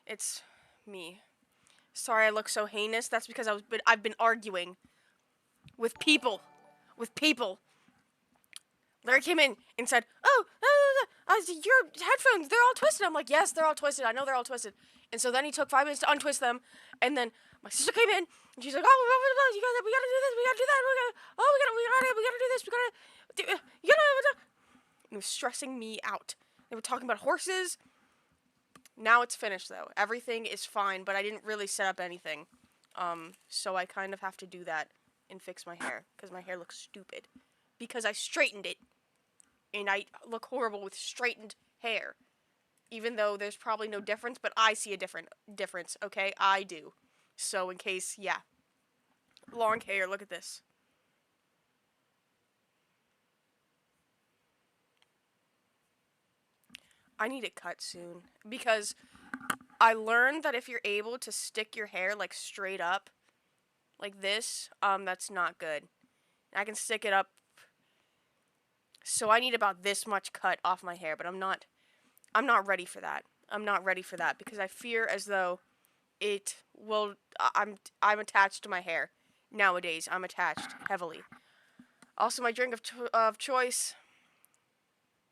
It's me. Sorry I look so heinous. That's because I've been arguing with people. With people. Larry came in and said, "Oh, your headphones—they're all twisted." I'm like, "Yes, they're all twisted. I know they're all twisted." And so then he took 5 minutes to untwist them, and then my sister came in and she's like, "Oh, you gotta, we gotta do this. We gotta do that. We gotta do this. We gotta do. You gotta." It was stressing me out. They were talking about horses. Now it's finished though. Everything is fine, but I didn't really set up anything. So I kind of have to do that and fix my hair because my hair looks stupid because I straightened it and I look horrible with straightened hair. Even though there's probably no difference, but I see a difference, okay? I do. So in case, yeah. Long hair, look at this. I need it cut soon because I learned that if you're able to stick your hair like straight up like this, that's not good. I can stick it up. So I need about this much cut off my hair, but I'm not ready for that. I'm not ready for that because I fear as though it will I'm attached to my hair. Nowadays, I'm attached heavily. Also my drink of choice,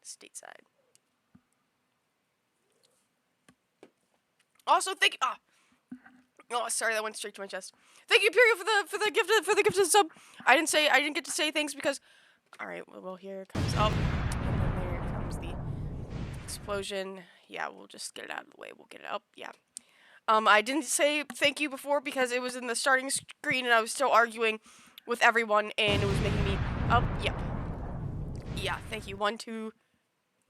stateside. Also thank you. Oh, sorry, that went straight to my chest. Thank you, Imperial, for the gift of the sub. I didn't get to say things because. All right, well here it comes up, and then there comes the explosion. Yeah, we'll just get it out of the way. We'll get it up. Yeah. I didn't say thank you before because it was in the starting screen and I was still arguing with everyone and it was making me. Oh, yeah. Yeah, thank you. 1, 2,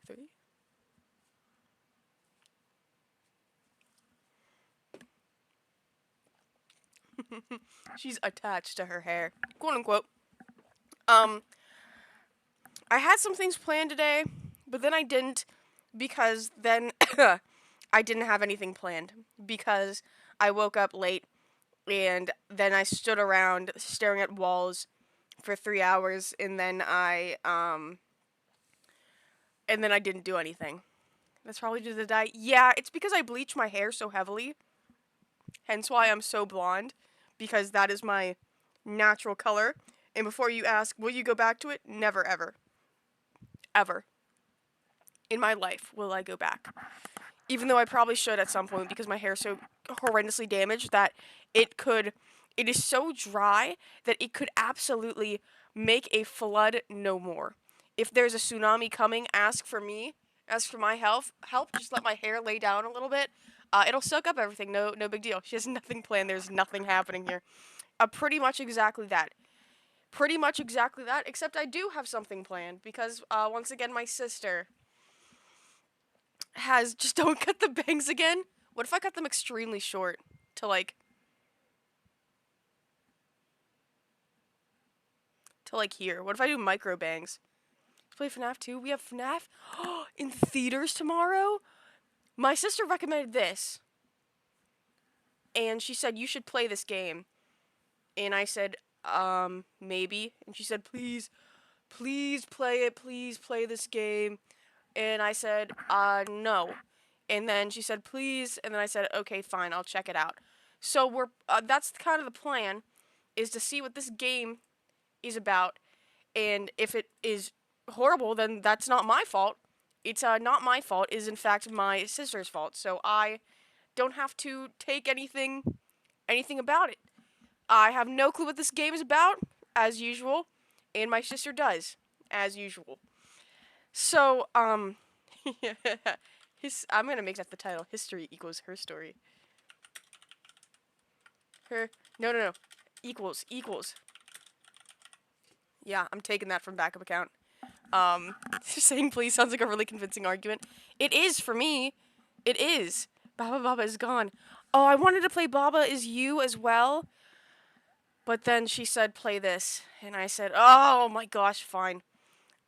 3. She's attached to her hair, quote unquote. Um, I had some things planned today, but then I didn't because then I didn't have anything planned because I woke up late and then I stood around staring at walls for 3 hours and then I didn't do anything. That's probably due to the dye. Yeah, it's because I bleach my hair so heavily. Hence why I'm so blonde because that is my natural color. And before you ask, will you go back to it? Never ever. Ever. In my life will I go back. Even though I probably should at some point because my hair is so horrendously damaged that it is so dry that it could absolutely make a flood no more. If there's a tsunami coming, ask for me. Ask for my help. Just let my hair lay down a little bit. It'll soak up everything. No big deal. She has nothing planned. There's nothing happening here. Pretty much exactly that. Pretty much exactly that. Except I do have something planned because once again my sister has just don't cut the bangs again. What if I cut them extremely short to like here? What if I do micro bangs? Let's play FNAF 2. We have FNAF in theaters tomorrow. My sister recommended this, and she said you should play this game. And I said, maybe. And she said, please play it. Please play this game. And I said, no. And then she said, please. And then I said, okay, fine, I'll check it out. So that's kind of the plan, is to see what this game is about. And if it is horrible, then that's not my fault. It's not my fault. It is in fact my sister's fault. So I don't have to take anything about it. I have no clue what this game is about, as usual, and my sister does, as usual. So, I'm gonna make that the title. History equals her story. Her, no, equals. Yeah, I'm taking that from backup account. Saying please sounds like a really convincing argument. It is for me. It is. Baba Baba is gone. Oh, I wanted to play Baba Is You as well. But then she said play this. And I said, oh my gosh, fine.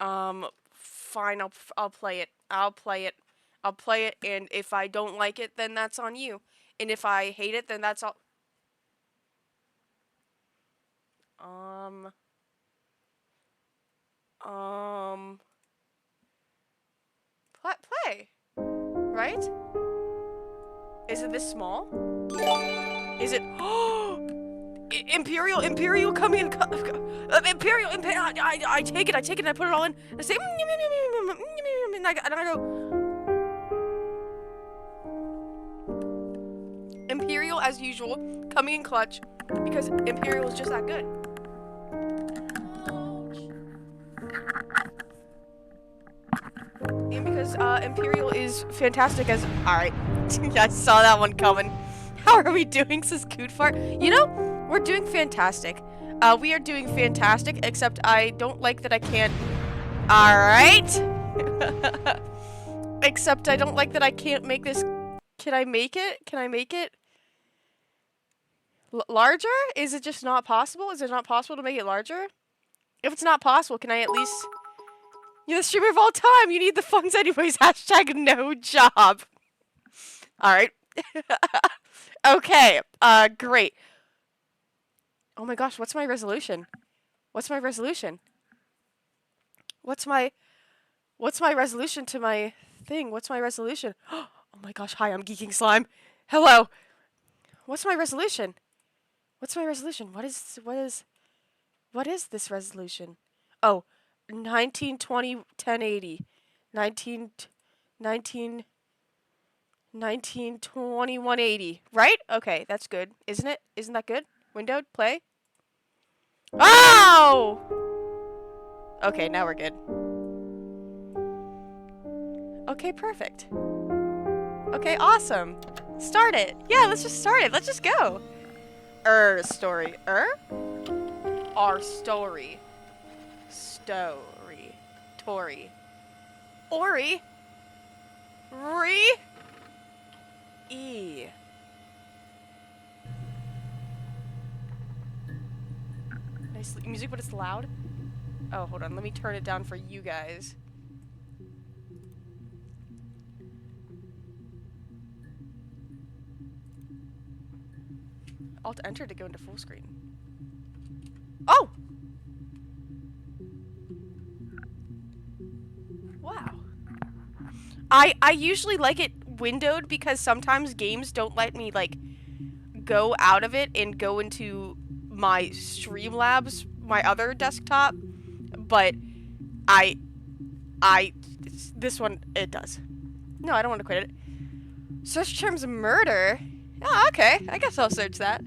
Fine, I'll play it. I'll play it. I'll play it, and if I don't like it, then that's on you. And if I hate it, then that's all. Um, um, play okay. Right? Is it this small? Is it? Imperial coming in. Imperial. I take it. And I put it all in. And I say, and I go. Imperial as usual, coming in clutch, because Imperial is just that good. And because Imperial is fantastic as. Alright. I saw that one coming. How are we doing, says Cootfart? You know, we're doing fantastic. We are doing fantastic, except I don't like that I can't. Alright. Except I don't like that I can't make this. Can I make it? Larger? Is it just not possible? Is it not possible to make it larger? If it's not possible, can I at least... You're the streamer of all time! You need the funds anyways! Hashtag no job! Alright. Okay. Great. Oh my gosh, what's my resolution? What's my resolution to my thing? What's my resolution? Oh my gosh, hi, I'm Geeking Slime. Hello! What's my resolution? What is this resolution? Oh, 1920 1080. 1920 180. Right? Okay, that's good. Isn't it? Isn't that good? Windowed, play. Oh! Okay, now we're good. Okay, perfect. Okay, awesome. Start it. Yeah, let's just start it. Let's just go. Story. Our story. Tori. Ori. E. Nice music, but it's loud. Oh, hold on. Let me turn it down for you guys. Alt enter to go into full screen. Oh! Wow. I usually like it windowed because sometimes games don't let me like go out of it and go into my Streamlabs, my other desktop, but this one, it does. No, I don't want to quit it. Search terms murder? Oh, okay. I guess I'll search that.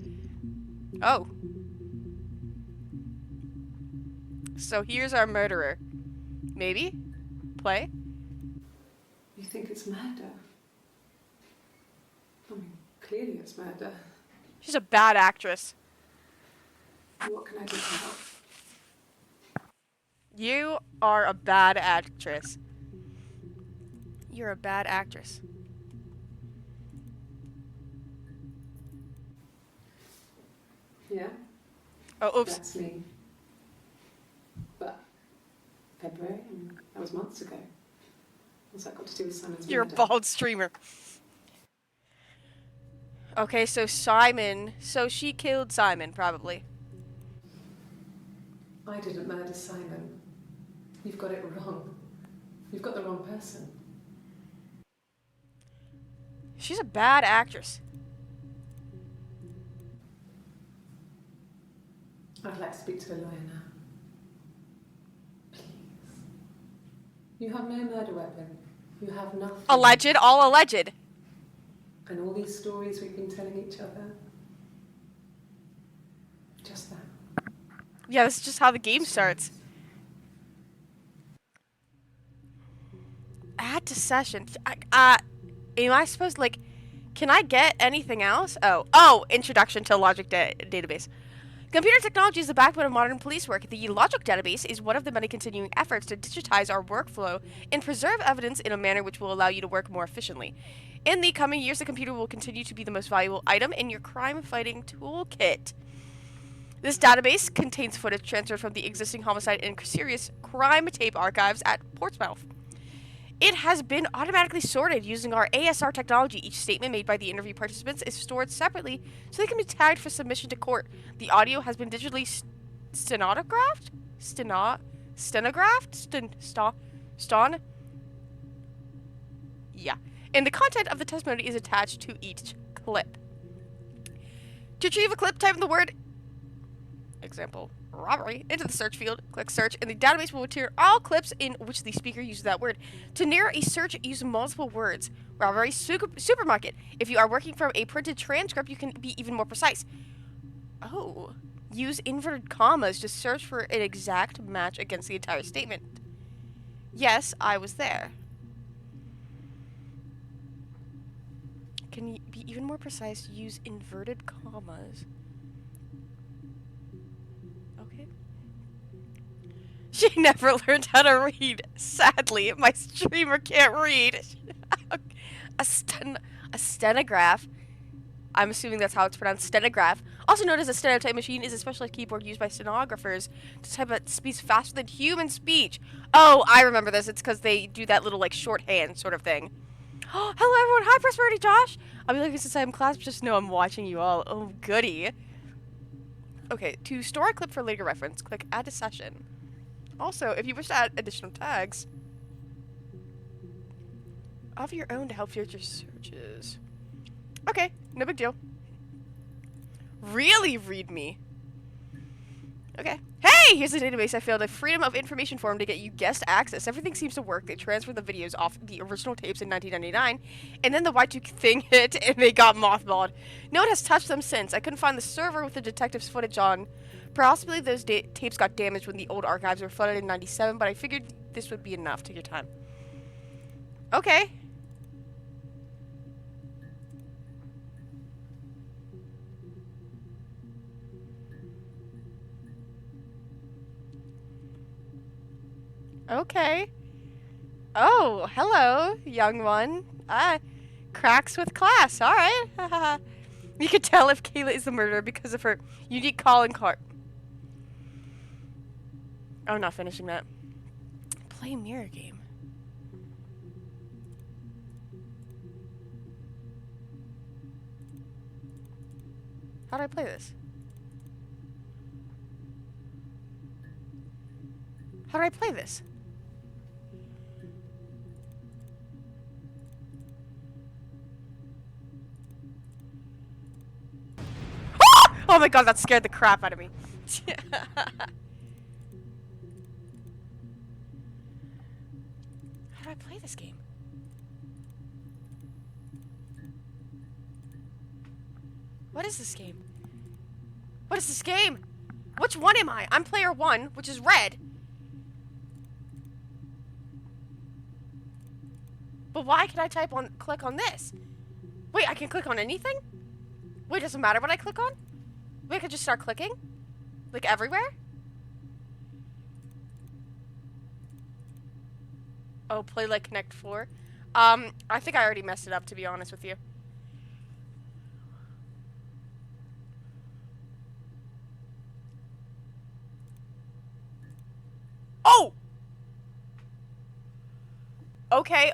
Oh. So here's our murderer. Maybe? Play? You think it's murder? I mean, clearly it's murder. She's a bad actress. What can I do to help? You are a bad actress. You're a bad actress. Yeah? Oh, oops. That's me. But February, and that was months ago. What's that got to do with Simon's You're a murder? bald streamer. Okay, so Simon. So she killed Simon, probably. I didn't murder Simon. You've got it wrong. You've got the wrong person. She's a bad actress. I'd like to speak to a lawyer now. Please. You have no murder weapon. You have nothing. Alleged, all alleged. And all these stories we've been telling each other. Just that. Yeah, this is just how the game starts. Add to session. Am I supposed, like, can I get anything else? Oh, introduction to logic database. Computer technology is the backbone of modern police work. The logic database is one of the many continuing efforts to digitize our workflow and preserve evidence in a manner which will allow you to work more efficiently. In the coming years, the computer will continue to be the most valuable item in your crime-fighting toolkit. This database contains footage transferred from the existing homicide and serious crime tape archives at Portsmouth. It has been automatically sorted using our ASR technology. Each statement made by the interview participants is stored separately so they can be tagged for submission to court. The audio has been digitally stenographed? Yeah. And the content of the testimony is attached to each clip. To retrieve a clip, type in the word, example, robbery, into the search field, click search, and the database will return all clips in which the speaker uses that word. To narrow a search, use multiple words. Robbery, supermarket. If you are working from a printed transcript, you can be even more precise. Oh. Use inverted commas to search for an exact match against the entire statement. Yes, I was there. Can you be even more precise? Use inverted commas. Okay. She never learned how to read. Sadly, my streamer can't read. A stenograph. I'm assuming that's how it's pronounced. Stenograph, also known as a stenotype machine, is a specialized keyboard used by stenographers to type at speeds faster than human speech. Oh, I remember this. It's because they do that little, like, shorthand sort of thing. Oh, hello, everyone. Hi, Prosperity Josh. I'll be looking since I'm in class, but just know I'm watching you all. Oh, goody. Okay, to store a clip for later reference, click Add to Session. Also, if you wish to add additional tags of your own to help future searches. Okay, no big deal. Really read me. Okay. Hey! Here's the database I filled a Freedom of Information form to get you guest access. Everything seems to work. They transferred the videos off the original tapes in 1999, and then the Y2 thing hit, and they got mothballed. No one has touched them since. I couldn't find the server with the detective's footage on. Possibly those tapes got damaged when the old archives were flooded in 97, but I figured this would be enough. Take your time. Okay. Okay. Oh, hello, young one. Cracks with class. All right. You can tell if Kayla is the murderer because of her unique calling card. I'm not finishing that. Play mirror game. How do I play this? How do I play this? Ah! Oh my god, that scared the crap out of me. How do I play this game? What is this game? What is this game? Which one am I? I'm player 1, which is red. But why can I click on this? Wait, I can click on anything? Wait, doesn't matter what I click on? Wait, I could just start clicking? Like everywhere? Oh, play like Connect 4. I think I already messed it up, to be honest with you. Oh! Okay.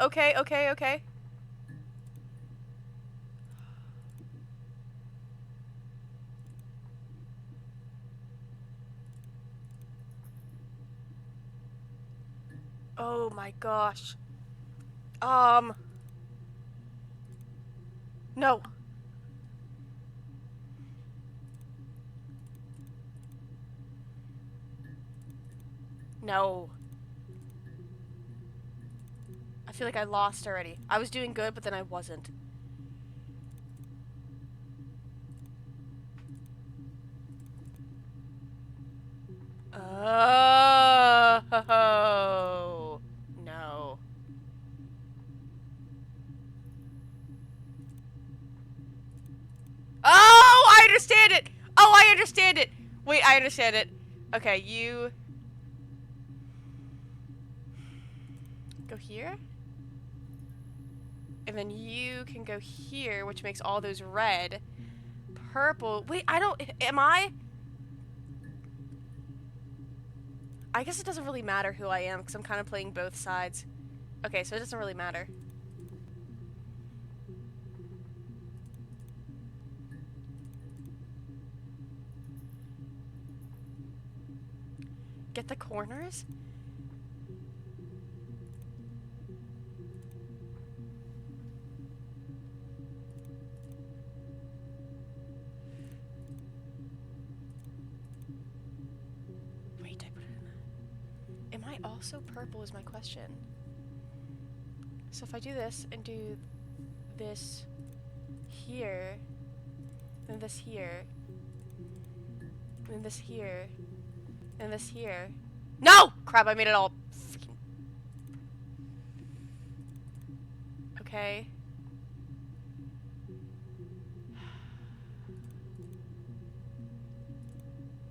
Oh my gosh. No. No. I feel like I lost already. I was doing good, but then I wasn't. Oh. No. Oh, I understand it. Oh, I understand it. Wait, I understand it. Okay, you go here. And then you can go here, which makes all those red. Purple. Wait, am I? I guess it doesn't really matter who I am, because I'm kind of playing both sides. Okay, so it doesn't really matter. Get the corners? also purple is my question? So if I do this and do this here, then this here, then this here, then this here. No! Crap, I made it all freaking... Okay.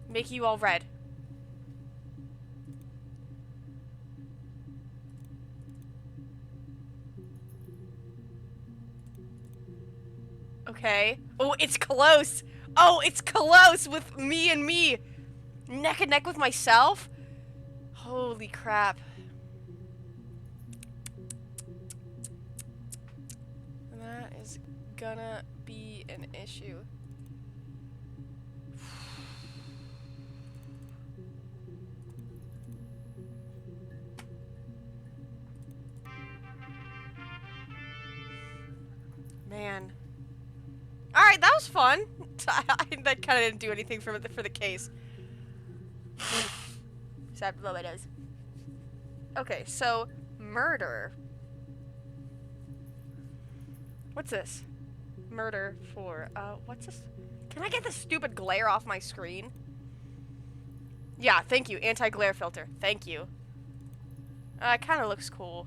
Make you all red. Okay. Oh, it's close. Oh, it's close with me and me. Neck and neck with myself. Holy crap. That is gonna be an issue. Man. Alright, that was fun. That kind of didn't do anything for the case. Except low it is. Okay, so murder. What's this? Murder for what's this? Can I get this stupid glare off my screen? Yeah, thank you. Anti-glare filter. Thank you. It kind of looks cool.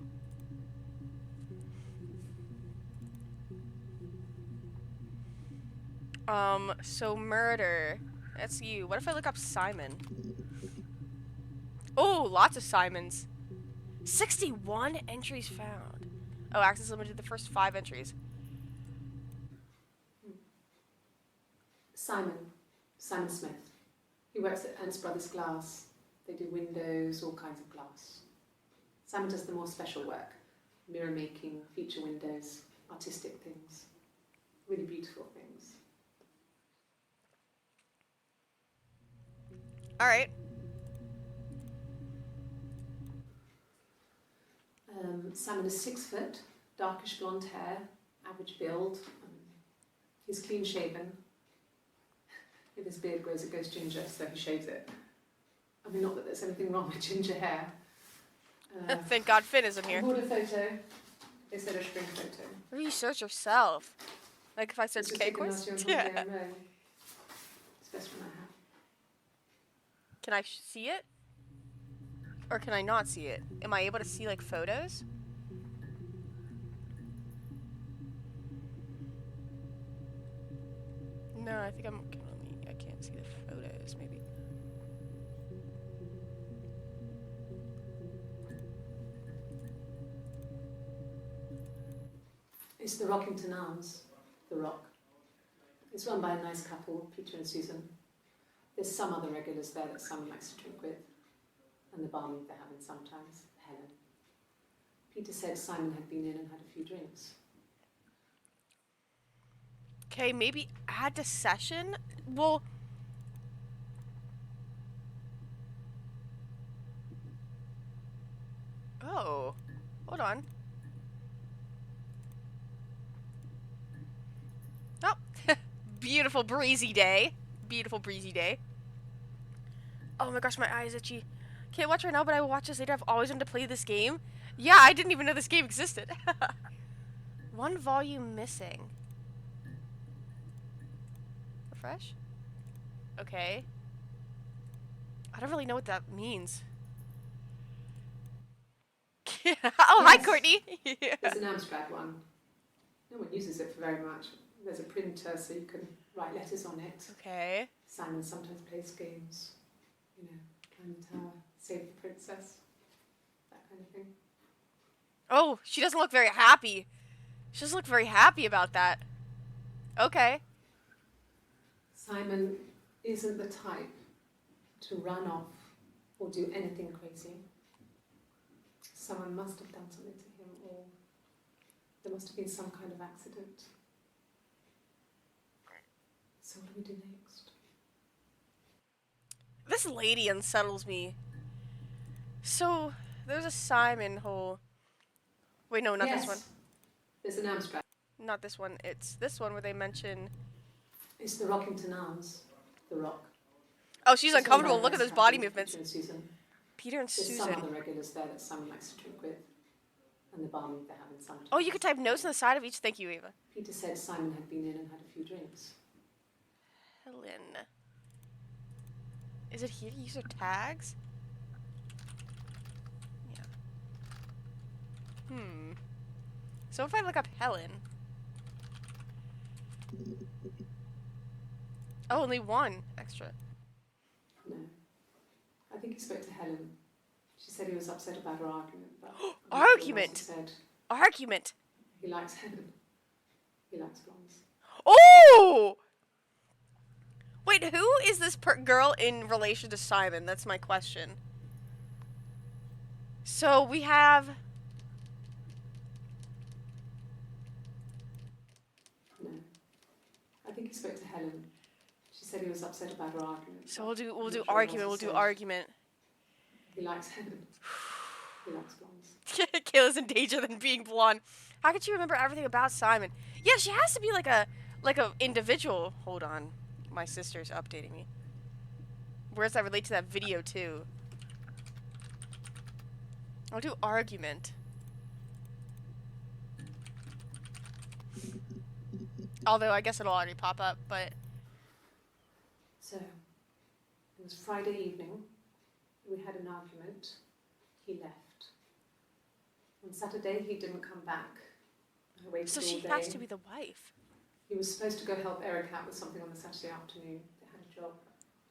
So murder. That's you. What if I look up Simon? Oh, lots of Simons. 61 entries found. Oh, access limited to the first 5 entries. Simon Smith. He works at Ernst Brothers Glass. They do windows, all kinds of glass. Simon does the more special work. Mirror making, feature windows, artistic things. Really beautiful things. Alright. Simon is 6 foot, darkish blonde hair, average build. He's clean shaven. If his beard grows, it goes ginger, so he shaves it. I mean, not that there's anything wrong with ginger hair. Thank God Finn isn't here. I bought a photo. They said I should bring a photo. Research yourself. Like if I search This was cake taken quiz? last year on holiday in Rome. It's the best one I have. Can I see it? Or can I not see it? Am I able to see like photos? No, I think I can't see the photos, maybe. It's the Rockington Arms, The Rock. It's run by a nice couple, Peter and Susan. There's some other regulars there that Simon likes to drink with, and the barmaid they're having sometimes, Helen. Peter said Simon had been in and had a few drinks. Okay, maybe add to session? Well... Oh. Hold on. Oh. Beautiful breezy day. Beautiful breezy day. Oh my gosh, my eye is itchy. Can't watch right now, but I will watch this later. I've always wanted to play this game. Yeah, I didn't even know this game existed. 1 volume missing. Refresh? Okay. I don't really know what that means. Oh, yes. Hi, Courtney. There's an Amstrad one. No one uses it for very much. There's a printer so you can write letters on it. Okay. Simon sometimes plays games. You know, climb the tower, save the princess. That kind of thing. Oh, she doesn't look very happy. She doesn't look very happy about that. Okay. Simon isn't the type to run off or do anything crazy. Someone must have done something to him, or there must have been some kind of accident. So what do we do next? This lady unsettles me. So, there's a Simon hole. Wait, no, not this one. There's an Amstrad. Not this one. It's this one where they mention... It's the Rockington Arms, The Rock. Oh, she's uncomfortable. Look at those body movements. Susan. Peter and There's Susan. some other regulars there that Simon likes to drink with, and the barmaid they're having sometimes. Oh, you could type notes on the side of each. Thank you, Ava. Peter said Simon had been in and had a few drinks. Helen. Is it here? User tags? Yeah. So if I look up Helen. Oh, only one extra. No. I think he spoke to Helen. She said he was upset about her argument, but Argument? He said Argument. he likes Helen. He likes blondes. Oh! Wait, who is this girl in relation to Simon? That's my question. So we have... No. I think he spoke to Helen. She said he was upset about her argument. So we'll do I'm not sure argument. what We'll else he do said. argument. He likes Helen. He likes blondes. Kayla's in danger than being blonde. How could you remember everything about Simon? Yeah, she has to be like a individual. Hold on, my sister's updating me. Where does that relate to that video too? I'll do argument. Although I guess it'll already pop up, but So, it was Friday evening. We had an argument. He left. On Saturday, he didn't come back. I waited so all she day. has to be the wife. He was supposed to go help Eric out with something on the Saturday afternoon. They had a job.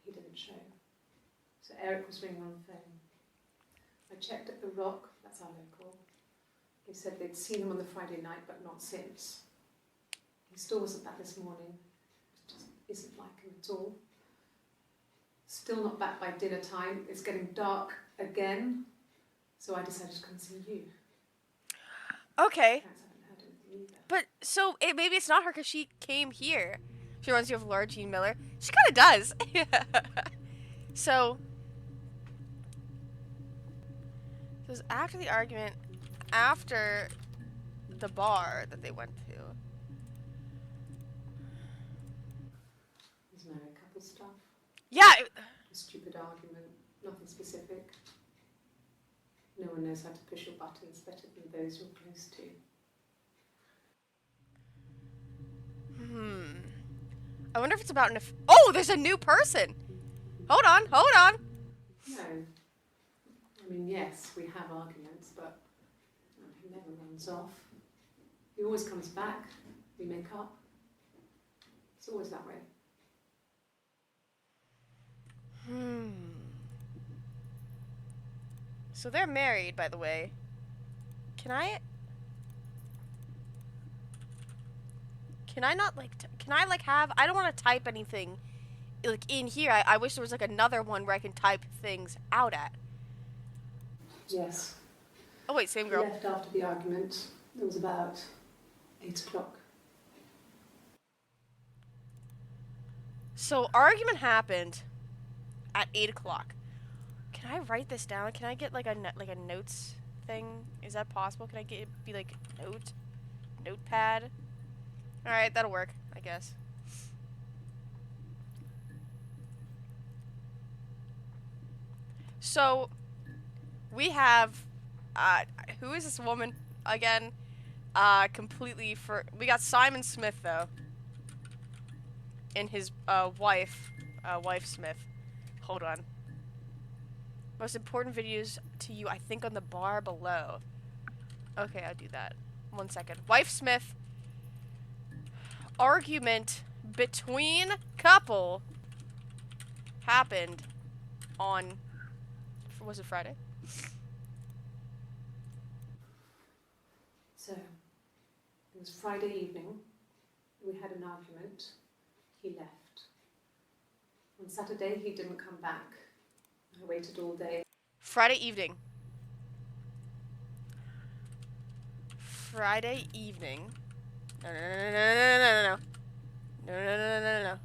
He didn't show. So Eric was ringing on the phone. I checked at the Rock, that's our local. They said they'd seen him on the Friday night, but not since. He still wasn't back this morning. It just isn't like him at all. Still not back by dinner time. It's getting dark again. So I decided to come see you. Okay, Parents haven't heard anything either. but so maybe it's not her because she came here. She reminds you of Laura Jean Miller. She kind of does. So it was after the argument, after the bar that they went to. There's married couple stuff. Yeah. A stupid argument. Nothing specific. No one knows how to push your buttons better than those you're close to. I wonder if it's about oh, there's a new person. Hold on. No. I mean, yes, we have arguments, but he never runs off. He always comes back. We make up. It's always that way. So they're married, by the way. Can I not can I have, I don't want to type anything like in here. I wish there was like another one where I can type things out at. Yes. Oh wait, same He girl. left after the argument. It was about 8 o'clock. So argument happened at 8 o'clock. Can I write this down? Can I get like a notes thing? Is that possible? Can I be like notepad? All right, that'll work, I guess. So we have who is this woman again? We got Simon Smith though. And his wife Smith. Hold on. Most important videos to you, I think, on the bar below. Okay, I'll do that. 1 second. Wife Smith. Argument between couple happened on, was it Friday? So, it was Friday evening. We had an argument. He left. On Saturday, he didn't come back. I waited all day. Friday evening. Friday evening. No. No.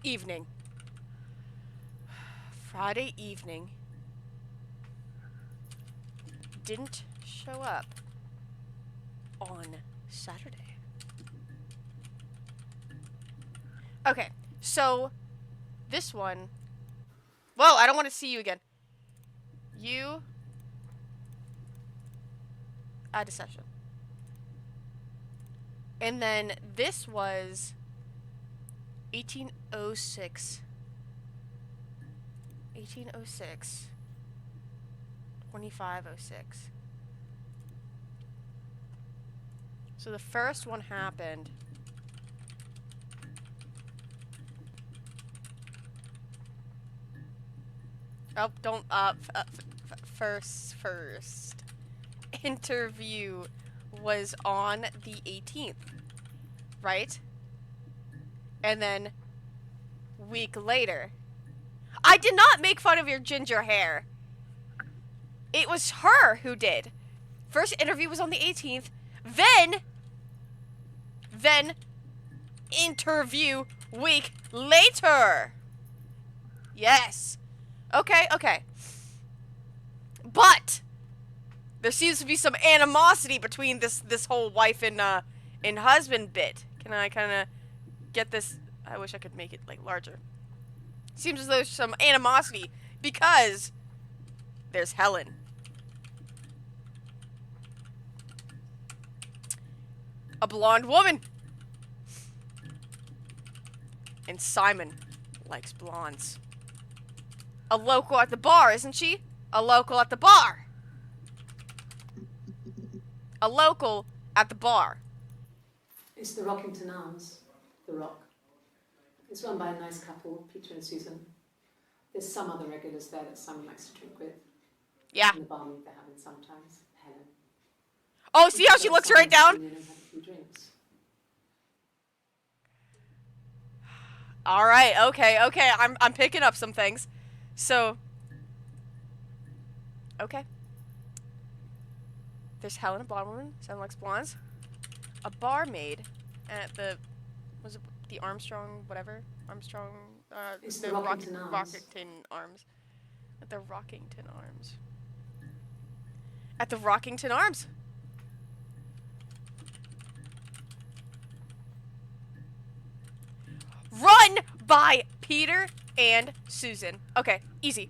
Evening. Friday evening. Didn't show up on Saturday. Okay, so this one Whoa, I don't want to see you again. You. Deception. And then this was 1806. 1806. 2506. So the first one happened. Oh, don't, first interview was on the 18th, right? And then week later, I did not make fun of your ginger hair. It was her who did. First interview was on the 18th, then interview week later. Yes. Okay. But there seems to be some animosity between this whole wife and husband bit. Can I kind of get this? I wish I could make it like larger. Seems as though there's some animosity because there's Helen. A blonde woman. And Simon likes blondes. A local at the bar, isn't she? A local at the bar. A local at the bar. It's the Rockington Arms, the Rock. It's run by a nice couple, Peter and Susan. There's some other regulars there that Simon likes to drink with. Yeah. And the barmaid they're having sometimes, Helen. Oh, see how she looks right down? And have a few drinks. All right, okay. I'm picking up some things. So, okay. There's Helen, a blonde woman. Simon likes blondes. A barmaid at the, was it the Armstrong, whatever? Armstrong, It's the Rockington Arms. Rockington Arms. At the Rockington Arms. At the Rockington Arms. Run by Peter and Susan. Okay, easy.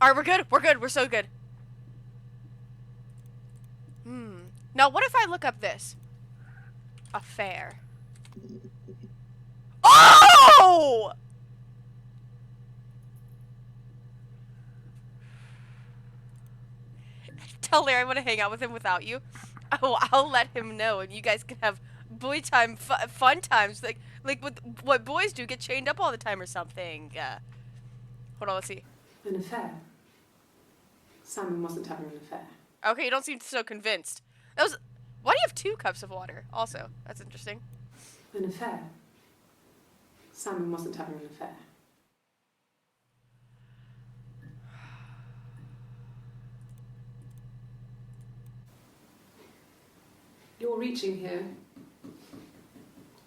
Alright, we're good. We're so good. Now, what if I look up this? Affair. Oh! Tell Larry I want to hang out with him without you. Oh, I'll let him know, and you guys can have boy time, fun times, like what boys do, get chained up all the time or something. Hold on, let's see. An affair. Simon wasn't having an affair. Okay, you don't seem so convinced. That was. Why do you have 2 cups of water? Also, that's interesting. An affair. Simon wasn't having an affair. You're reaching here.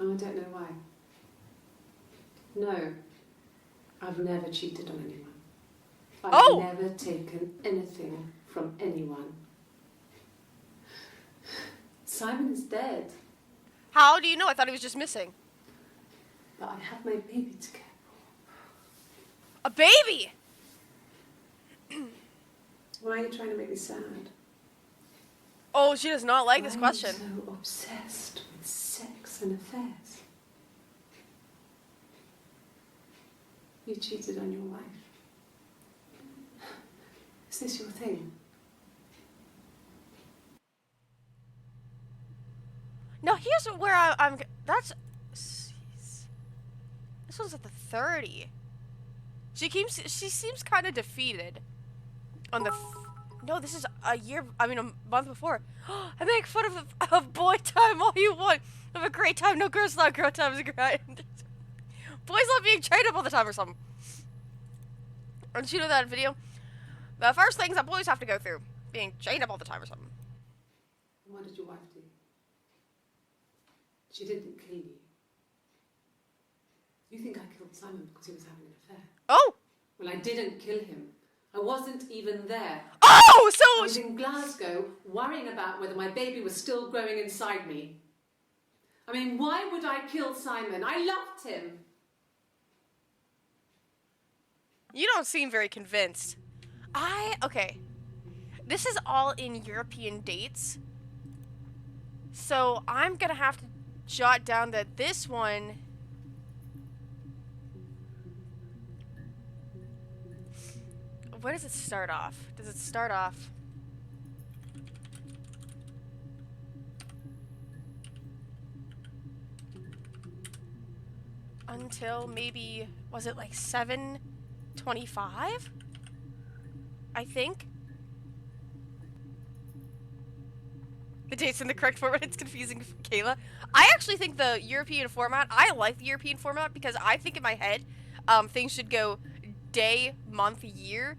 Oh, I don't know why. No, I've never cheated on anyone. I've never taken anything from anyone. Simon is dead. How do you know? I thought he was just missing. But I have my baby to care for. A baby? Why are you trying to make me sad? Oh, she does not like this question. Why are you so obsessed with sex and affairs? You cheated on your wife. Is this your thing? No, here's where I'm. That's. Jeez. This one's at the 30. She seems kind of defeated. On the. No, this is a month before. I make fun of boy time all you want. Have a great time. No, girls love girl time is a great. Boys love being trained up all the time or something. Don't you know that video? The first things that boys have to go through. Being chained up all the time or something. What did your wife do? She didn't kill you. You think I killed Simon because he was having an affair? Oh! Well, I didn't kill him. I wasn't even there. Oh! So... I was in Glasgow worrying about whether my baby was still growing inside me. I mean, why would I kill Simon? I loved him. You don't seem very convinced. Okay. This is all in European dates. So I'm gonna have to jot down that this one. Where does it start off? Does it start off? Until maybe, was it like 7:25? I think. The date's in the correct format. It's confusing for Kayla. I actually think the European format, I like the European format because I think in my head, things should go day, month, year.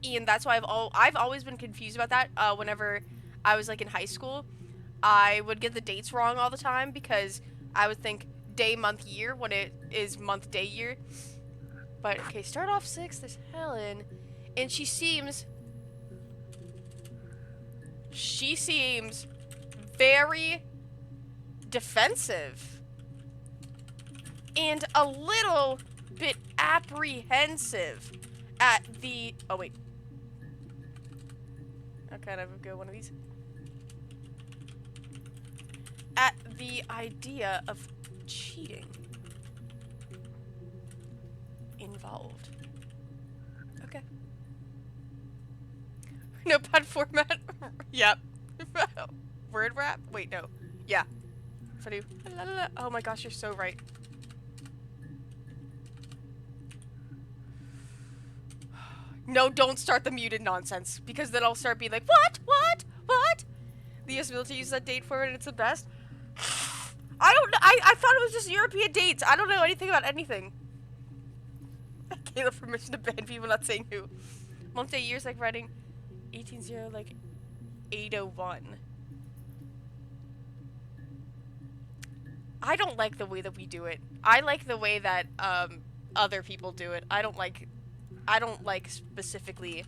And that's why I've always been confused about that. Whenever I was like in high school, I would get the dates wrong all the time because I would think day, month, year when it is month, day, year. But okay, start off 6. There's Helen, and she seems very defensive and a little bit apprehensive at the. Oh wait. I'll kind of go one of these. At the idea of cheating involved. Okay. Notepad format. Yep. Word wrap? Wait, no. Yeah. If I do. Oh my gosh, you're so right. No, don't start the muted nonsense, because then I'll start being like, what? The US military uses that date format and it's the best. I don't know. I thought it was just European dates. I don't know anything about anything. Caleb permission to ban people, not saying who. Month, day, years, like writing 18-0, like 801. I don't like the way that we do it. I like the way that other people do it. I don't like specifically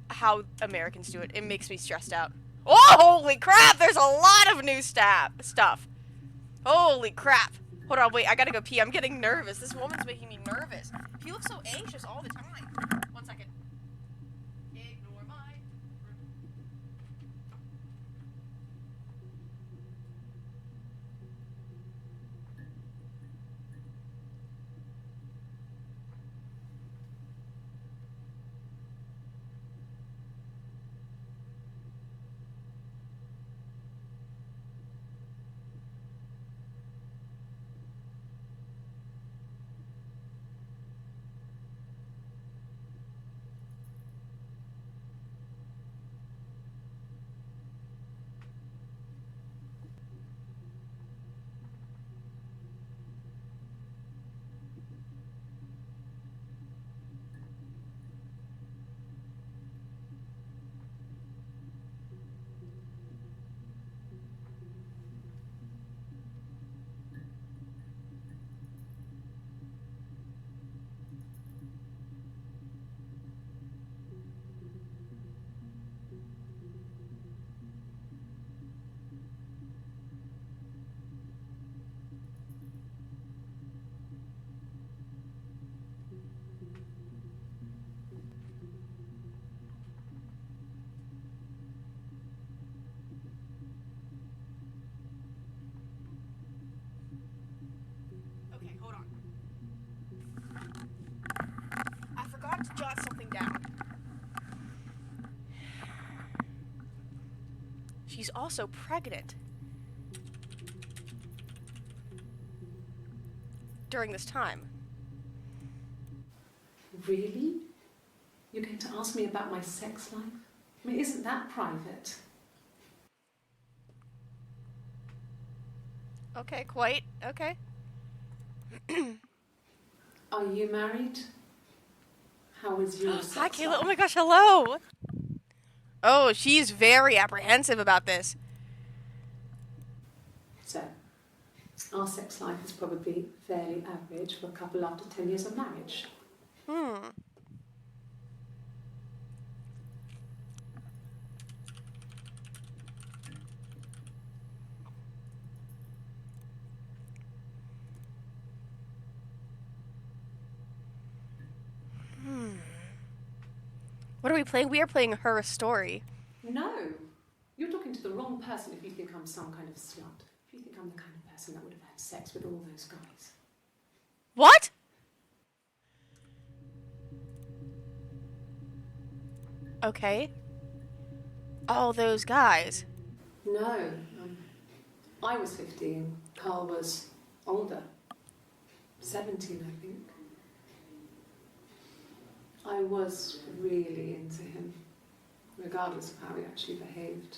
how Americans do it. It makes me stressed out. Oh, holy crap! There's a lot of new stuff. Holy crap! Hold on, wait. I gotta go pee. I'm getting nervous. This woman's making me nervous. She looks so anxious all the time. 1 second. Ignore my. Okay, hold on. I forgot to jot something down. She's also pregnant. During this time. Really? You're going to ask me about my sex life? I mean, isn't that private? Okay, quite. Okay. Are you married? How is your sex Hi, Kayla. life? Oh my gosh, hello. Oh, she's very apprehensive about this. So, our sex life is probably fairly average for a couple after 10 years of marriage. What are we playing? We are playing Her Story. No, you're talking to the wrong person if you think I'm some kind of slut. If you think I'm the kind of person that would have had sex with all those guys. What? Okay. All those guys. No, I was 15. Carl was older. 17, I think. I was really into him, regardless of how he actually behaved.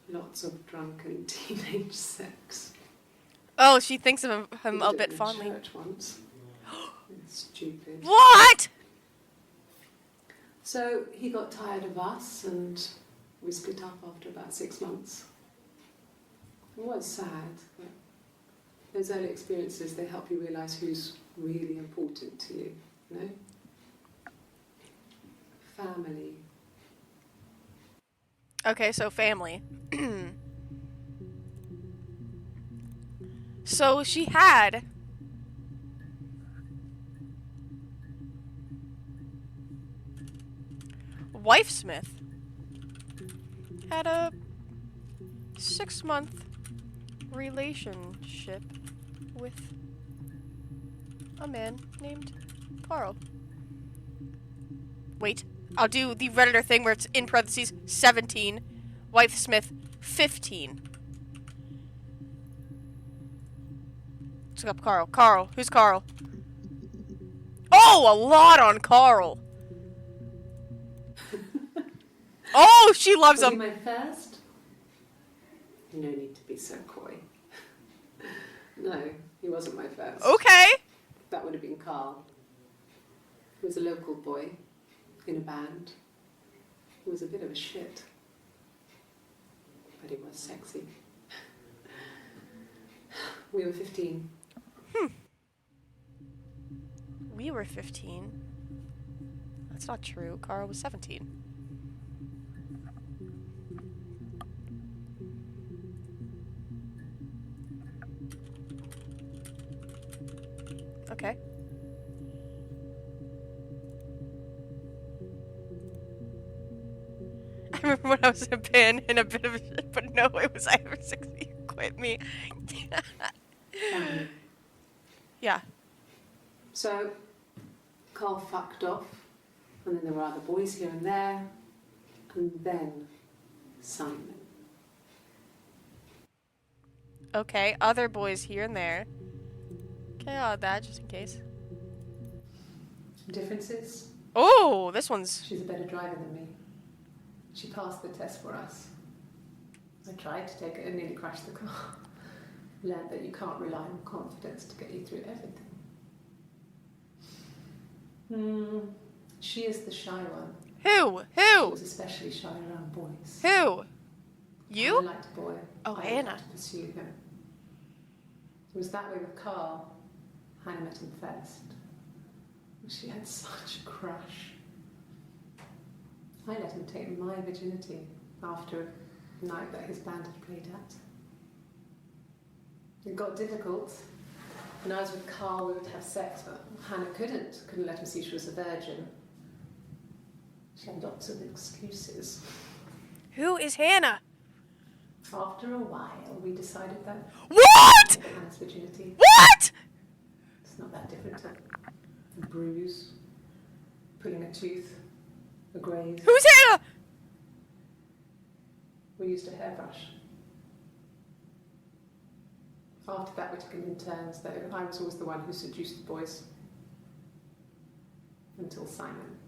Lots of drunken teenage sex. Oh, she thinks of him We a did it bit in fondly. church once. It's stupid. What? So he got tired of us and we split up after about 6 months. It was sad, but those early experiences, they help you realise who's really important to you, you know? Family. Okay, so family. So she had Wife Smith had a 6-month relationship with a man named Carl. Wait, I'll do the Redditor thing where it's in parentheses 17, Wife Smith 15. Let's look up Carl. Carl, who's Carl? Oh, a lot on Carl. Oh, she loves Was he him. my first? No need to be so coy. No, he wasn't my first. Okay. That would have been Carl. He was a local boy in a band. He was a bit of a shit. But he was sexy. We were 15. We were 15. That's not true. Carl was 17. Okay. I remember when I was in a band in a bit of a shit, but no, it was Ivor 60 quit me. Yeah. So, Carl fucked off, and then there were other boys here and there, and then Simon. Okay, other boys here and there. Okay, I'll add that just in case. Differences? Oh, this one's... She's a better driver than me. She passed the test for us. I tried to take it and nearly crashed the car. Learned that you can't rely on confidence to get you through everything. She is the shy one. Who? She Who? was especially shy around boys. Who? I You? liked a boy. Oh, I Hannah. wanted to pursue him. It was that way with Carl. Hannah met him first. She had such a crush. I let him take my virginity after a night that his band had played at. It got difficult. When I was with Carl, we would have sex, but Hannah couldn't let him see she was a virgin. She had lots of excuses. Who is Hannah? After a while, we decided that What? Hannah's virginity, What? it's not that different to a bruise, pulling a tooth, a graze. Who's Hannah? We used a hairbrush. After that, we took it in turns, though. I was always the one who seduced the boys. Until Simon.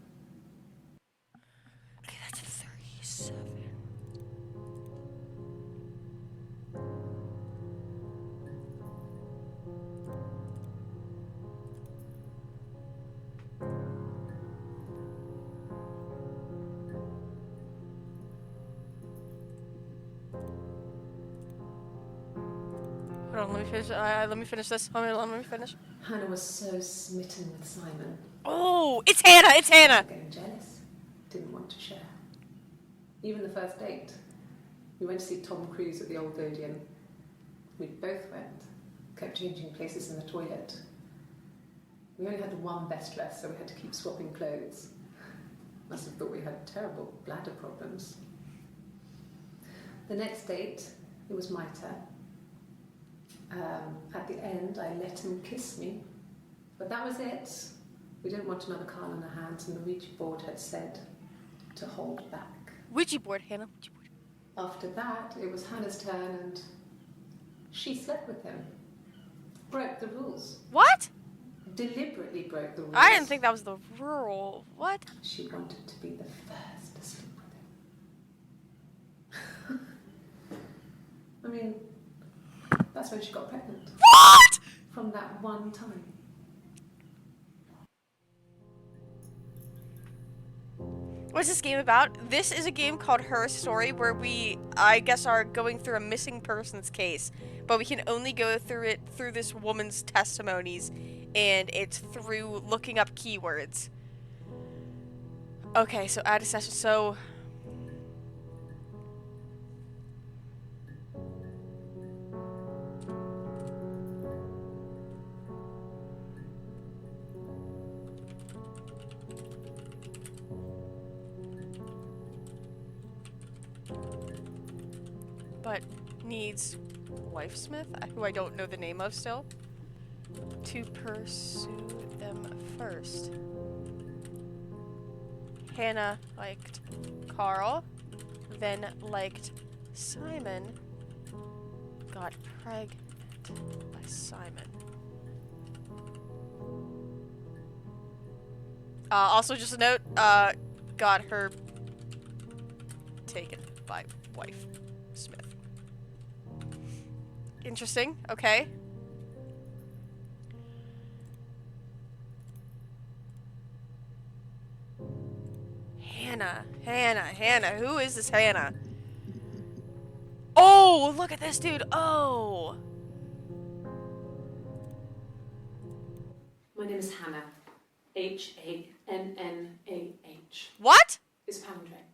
Okay, that's 37. Hold on, let me finish. Let me finish this. Let me finish. Hannah was so smitten with Simon. Oh, it's Hannah. It's Hannah. Getting jealous. Didn't want to share. Even the first date. We went to see Tom Cruise at the Old Odeon. We both went. Kept changing places in the toilet. We only had one best dress, so we had to keep swapping clothes. Must have thought we had terrible bladder problems. The next date, it was my turn. At the end, I let him kiss me, but that was it. We didn't want another card on our hands, and the Ouija board had said to hold back. Ouija board, Hannah. Ouija board. After that, it was Hannah's turn, and she slept with him. Broke the rules. What? Deliberately broke the rules. I didn't think that was the rule. What? She wanted to be the first to sleep with him. I mean, that's when she got pregnant. What? From that one time. What's this game about? This is a game called Her Story where we, I guess, are going through a missing persons case, but we can only go through it through this woman's testimonies, and it's through looking up keywords. Okay, so add a session. So but needs wife Smith, who I don't know the name of still, to pursue them first. Hannah liked Carl, then liked Simon, got pregnant by Simon. Also, just a note, got her taken by wife Smith. Interesting. Okay. Hannah. Who is this Hannah? Oh, look at this dude. Oh. My name is Hannah. H-A-N-N-A-H. What? It's palindrome.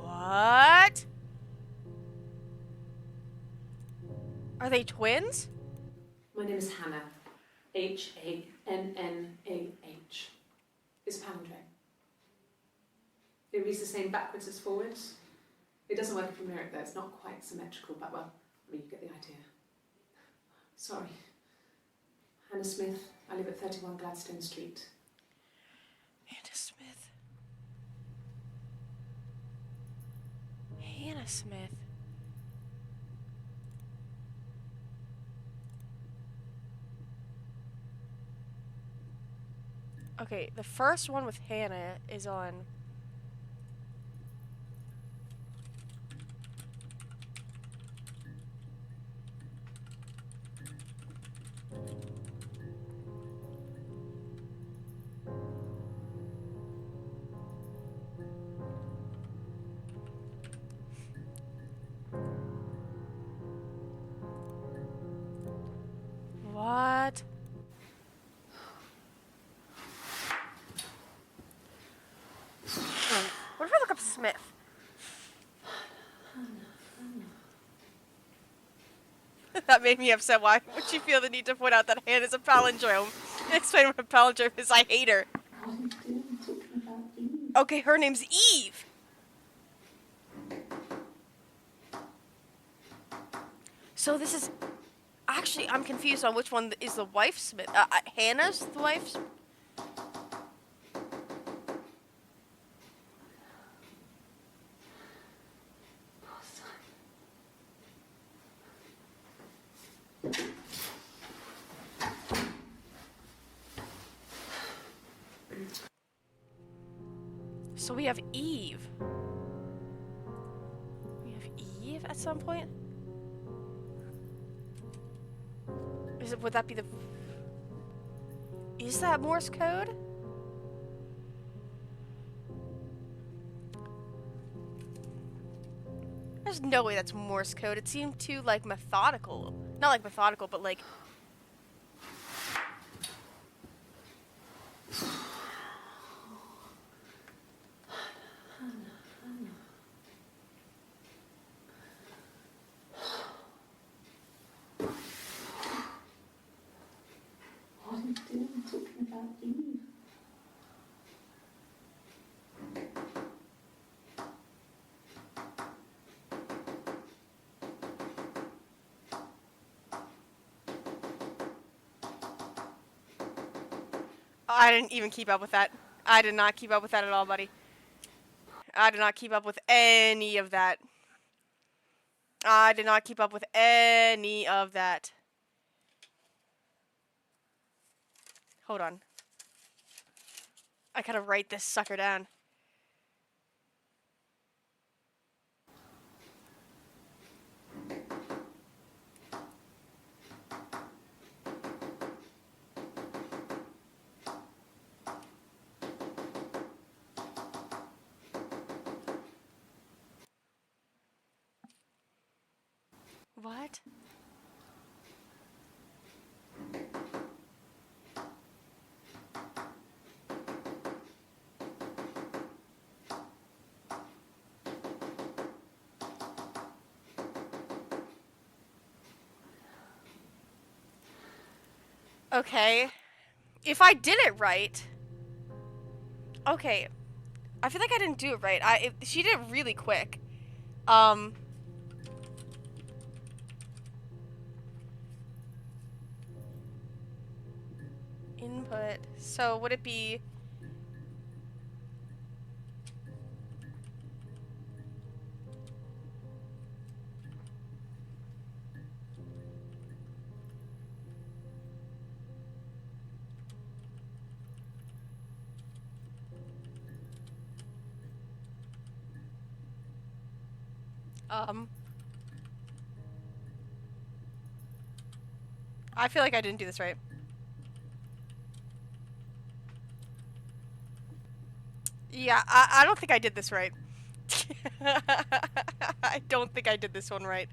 What? Are they twins? My name is Hannah. H-A-N-N-A-H. It's palindrome. It reads the same backwards as forwards. It doesn't work if you mirror it though. It's not quite symmetrical, but well, I mean, you get the idea. Sorry. Hannah Smith. I live at 31 Gladstone Street. Hannah Smith. Hannah Smith. Okay, the first one with Hannah is on. What? What if I look up Smith? That made me upset. Why would she feel the need to point out that Hannah's a palindrome? Explain what a palindrome is. I hate her. Okay, her name's Eve. So this is... Actually, I'm confused on which one is the wife Smith. Hannah's the wife? So we have Eve. We have Eve at some point? Would that be the... Is that Morse code? There's no way that's Morse code. It seemed too, like, methodical. Not like methodical, but like... I didn't even keep up with that. I did not keep up with that at all, buddy. I did not keep up with any of that. I did not keep up with any of that. Hold on. I gotta write this sucker down. What? Okay. If I did it right. Okay. I feel like I didn't do it right. She did it really quick. Input. So would it be I feel like I didn't do this right. Yeah, I don't think I did this right. I don't think I did this one right.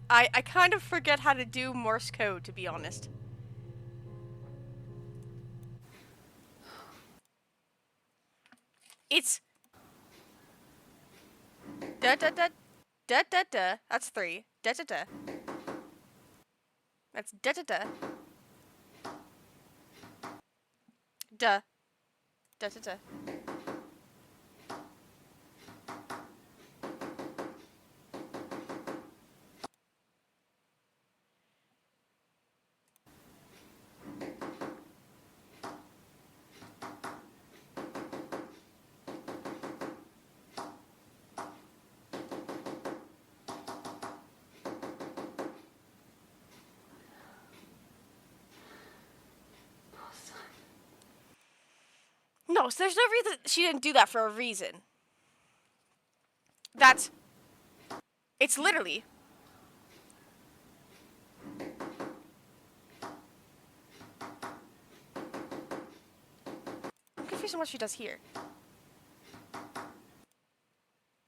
I kind of forget how to do Morse code, to be honest. It's da da da da da da. That's 3. Da da da. That's da da da. Da da da da. No, so there's no reason she didn't do that for a reason. It's literally. I'm confused on what she does here.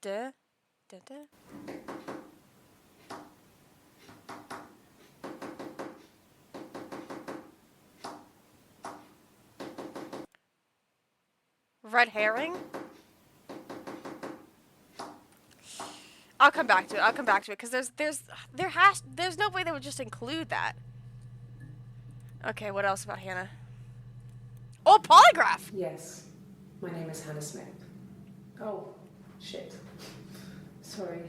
Da da da. Red herring? I'll come back to it. I'll come back to it because there's no way they would just include that. Okay, what else about Hannah? Oh, polygraph. Yes, my name is Hannah Smith. Oh, shit. Sorry.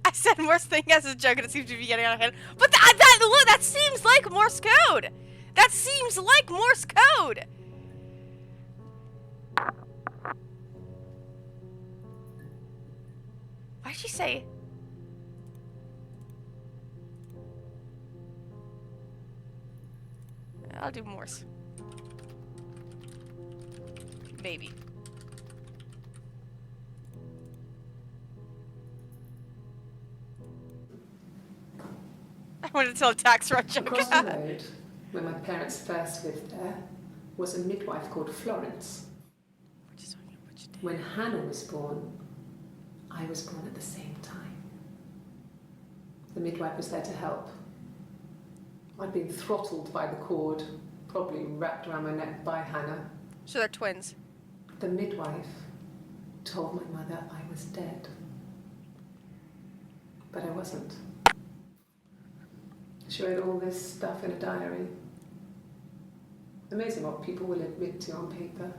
I said Morse thing as a joke and it seems to be getting out of hand. But that seems like Morse code. That seems like Morse code. Why did she say? I'll do Morse. Maybe. I wanted to tell a tax run joke. Across the road, where my parents first lived there, was a midwife called Florence. When Hannah was born, I was born at the same time. The midwife was there to help. I'd been throttled by the cord, probably wrapped around my neck by Hannah. So they're twins. The midwife told my mother I was dead. But I wasn't. She wrote all this stuff in a diary. Amazing what people will admit to on paper.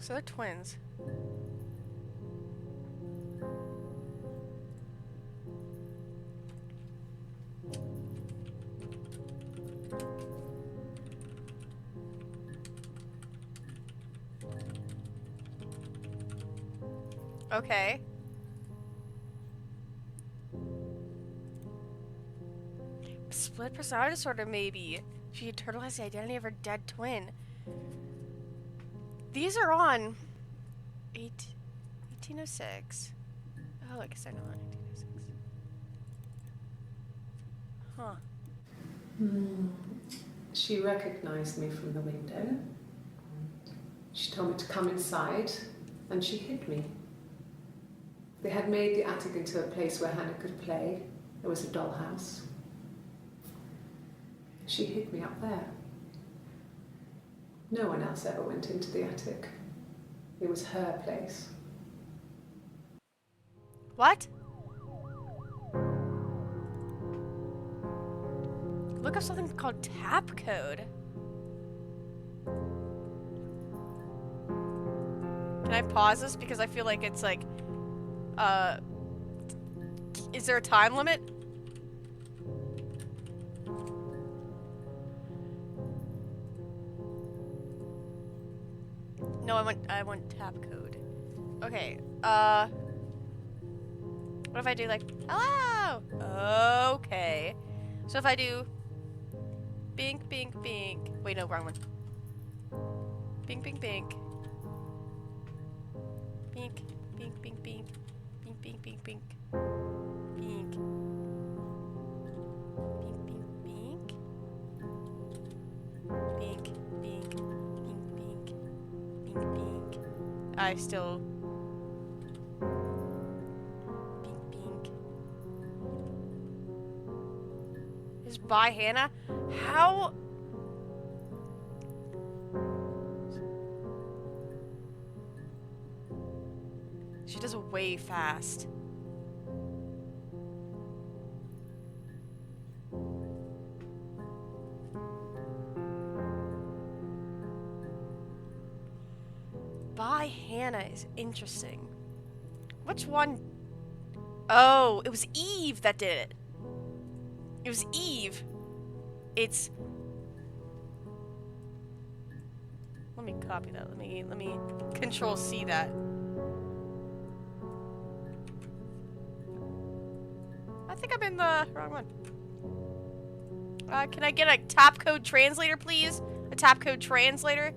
So they're twins. Okay. Split personality disorder, maybe. She internalized the identity of her dead twin. These are on 1806. Oh, I guess I know on 1806. Huh. She recognized me from the window. She told me to come inside, and she hid me. They had made the attic into a place where Hannah could play. There was a dollhouse. She hid me up there. No one else ever went into the attic. It was her place. What? Look up something called tap code. Can I pause this? Because I feel like it's like, is there a time limit? No, I want tap code. Okay, what if I do like, hello? Okay. So if I do bink, bink, bink. Wait, no, wrong one. Bink, bink, bink. Bink, bink, bink, bink. Bink, bink, bink, bink. Bink. Bink, bink, bink. Bink, bink, bink, bink. Bink, bink. I still... Bink, bink. Is by Hannah? How... She does it way fast. By Hannah is interesting. Which one? Oh, it was Eve that did it. It was Eve. It's... Let me copy that. Let me Control C that. I think I'm in the wrong one. Can I get a tap code translator, please? A tap code translator?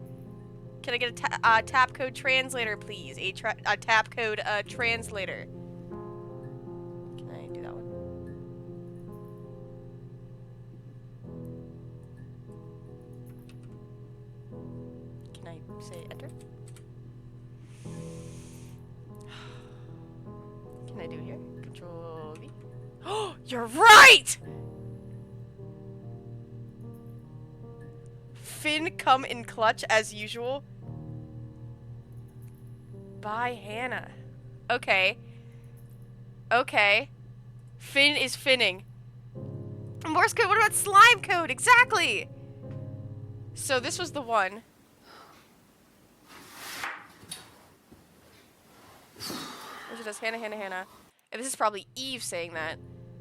Can I get a tap code translator, please? A tap code translator. Can I do that one? Can I say enter? Can I do it here? Control V. Oh, you're right! Finn come in clutch as usual. By Hannah. Okay. Okay. Finn is finning. Morse code, what about slime code? Exactly! So this was the one. Which does Hannah, Hannah, Hannah. And this is probably Eve saying that.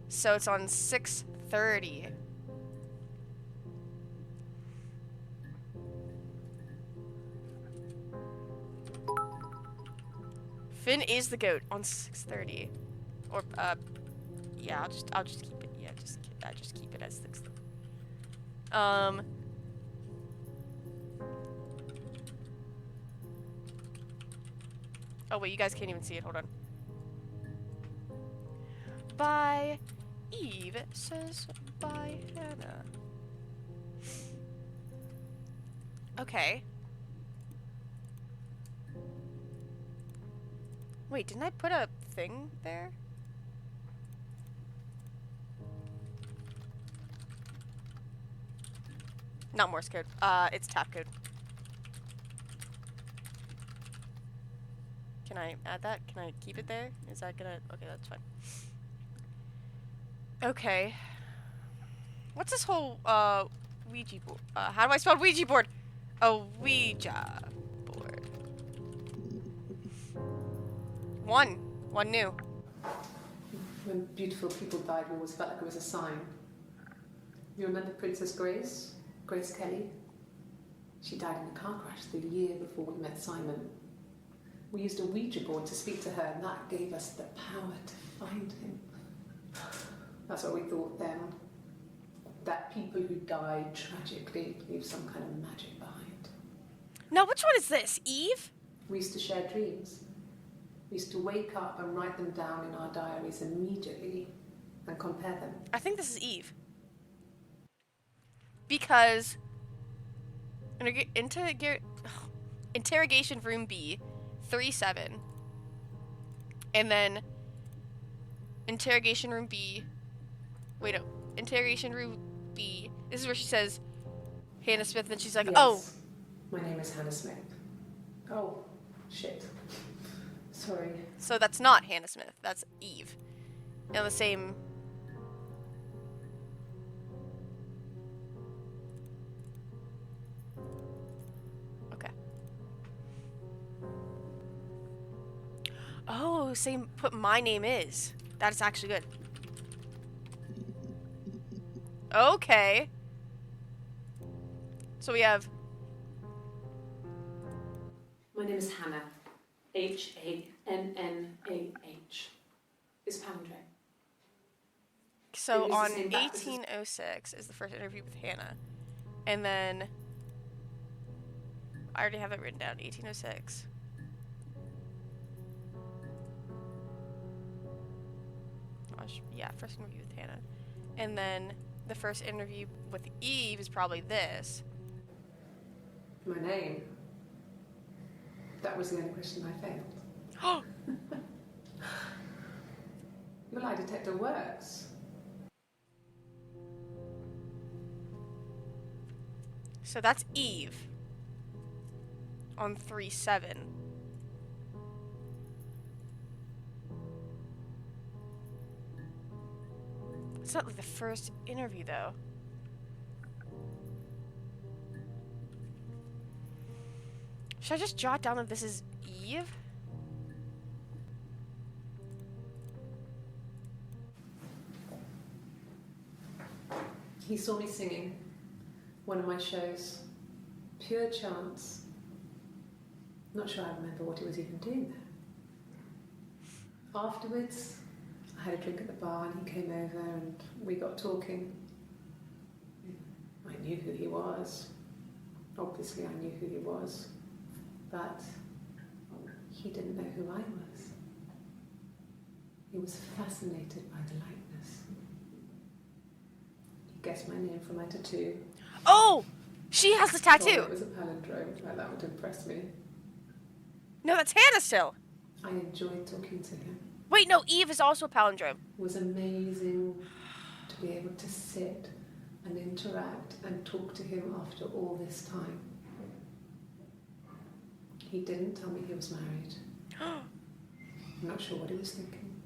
So it's on 6:30. Finn is the goat on 6:30. Or yeah, I'll just keep it. Yeah, just keep it as 6:30. Oh wait, you guys can't even see it. Hold on. By Eve says by Hannah. Okay. Wait, didn't I put a thing there? Not Morse code. It's tap code. Can I add that? Can I keep it there? Is that gonna... Okay, that's fine. Okay. What's this whole, Ouija board? How do I spell Ouija board? Oh, Ouija board. One. One new. When beautiful people died, we always felt like it was a sign. You remember Princess Grace? Grace Kelly? She died in a car crash the year before we met Simon. We used a Ouija board to speak to her, and that gave us the power to find him. That's what we thought then. That people who died tragically leave some kind of magic behind. Now, which one is this? Eve? We used to share dreams. We used to wake up and write them down in our diaries immediately and compare them. I think this is Eve. Because interrogation room B, 3-7. And then interrogation room B. Wait, no. Interrogation room B. This is where she says Hannah Smith, and she's like, Yes. oh. My name is Hannah Smith. Oh, shit. Sorry. So that's not Hannah Smith. That's Eve. And the same. Okay. Oh, same. Put my name is. That is actually good. Okay. So we have. My name is Hannah. Hannah. It's palindrome. So It is on the same back. 1806 is the first interview with Hannah. And then I already have it written down. 1806. Yeah, first interview with Hannah. And then the first interview with Eve is probably this. My name. That was the only question I failed. Oh, Your lie detector works. so that's Eve on 3-7. It's not like the first interview though. Should I just jot down that this is Eve? He saw me singing one of my shows. Pure chance. Not sure I remember what he was even doing there. Afterwards, I had a drink at the bar and he came over and we got talking. I knew who he was. Obviously I knew who he was. But he didn't know who I was. He was fascinated by the likeness. He guessed my name from my tattoo. Oh! She has the Thought tattoo! it was a palindrome, like that would impress me. No, that's Hannah still. I enjoyed talking to him. Wait, no, Eve is also a palindrome. It was amazing to be able to sit and interact and talk to him after all this time. He didn't tell me he was married. I'm not sure what he was thinking.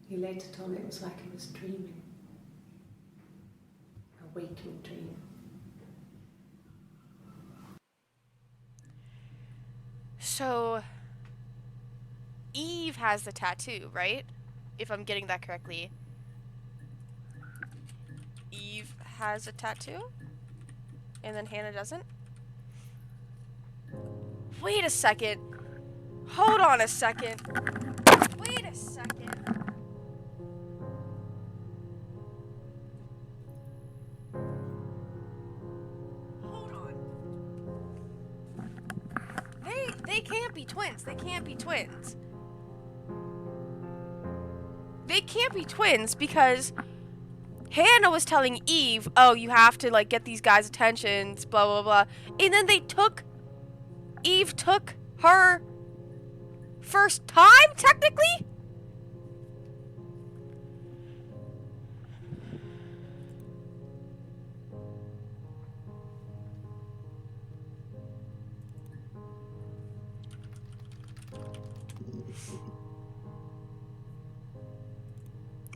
He later told me it was like he was dreaming. A waking dream. So, Eve has the tattoo, right? If I'm getting that correctly. Eve has a tattoo? And then Hannah doesn't? Wait a second. Hold on a second. Wait a second. Hold on. They can't be twins. They can't be twins. They can't be twins because Hannah was telling Eve, oh, you have to like get these guys' attentions, blah blah blah. And then Eve took her first time, technically?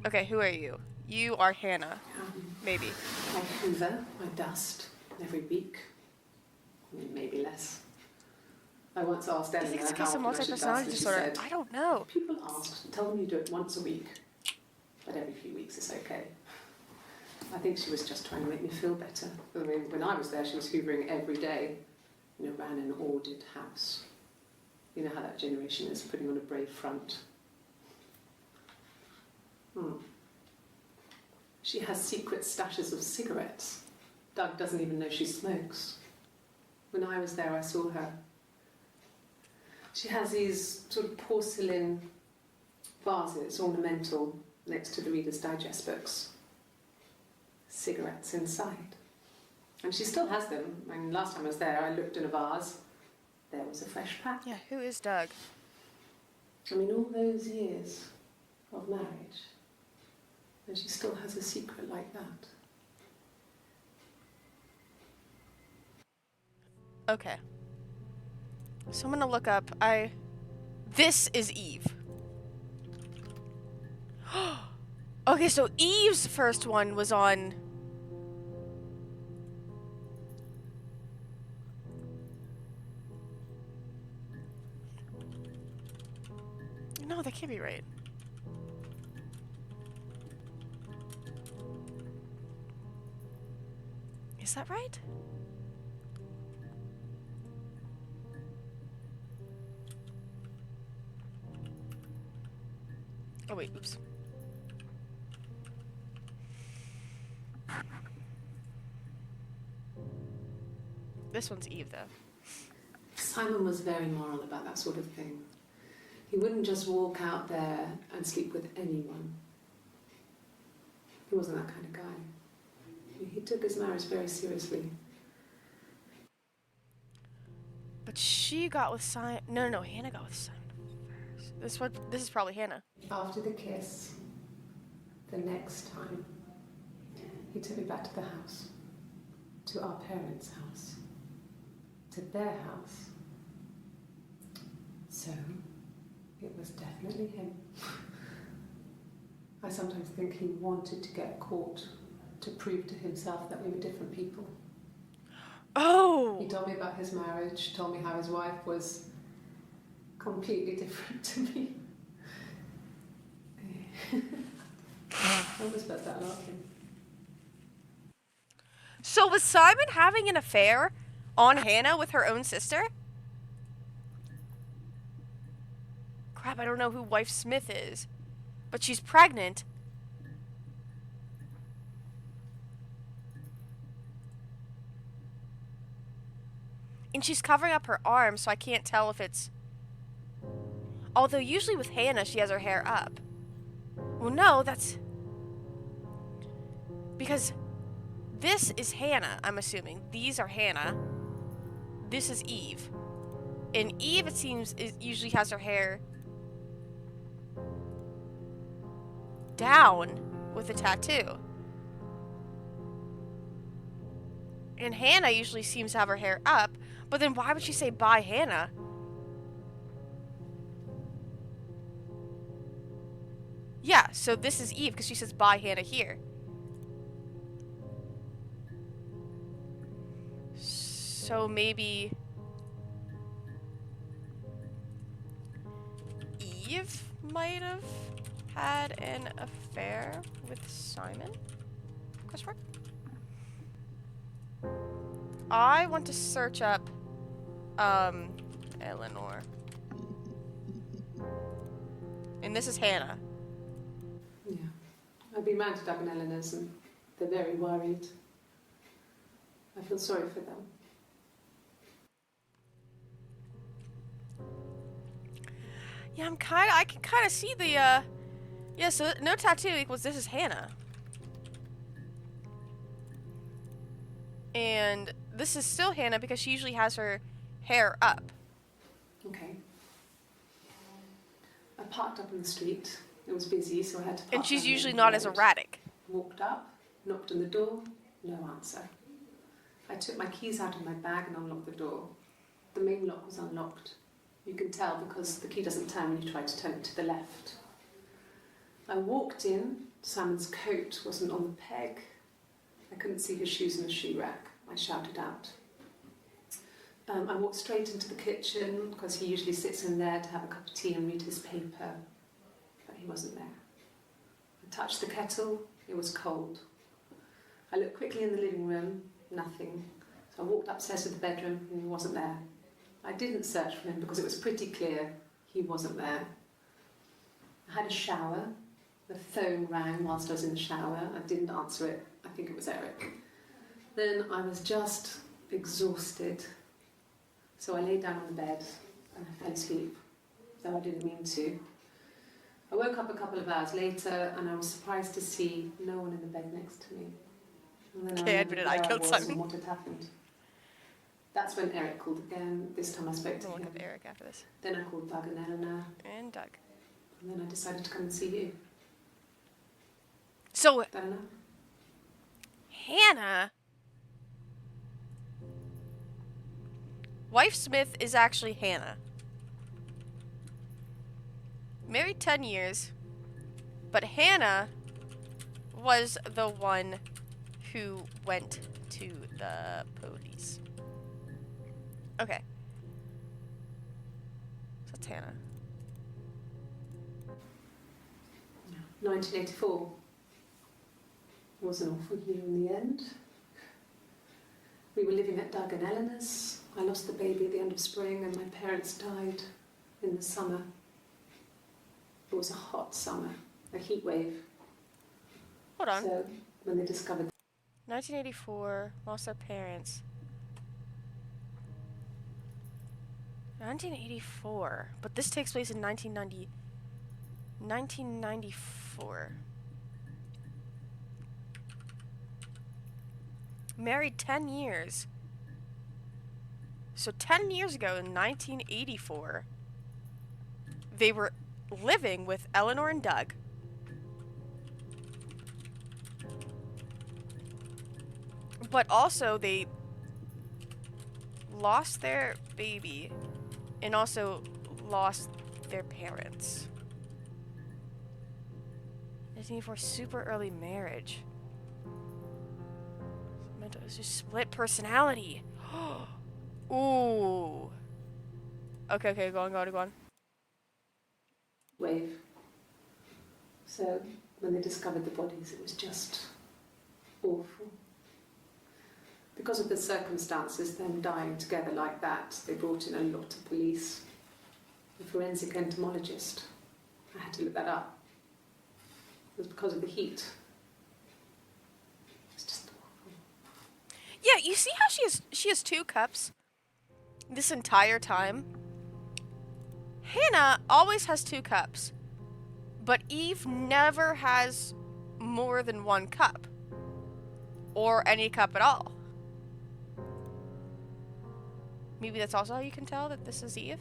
Okay, who are you? You are Hannah. Maybe. I hoover, I dust every week. I mean, maybe less. I once asked I Eleanor think it's how because of often I should multi-personality test, and she disorder. said, I don't know. people asked, tell them you do it once a week, but every few weeks is okay. I think she was just trying to make me feel better. I mean, when I was there, she was hoovering every day, ran an ordered house. You know how that generation is, putting on a brave front. She has secret stashes of cigarettes. Doug doesn't even know she smokes. When I was there, I saw her. She has these sort of porcelain vases, ornamental, next to the Reader's Digest books. Cigarettes inside. And she still has them. I mean, last time I was there, I looked in a vase. There was a fresh pack. Yeah, who is Doug? I mean, all those years of marriage, and she still has a secret like that. Okay. So I'm gonna look up. This is Eve. Okay, so Eve's first one was on. No, that can't be right. Is that right? Oh wait, oops. This one's Eve, though. Simon was very moral about that sort of thing. He wouldn't just walk out there and sleep with anyone. He wasn't that kind of guy. He took his marriage very seriously. But she got with Simon. No, Hannah got with Simon first. This is probably Hannah. After the kiss, the next time, he took me back to the house, to our parents' house, to their house. So, it was definitely him. I sometimes think he wanted to get caught to prove to himself that we were different people. Oh! He told me about his marriage, told me how his wife was completely different to me. I almost burst out laughing. So was Simon having an affair on Hannah with her own sister? Crap, I don't know who wife Smith is. But she's pregnant. And she's covering up her arm, so I can't tell if it's... Although usually with Hannah, she has her hair up. Well, no, that's... Because this is Hannah, I'm assuming. These are Hannah. This is Eve. And Eve, it seems, usually has her hair down with a tattoo. And Hannah usually seems to have her hair up. But then why would she say bye, Hannah? Yeah, so this is Eve because she says bye, Hannah here. So maybe Eve might have had an affair with Simon? Question mark? I want to search up Eleanor. And this is Hannah. Yeah. I've been round to Doug and Eleanor's and they're very worried. I feel sorry for them. Yeah, I can kind of see the, yeah, so no tattoo equals this is Hannah. And this is still Hannah because she usually has her hair up. Okay. I parked up in the street. It was busy, so I had to park. And she's down the usually end not of as the road. erratic. Walked up, knocked on the door, no answer. I took my keys out of my bag and unlocked the door. The main lock was unlocked. You can tell because the key doesn't turn when you try to turn it to the left. I walked in. Simon's coat wasn't on the peg. I couldn't see his shoes in the shoe rack. I shouted out. I walked straight into the kitchen because he usually sits in there to have a cup of tea and read his paper, but he wasn't there. I touched the kettle, it was cold. I looked quickly in the living room, nothing. So I walked upstairs to the bedroom and he wasn't there. I didn't search for him because it was pretty clear he wasn't there. I had a shower. The phone rang whilst I was in the shower. I didn't answer it. I think it was Eric. Then I was just exhausted. So I lay down on the bed and I fell asleep, though I didn't mean to. I woke up a couple of hours later and I was surprised to see no one in the bed next to me. And then Okay, I admitted I killed Simon. And what had happened. That's when Eric called again. This time I spoke to We'll him. look up Eric after this. Then I called Doug and Eleanor. And Doug. And then I decided to come and see you. So, Don't know. Hannah... Wife Smith is actually Hannah. Married 10 years. But Hannah was the one who went to the police. Okay. So that's Hannah. 1984 was an awful year in the end. We were living at Doug and Eleanor's. I lost the baby at the end of spring and my parents died in the summer. It was a hot summer, a heat wave. Hold on. So when they discovered 1984, lost their parents. 1984, but this takes place in 1994. Married 10 years. So 10 years ago in 1984, they were living with Eleanor and Doug. But also they lost their baby and also lost their parents. 1984, super early marriage. It's just split personality. Ooh. Okay, go on. wave. So when they discovered the bodies, it was just awful. Because of the circumstances, them dying together like that, they brought in a lot of police. A forensic entomologist. I had to look that up. It was because of the heat. It's just awful. Yeah, you see how she has two cups this entire time? Hannah always has two cups, but Eve never has more than one cup. Or any cup at all. Maybe that's also how you can tell that this is Eve?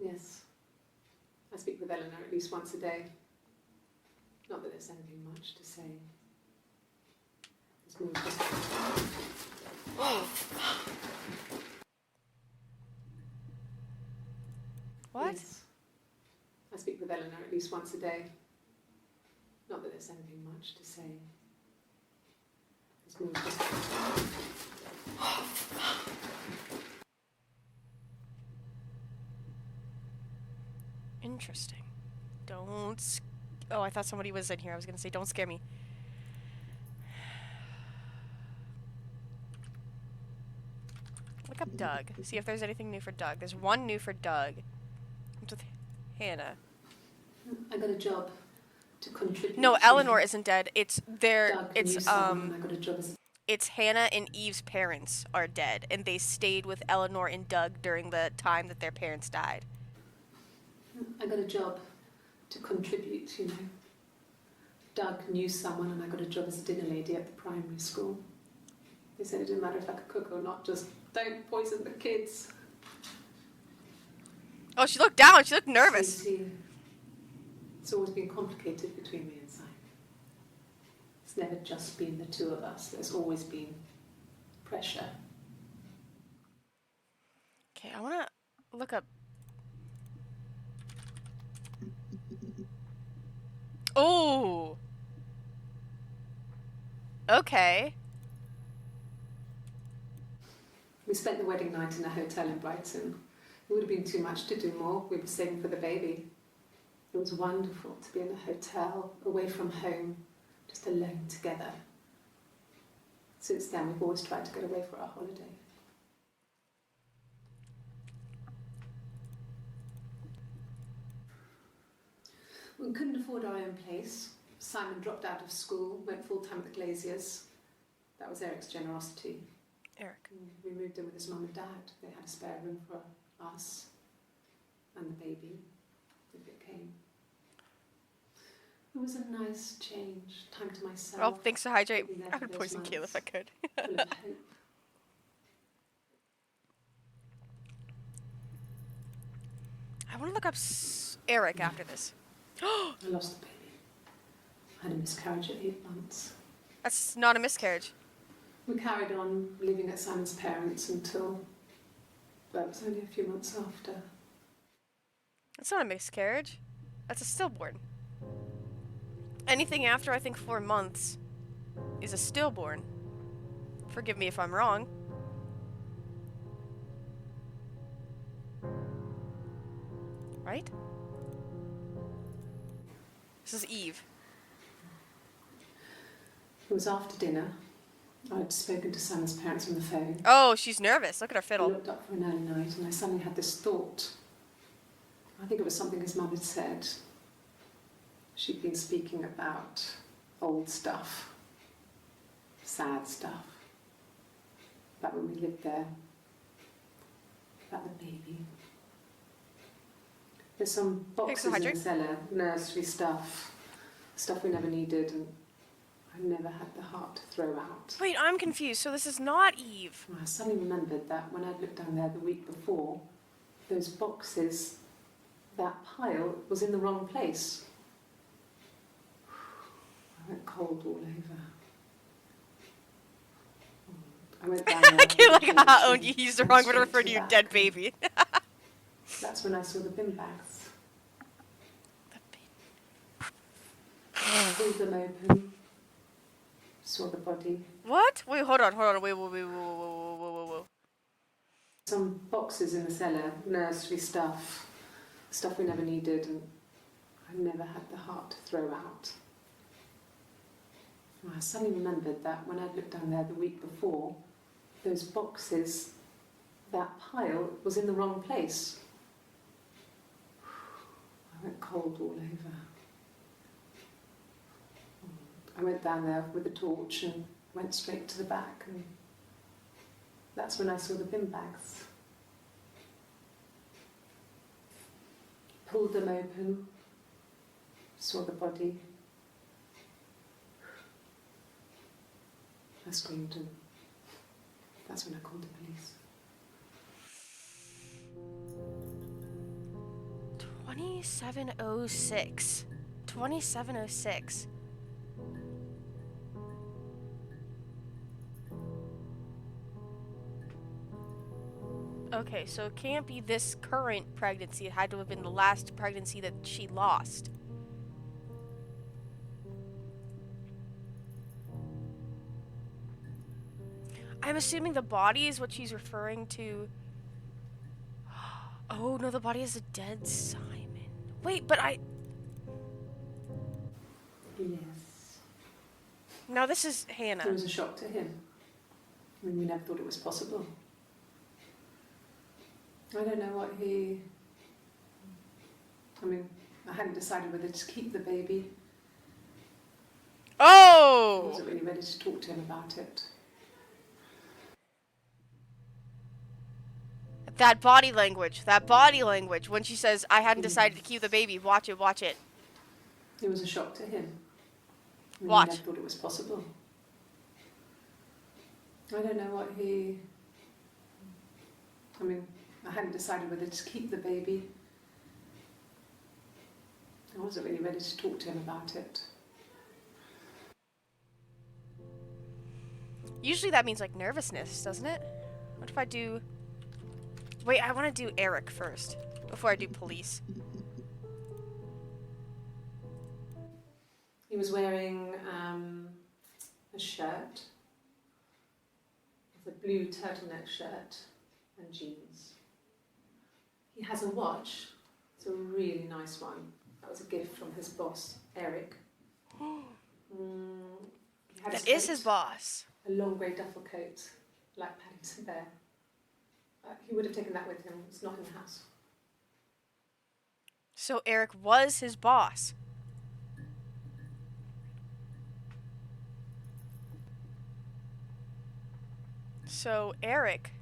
Yes. I speak with Eleanor at least once a day. Not that there's anything much to say. It's more just... What? Yes. I speak with Eleanor at least once a day. Not that there's anything much to say. It's more just... Interesting. Oh, I thought somebody was in here. I was gonna say, don't scare me. Look up Doug. See if there's anything new for Doug. There's one new for Doug. It's with Hannah. I got a job to contribute. No, to Eleanor isn't dead. It's their. Doug It's knew someone, I got a job as It's Hannah and Eve's parents are dead, and they stayed with Eleanor and Doug during the time that their parents died. I got a job to contribute, you know. Doug knew someone and I got a job as a dinner lady at the primary school. They said it didn't matter if I could cook or not, just don't poison the kids. Oh, she looked down. She looked nervous. So you see, it's always been complicated between me and Simon. It's never just been the two of us. There's always been pressure. Okay, I want to look up. Oh. Okay. We spent the wedding night in a hotel in Brighton. It would have been too much to do more. We were saving for the baby. It was wonderful to be in a hotel, away from home, just alone together. Since then, we've always tried to get away for our holiday. We couldn't afford our own place. Simon dropped out of school, went full-time at the Glaziers. That was Eric's generosity. Eric. We moved in with his mum and dad. They had a spare room for us and the baby, if it came. It was a nice change, time to myself. Well, thanks to hydrate. Being there I for would those poison Kayla if I months, could. full of hope. I want to look up Eric after this. I lost the baby. I had a miscarriage at 8 months. That's not a miscarriage. We carried on living at Simon's parents until, well, it was only a few months after. That's not a miscarriage. That's a stillborn. Anything after, I think, 4 months is a stillborn. Forgive me if I'm wrong. Right? This is Eve. It was after dinner. I'd spoken to Simon's parents on the phone. Oh, she's nervous. Look at her I fiddle. looked up for an early night and I suddenly had this thought. I think it was something his mum had said. She'd been speaking about old stuff, sad stuff, about when we lived there, about the baby. There's some boxes in the hydrate. cellar, nursery stuff, stuff we never needed and I never had the heart to throw out. Wait, I'm confused. So this is not Eve. I suddenly remembered that when I'd looked down there the week before, those boxes, that pile was in the wrong place. I went cold all over. I went down there. I can't like, oh, and you used the went wrong word to straight refer to the your back. dead baby. That's when I saw the bin bags. Pulled them open, saw the body. What? Wait, hold on. Wait. Some boxes in the cellar, nursery stuff, stuff we never needed and I never had the heart to throw out. I suddenly remembered that when I'd looked down there the week before, those boxes, that pile was in the wrong place. I went cold all over. I went down there with a torch and went straight to the back and that's when I saw the bin bags. Pulled them open, saw the body. I screamed and that's when I called the police. 2706. 2706. Okay, so it can't be this current pregnancy. It had to have been the last pregnancy that she lost. I'm assuming the body is what she's referring to. Oh, no, the body is a dead Simon. Wait, but Yes. Now this is It Hannah. was a shock to him. I mean, we never thought it was possible. I don't know what he... I mean, I hadn't decided whether to keep the baby. I Oh! wasn't really ready to talk to him about it. That body language. When she says, I hadn't decided to keep the baby. Watch it. It was a shock to him. I mean, What? We never thought it was possible. I don't know what he... I mean, I hadn't decided whether to keep the baby. I wasn't really ready to talk to him about it. Usually that means like nervousness, doesn't it? What if I do... Wait, I want to do Eric first, before I do police. He was wearing a shirt, a with a blue turtleneck shirt and jeans. He has a watch. It's a really nice one. That was a gift from his boss, Eric. He had That his is his coat, boss. a long grey duffel coat, like Paddington Bear. He would have taken that with him. It's not in the house. So Eric was his boss. So Eric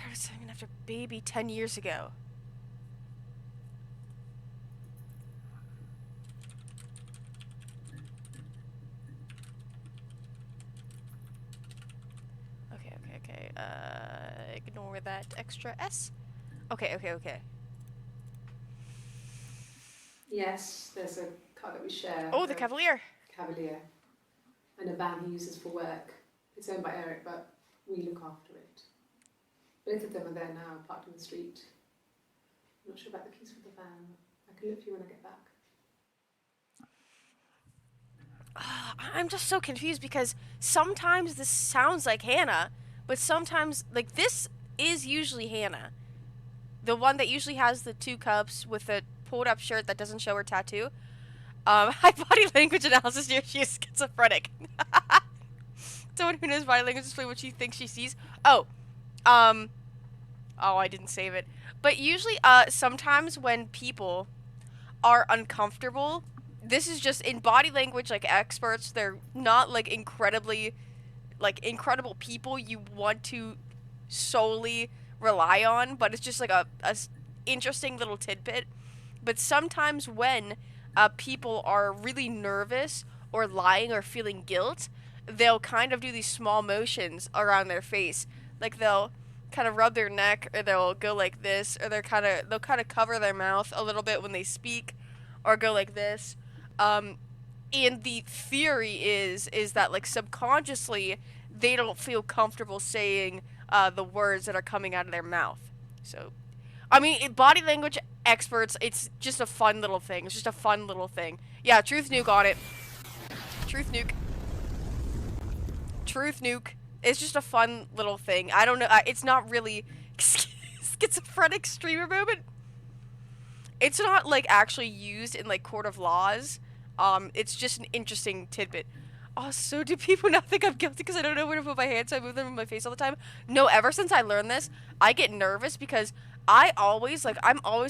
was second after baby 10 years ago. Okay. Ignore that extra S. Okay. Yes, there's a car that we share. Oh, the Cavalier. Cavalier. And a van he uses for work. It's owned by Eric, but we look after it. Both of them are there now, parked in the street. I'm not sure about the keys for the van. I can look for you when I get back. I'm just so confused because sometimes this sounds like Hannah, but sometimes, like, this is usually Hannah. The one that usually has the 2 cups with a pulled up shirt that doesn't show her tattoo. High body language analysis here, she is schizophrenic. Someone who knows body language display what she thinks she sees. Oh, I didn't save it. But usually, sometimes when people are uncomfortable, this is just in body language, like, experts, they're not, like, incredible people you want to solely rely on, but it's just, like, a interesting little tidbit. But sometimes when people are really nervous or lying or feeling guilt, they'll kind of do these small motions around their face. Like, they'll kind of rub their neck, or they'll go like this, or they'll kind of cover their mouth a little bit when they speak, or go like this. And the theory is that, like, subconsciously they don't feel comfortable saying the words that are coming out of their mouth. So, I mean, body language experts, it's just a fun little thing. It's just a fun little thing. Yeah, Truth Nuke on it. Truth Nuke. It's just a fun little thing. I don't know. It's not really schizophrenic streamer moment. It's not, like, actually used in, like, court of laws. It's just an interesting tidbit. Oh, so do people now think I'm guilty because I don't know where to put my hands, so I move them in my face all the time? No, ever since I learned this, I get nervous because I'm always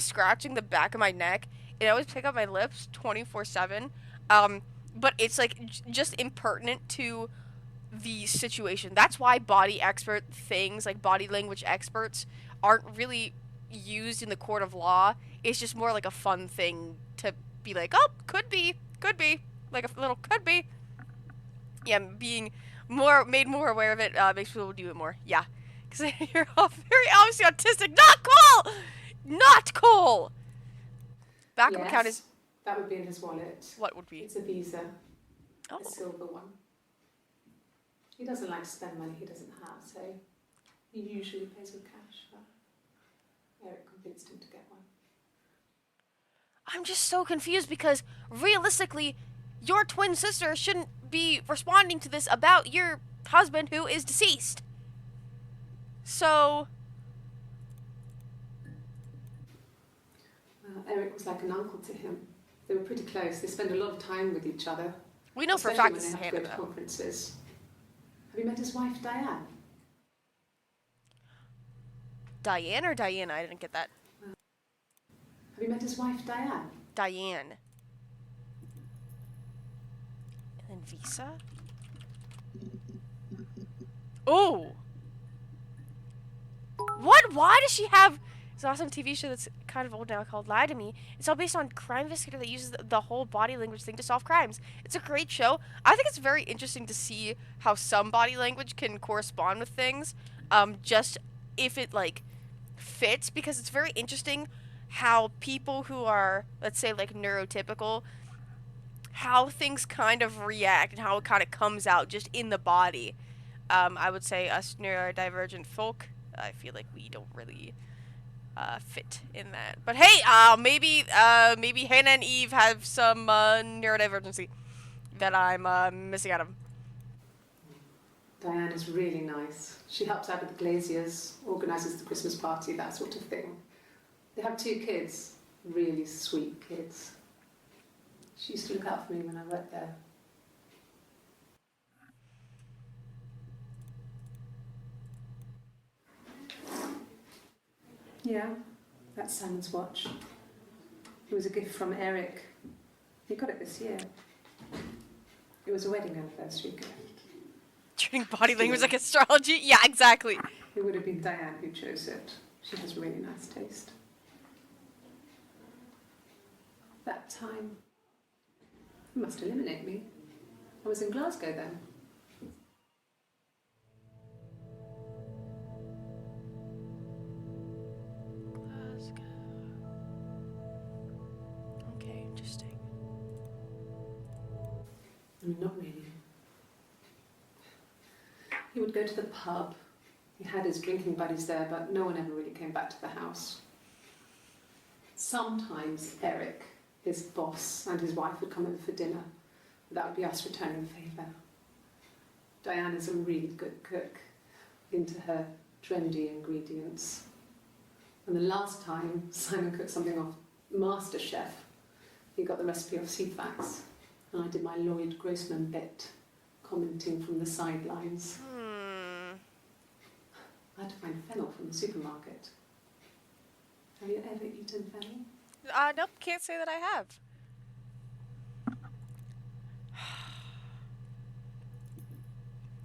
scratching the back of my neck, and I always pick up my lips 24/7. But it's, like, just impertinent to the situation. That's why body expert things, like body language experts, aren't really used in the court of law. It's just more like a fun thing to be like, oh, could be, like a little could be. Yeah, being made more aware of it makes people do it more. Yeah, because you're all very obviously autistic. Not cool. Backup account is. That would be in his wallet. What would be? It's a Visa. Oh. A silver one. He doesn't like to spend money he doesn't have, so he usually pays with cash. But Eric convinced him to get one. I'm just so confused because realistically, your twin sister shouldn't be responding to this about your husband who is deceased. So... Eric was like an uncle to him. They were pretty close. They spend a lot of time with each other. We know for a fact this is Hannah, though. Conferences. Have you met his wife, Diane? Diane or Diana? I didn't get that. Have you met his wife, Diane? Diane. And then Visa? Oh! What? Why does she have... It's an awesome TV show that's kind of old now called Lie to Me. It's all based on crime investigator that uses the whole body language thing to solve crimes. It's a great show. I think it's very interesting to see how some body language can correspond with things. Just if it, like, fits. Because it's very interesting how people who are, let's say, like, neurotypical, how things kind of react and how it kind of comes out just in the body. I would say us neurodivergent folk, I feel like we don't really fit in that. But hey, maybe Hannah and Eve have some neurodivergency that I'm missing out of. Diane is really nice. She helps out with the Glaziers, organises the Christmas party, that sort of thing. They have 2 kids, really sweet kids. She used to look out for me when I worked there. Yeah, that's Simon's watch. It was a gift from Eric. He got it this year. It was a wedding anniversary gift. Turning body language like astrology? Yeah, exactly. It would have been Diane who chose it. She has really nice taste. That time, you must eliminate me. I was in Glasgow then. Okay, interesting. Not really. He would go to the pub. He had his drinking buddies there, but no one ever really came back to the house. Sometimes Eric, his boss, and his wife would come over for dinner. That would be us returning the favour. Diane is a really good cook, into her trendy ingredients. And the last time Simon cooked something off MasterChef, he got the recipe off CFAX, and I did my Lloyd Grossman bit, commenting from the sidelines. I had to find fennel from the supermarket. Have you ever eaten fennel? Nope, can't say that I have.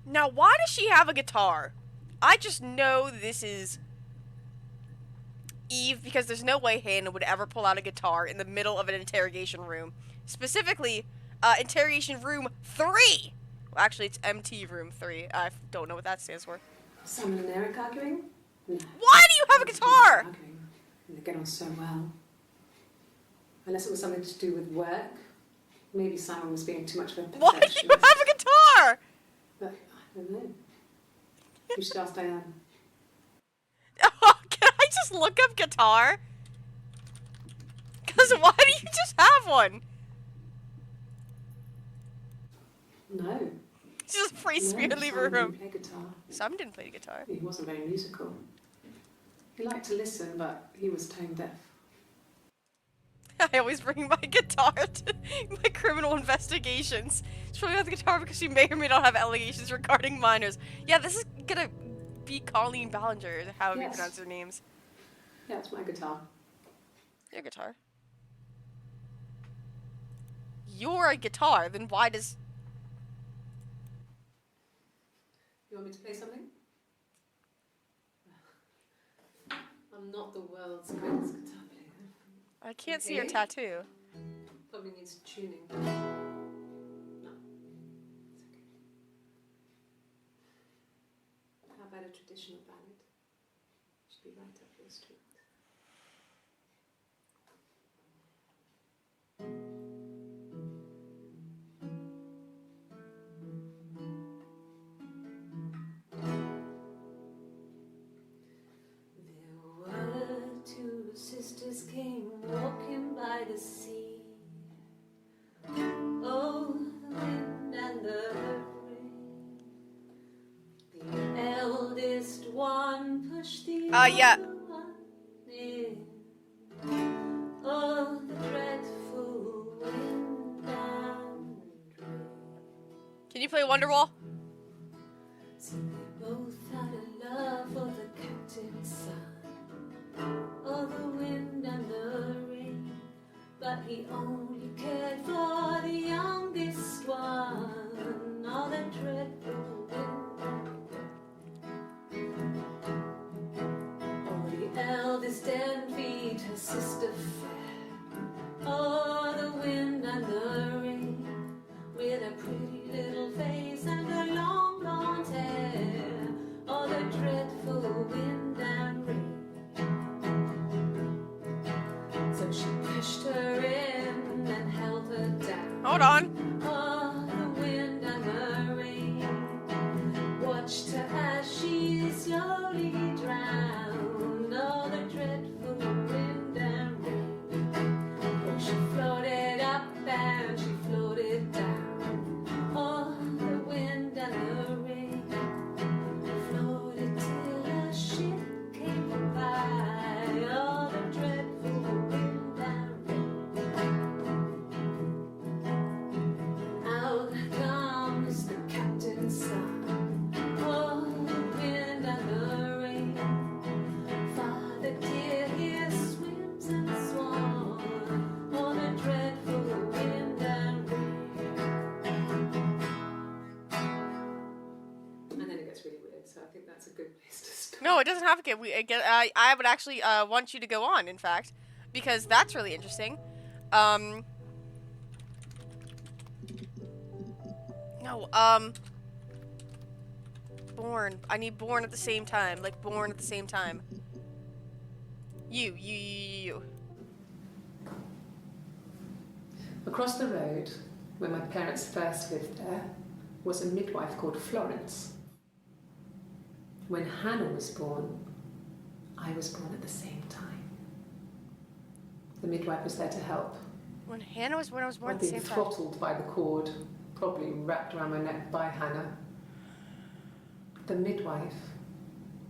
Now, why does she have a guitar? I just know this is Eve because there's no way Hannah would ever pull out a guitar in the middle of an interrogation room. Specifically, interrogation room 3! Well, actually, it's MT room 3. I don't know what that stands for. Simon and Eric arguing? No. Why do you have a guitar? Arguing. They get on so well. Unless it was something to do with work. Maybe Simon was being too much of a perfectionist. Why do you have a guitar? But I don't know. You should ask Diane. Oh, can I just look up guitar? Because why do you just have one? No. Just free spirit, leave her Simon room. didn't play guitar. Sam didn't play the guitar. He wasn't very musical. He liked to listen, but he was tone deaf. I always bring my guitar to my criminal investigations. She's probably not the guitar because she may or may not have allegations regarding minors. Yeah, this is gonna be Colleen Ballinger, however you pronounce her names. Yeah, it's my guitar. Your guitar. You're a guitar, then why does... You want me to play something? I'm not the world's greatest guitar player. I can't see your tattoo. Probably needs tuning. No. It's okay. How about a traditional ballad? Should be right up your street. Sisters came walking by the sea. Oh, the wind and the rain. The eldest one pushed the yeah. other one in. Oh, the dreadful wind and rain. Can you play Wonderwall? So they both had a love for the captain's son. Oh, the wind and the rain, but he only cared for the youngest one. Oh, the dreadful wind. Oh, the eldest envied her sister fair. Oh, the wind and the rain, with a pretty little face and her long blonde hair. Oh, the dreadful wind and rain. So she pushed her in and held her down. Hold on. Oh, the wind and the rain watched so I think that's a good place to start. No, it doesn't have to get. I would actually want you to go on, in fact, because that's really interesting. No, born. I need born at the same time. Like, born at the same time. You. Across the road, where my parents first lived there, was a midwife called Florence. When Hannah was born, I was born at the same time. The midwife was there to help. When Hannah was born, I was born I'd at the been same time. throttled by the cord, probably wrapped around my neck by Hannah. The midwife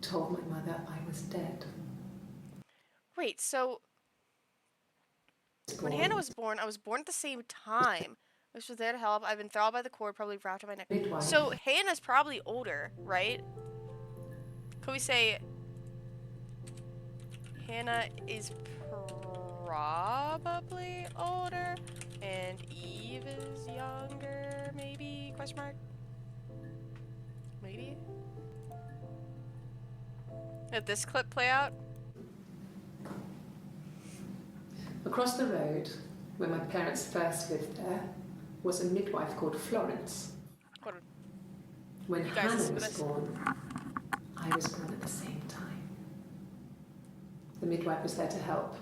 told my mother I was dead. Wait, so when Hannah was born, I was born at the same time. I was there to help. I've been throttled by the cord, probably wrapped around my neck. Midwife. So Hannah's probably older, right? Could we say Hannah is probably older and Eve is younger, maybe? Question mark? Maybe? Let this clip play out. Across the road, where my parents first lived there, was a midwife called Florence. Hold on. When You guys Hannah listen to was this. born, I was born at the same time. The midwife was there to help.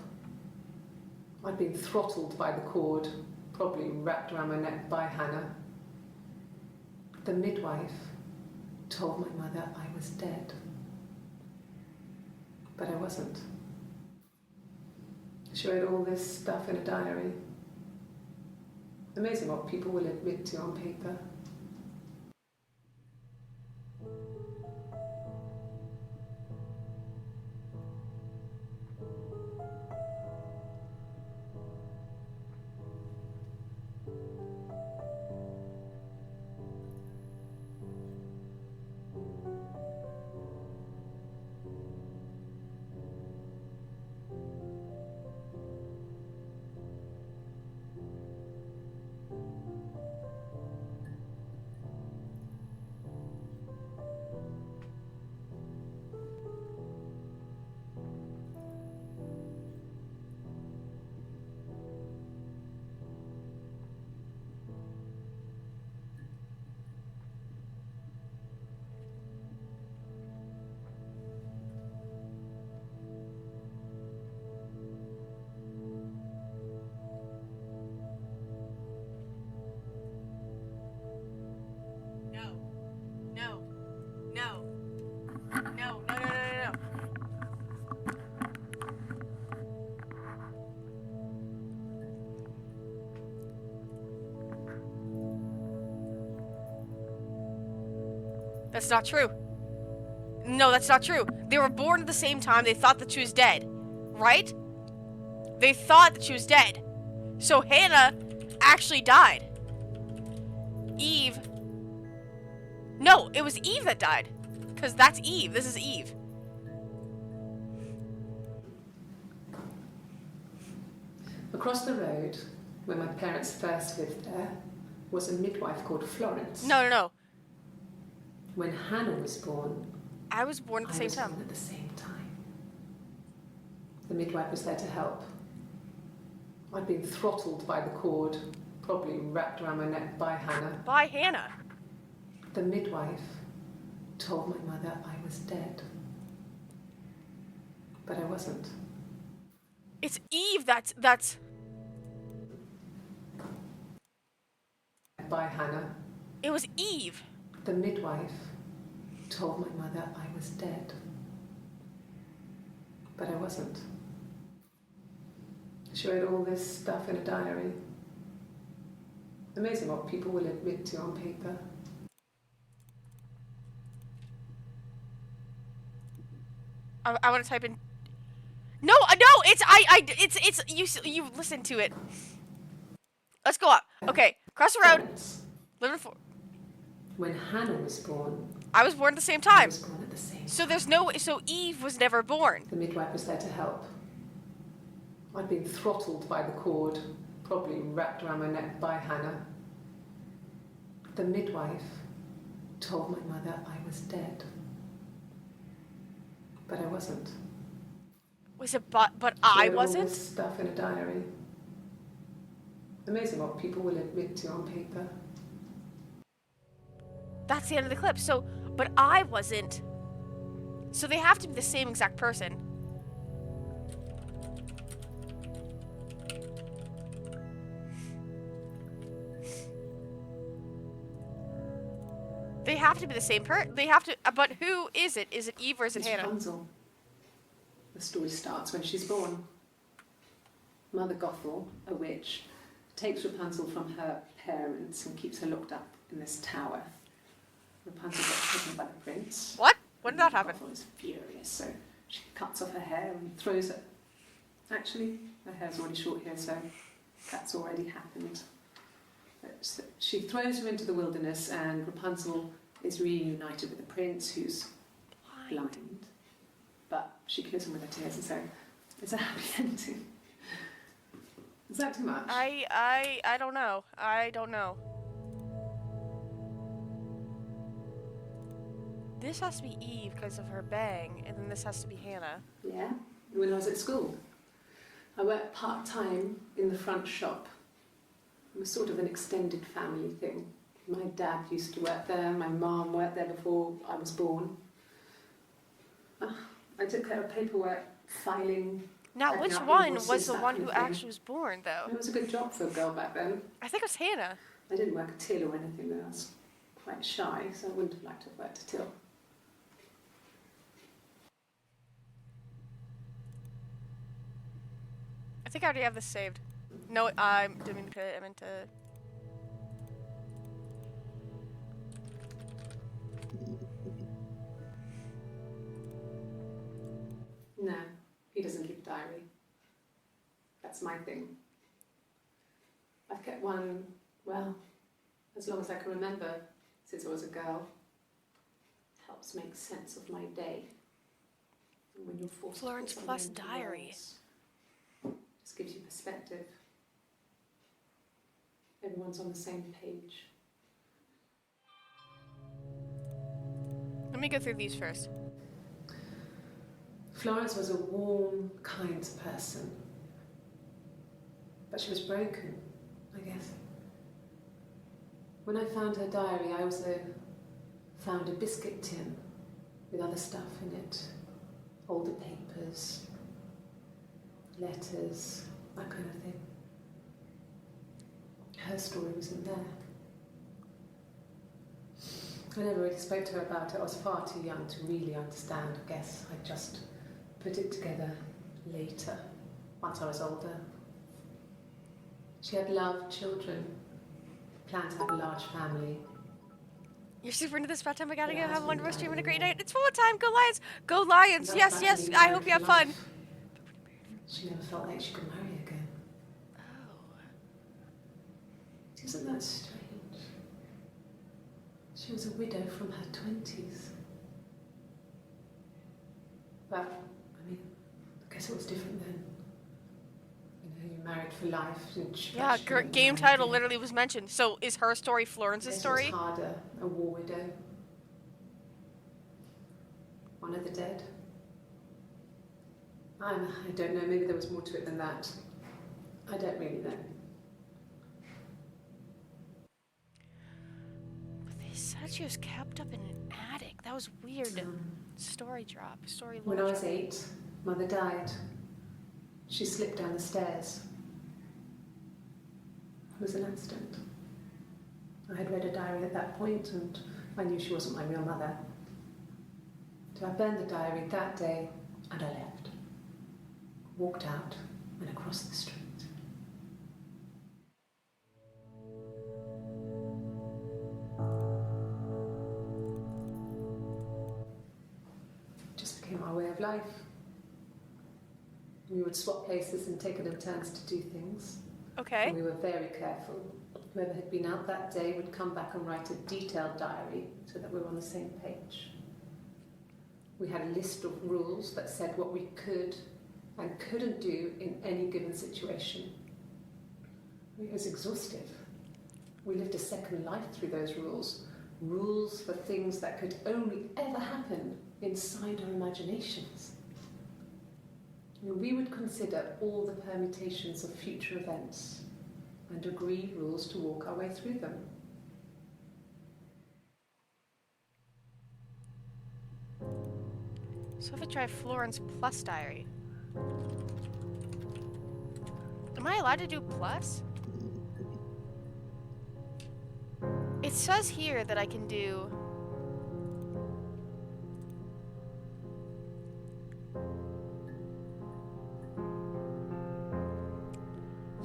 I'd been throttled by the cord, probably wrapped around my neck by Hannah. The midwife told my mother I was dead. But I wasn't. She wrote all this stuff in a diary. Amazing what people will admit to on paper. No. That's not true. No, that's not true. They were born at the same time. They thought that she was dead. Right? They thought that she was dead. So Hannah actually died. Eve. No, it was Eve that died. Because that's Eve. This is Eve. Across the road, where my parents first lived there, was a midwife called Florence. No. When Hannah was born, I was born at the I same was time. born at the same time. The midwife was there to help. I'd been throttled by the cord, probably wrapped around my neck by Hannah. By Hannah. The midwife told my mother I was dead. But I wasn't. It's Eve that's... By Hannah. It was Eve. The midwife told my mother I was dead. But I wasn't. She wrote all this stuff in a diary. Amazing what people will admit to on paper. I want to type in... No, it's... You listen to it. Let's go up. Okay, cross the road. Florence. Live in... When Hannah was born, I was born at the same I time. was born at the same time. So there's no... So Eve was never born. The midwife was there to help. I'd been throttled by the cord, probably wrapped around my neck by Hannah. The midwife told my mother I was dead. but I wasn't. Was it but She I wrote all wasn't? this stuff in a diary. Amazing what people will admit to on paper. That's the end of the clip. So, but I wasn't. So they have to be the same exact person. They have to be the same They have to. But who is it? Is it Eve or is it It's Hannah? Rapunzel. The story starts when she's born. Mother Gothel, a witch, takes Rapunzel from her parents and keeps her locked up in this tower. Rapunzel gets taken by the prince. What? When did that happen? Gothel is furious, so she cuts off her hair and throws it. Actually, her hair's already short here, so that's already happened. So she throws her into the wilderness, and Rapunzel is reunited with the prince, who's blind. But she kills him with her tears, and so it's a happy ending. Is that too much? I don't know. I don't know. This has to be Eve because of her bang, and then this has to be Hannah. Yeah, when I was at school. I worked part-time in the front shop. It was sort of an extended family thing. My dad used to work there, my mum worked there before I was born. I took care of paperwork, filing. Now, checking which out one invoices, was the that one kind who of thing. actually was born, though? It was a good job for a girl back then. I think it was Hannah. I didn't work a till or anything though. I was quite shy, so I wouldn't have liked to have worked a till. I think I already have this saved. No, I meant to. No, he doesn't keep a diary. That's my thing. I've kept one, well, as long as I can remember, since I was a girl. Helps make sense of my day. And when you're forced Florence to put plus something into diary. words, just gives you perspective. Everyone's on the same page. Let me go through these first. Florence was a warm, kind person. But she was broken, I guess. When I found her diary, I also found a biscuit tin with other stuff in it. Older papers, letters, that kind of thing. Her story wasn't there. I never really spoke to her about it. I was far too young to really understand, I guess. I just put it together later, once I was older. She had love, children, planned to have a large family. You're super into this. About time I gotta Yeah, go. Have a it's wonderful been stream and a time, great yeah. night. It's full time. Go Lions. Go Lions. That's Yes, back yes. when I married hope you for have fun. life. She never felt like she could marry again. Oh. Isn't that strange? She was a widow from her 20s. But, I mean, I guess it was different then. You know, you married for life. And Yeah, she couldn't game marry title again. literally was mentioned. So is her story Florence's This story? was harder, a war widow. One of the dead. I don't know, maybe there was more to it than that. I don't really know. They said she was kept up in an attic. That was weird. Story drop. Story When I launch. was 8, Mother died. She slipped down the stairs. It was an accident. I had read a diary at that point and I knew she wasn't my real mother. So I burned the diary that day and I left. Walked out and across the street. It just became our way of life. We would swap places and take it in turns to do things. Okay. And we were very careful. Whoever had been out that day would come back and write a detailed diary so that we were on the same page. We had a list of rules that said what we could and couldn't do in any given situation. It was exhaustive. We lived a second life through those rules. Rules for things that could only ever happen inside our imaginations. We would consider all the permutations of future events and agree rules to walk our way through them. So if I try Florence plus diary. Am I allowed to do plus? It says here that I can do...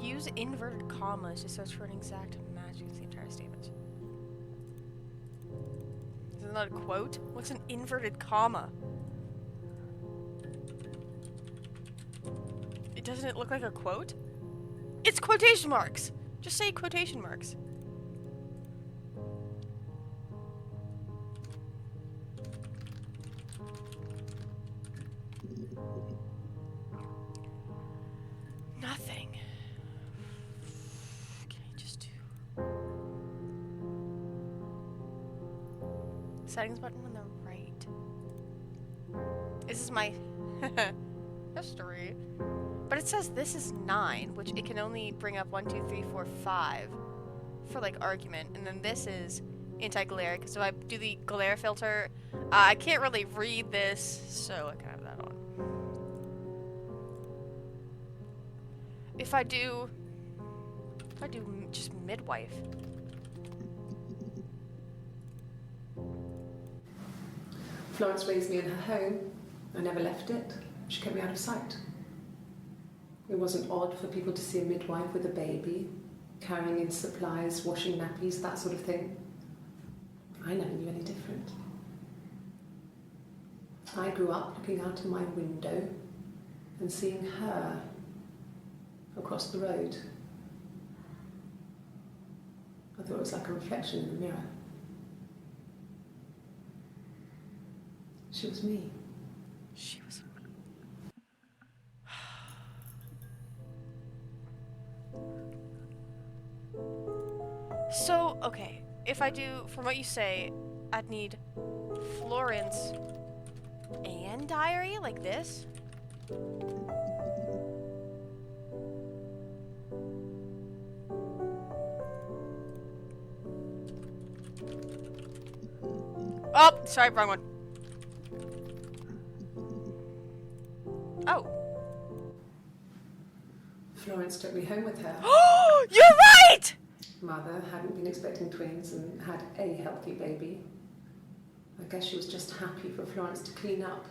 use inverted commas to search for an exact match with the entire statement. Is that a quote? What's an inverted comma? Doesn't it look like a quote? It's quotation marks! Just say quotation marks. Nothing. Can I just do... Settings button on the right. This is my history. But it says this is 9, which it can only bring up 1, 2, 3, 4, 5 for like argument, and then this is anti-glare. Because if I do the glare filter, I can't really read this, so I can have that on. If I do just midwife. Florence raised me in her home. I never left it. She kept me out of sight. It wasn't odd for people to see a midwife with a baby, carrying in supplies, washing nappies, that sort of thing. I never knew any different. I grew up looking out of my window and seeing her across the road. I thought it was like a reflection in the mirror. She was me. She was me. So, okay, if I do, from what you say, I'd need Florence and diary, like this? Oh, sorry, wrong one. Oh. Florence took me home with her. Oh, you're right! Mother hadn't been expecting twins and had a healthy baby. I guess she was just happy for Florence to clean up.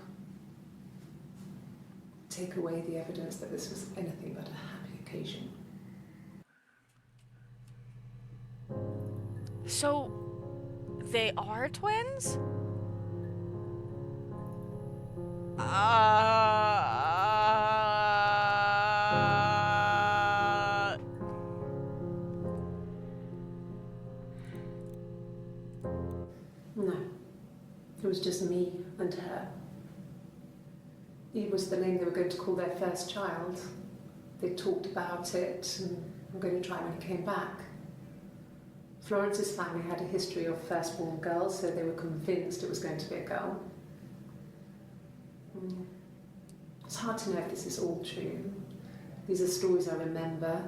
Take away the evidence that this was anything but a happy occasion. So, they are twins? No, it was just me and her. Eve was the name they were going to call their first child. They talked about it and were going to try when he came back. Florence's family had a history of firstborn girls, so they were convinced it was going to be a girl. It's hard to know if this is all true. These are stories I remember,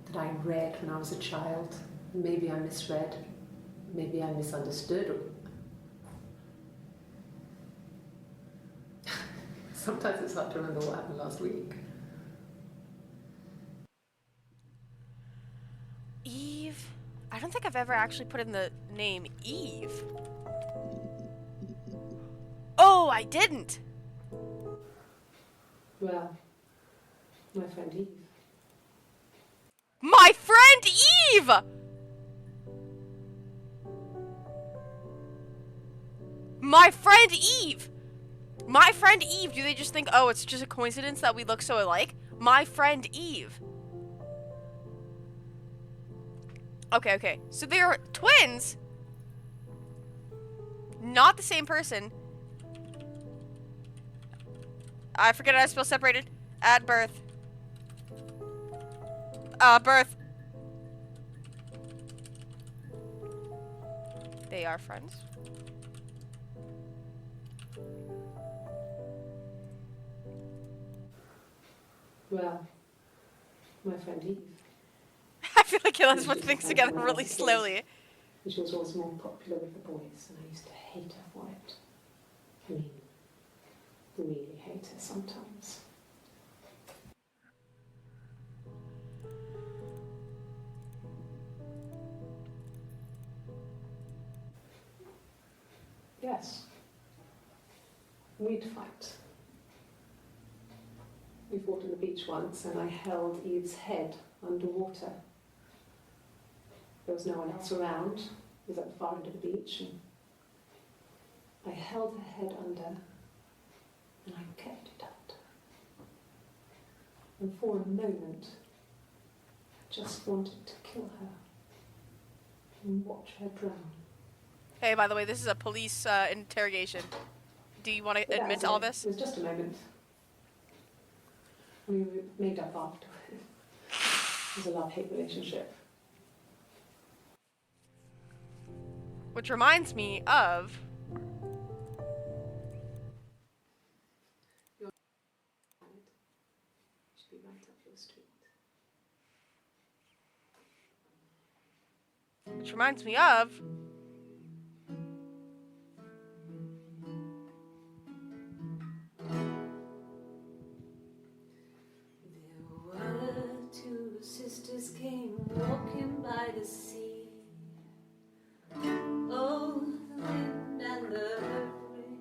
that I read when I was a child. Maybe I misread, maybe I misunderstood. Sometimes it's hard to remember what happened last week. Eve? I don't think I've ever actually put in the name Eve. Oh, I didn't! Well, my friend Eve. My friend Eve! My friend Eve! My friend Eve! Do they just think, oh, it's just a coincidence that we look so alike? My friend Eve. Okay. So they're twins. Not the same person. I forget how to spell separated. At birth. Birth. They are friends. Well, my friend Eve. I feel like Kayla's put things together really slowly. And she was always more popular with the boys, and I used to hate her for it. I mean, really hate her sometimes. Yes. We'd fight. We fought on the beach once, and I held Eve's head underwater. There was no one else around. It was at the far end of the beach, and I held her head under, and I kept it under. And for a moment, I just wanted to kill her and watch her drown. Hey, by the way, this is a police interrogation. Do you want to But that admit was to all it. this? It was just a moment. We made up after. It was a love-hate relationship. Which reminds me of... Should be right up your street. Which reminds me of... There were two sisters came walking by the sea. Oh, the wind and the rain.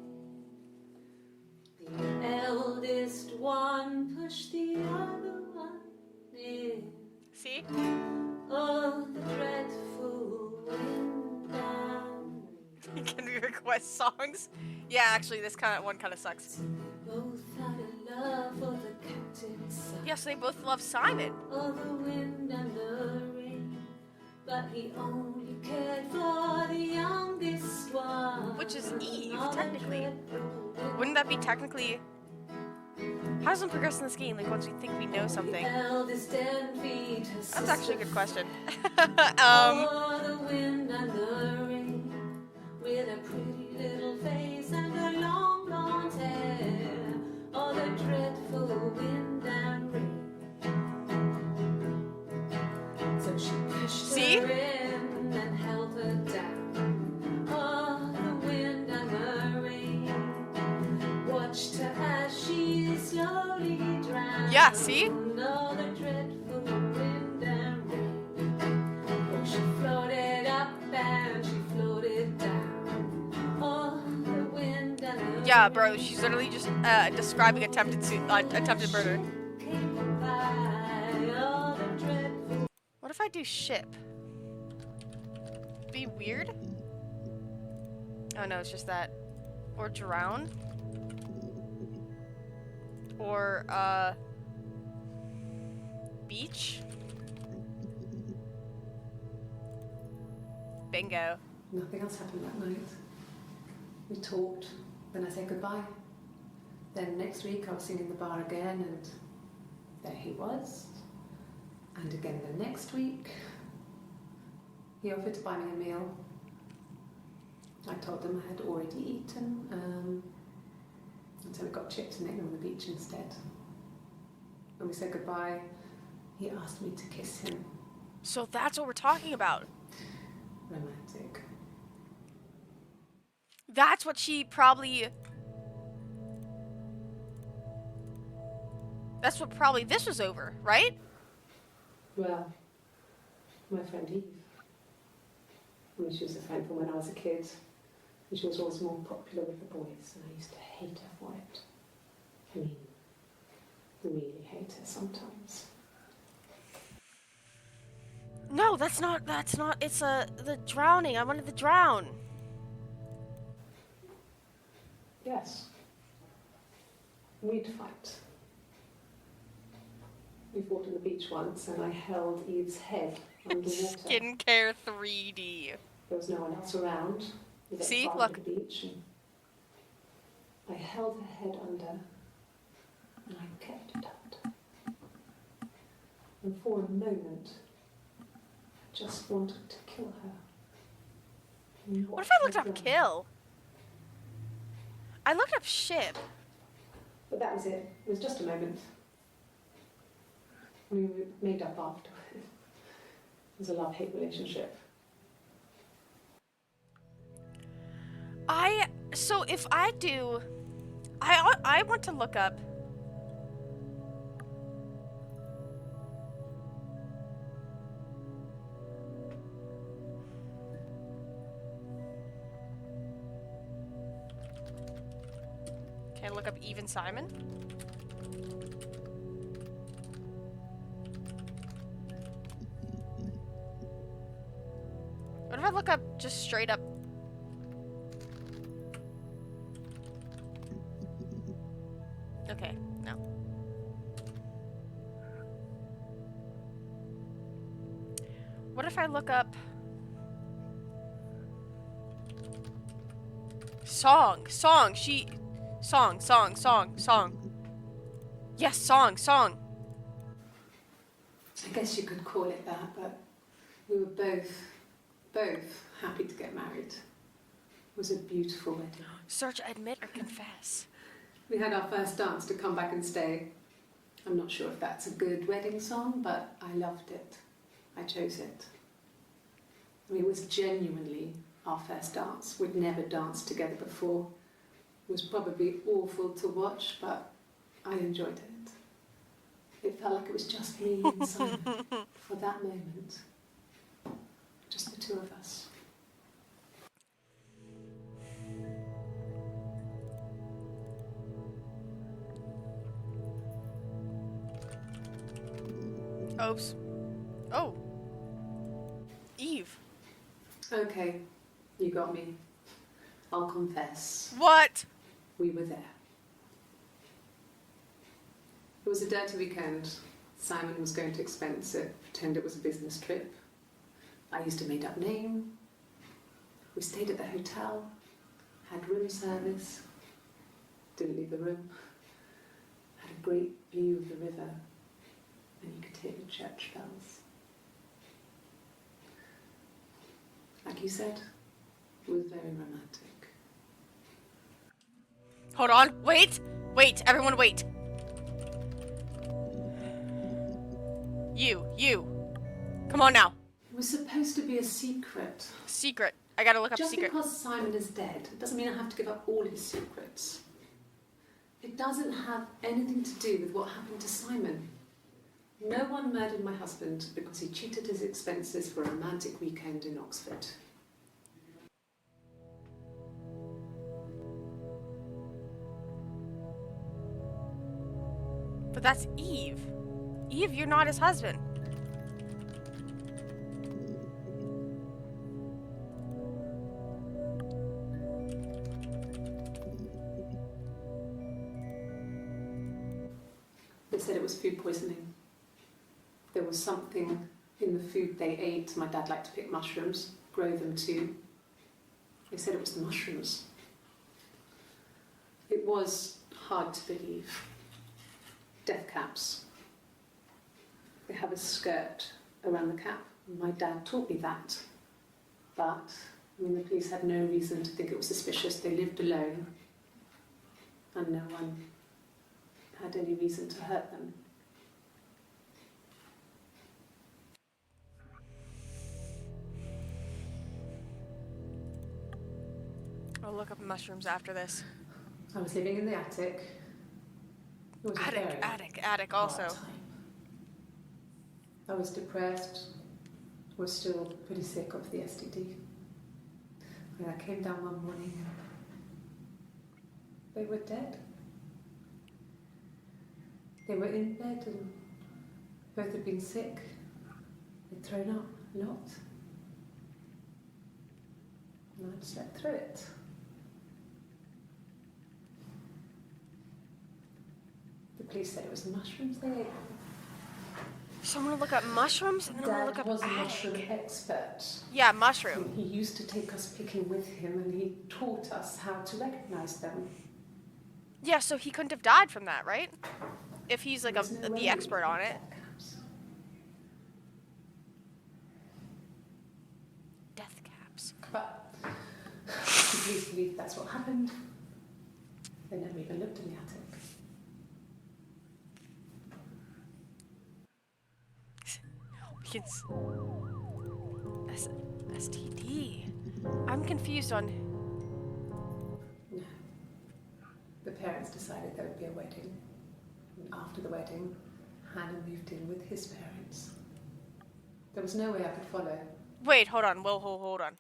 The eldest one pushed the other one in. See? Oh, the dreadful wind and Can we request songs? Yeah, actually, this one kind of sucks. both had a love for the captain's son. Yes, they both love Simon. Oh, the wind and the rain, but he only cared for the youngest one. Which is Eve, Oh, the technically. dreadful wind. Wouldn't that be technically... How does one progress in this game, like, once we think we know something? The eldest envied her That's actually a good sister. question. Oh, the wind and the rain, with a pretty little face and her long blonde hair. Oh, the dreadful wind and rain. So she pushed See? her in and held her down. Oh, the wind and the rain watched her as she slowly drowned. Yeah, see? Oh, the dreadful wind and rain. Oh, she floated up and she floated down. Oh, the wind and the Yeah, bro, she's literally just describing attempted murder. came by. Oh, the dreadful. What if I do ship? Be weird? Oh no, it's just that. Or drown? Or, beach? Bingo. Nothing else happened that night. We talked, then I said goodbye. Then next week I was singing in the bar again, and there he was. And again the next week, he offered to buy me a meal. I told him I had already eaten, and so we got chips and ate them on the beach instead. When we said goodbye, he asked me to kiss him. So that's what we're talking about. Romantic. That's what she probably... That's what probably this was over, right? Well, my friend Eve. I mean, she was a friend from when I was a kid. And she was always more popular with the boys, and I used to hate her for it. I mean, really hate her sometimes. No, that's not, it's the drowning. I wanted to drown. Yes. We'd fight. We fought on the beach once, and I held Eve's head underwater. Skincare 3D. There was no one else around. We were at the See? far Look. end of the beach, and I held her head under, and I kept it under. And for a moment, I just wanted to kill her. And What watch if I looked her up drown. kill? I looked up ship. But that was it. It was just a moment. We made up after. It was a love-hate relationship. So if I do, I want to look up. Can I look up Eve and Simon? What if I look up just straight up? Okay, no. What if I look up song? Yes, song. I guess you could call it that, but we were both happy to get married. It was a beautiful wedding. Search, admit, or confess. We had our first dance to come back and stay. I'm not sure if that's a good wedding song, but I loved it. I chose it. I mean, it was genuinely our first dance. We'd never danced together before. It was probably awful to watch, but I enjoyed it. It felt like it was just me and Simon for that moment. Just the two of us. Oops. Oh. Eve. Okay, you got me. I'll confess. What? We were there. It was a dirty weekend. Simon was going to expense it, pretend it was a business trip. I used a made-up name. We stayed at the hotel, had room service, didn't leave the room, had a great view of the river, and you could hear the church bells. Like you said, it was very romantic. Hold on. Wait. Everyone wait. You. Come on now. It was supposed to be a secret. Secret. I gotta look up Just secret. because Simon is dead, it doesn't mean I have to give up all his secrets. It doesn't have anything to do with what happened to Simon. No one murdered my husband because he cheated his expenses for a romantic weekend in Oxford. But that's Eve. Eve, you're not his husband. They said it was food poisoning. There was something in the food they ate. My dad liked to pick mushrooms, grow them too. They said it was the mushrooms. It was hard to believe. Death caps. They have a skirt around the cap. My dad taught me that. But, the police had no reason to think it was suspicious. They lived alone. And no one had any reason to hurt them. I'll look up mushrooms after this. I was living in the attic. It was a very Attic also. hard time. I was depressed, was still pretty sick of the STD. When I came down one morning, they were dead. They were in bed and both had been sick. They'd thrown up a lot. And I'd slept through it. The police said it was the mushrooms they ate. So I'm gonna look up mushrooms and then I'm gonna look Dad up was a attic. mushroom expert. Yeah, mushroom. He used to take us picking with him and he taught us how to recognize them. Yeah, so he couldn't have died from that, right? If he's like There's no way the expert on it. Death Death caps. caps. But the police believe that's what happened. They never even looked in the attic. It's STD. I'm confused on. No. The parents decided there would be a wedding. And after the wedding, Hannah moved in with his parents. There was no way I could follow. Wait, hold on. Well, hold on.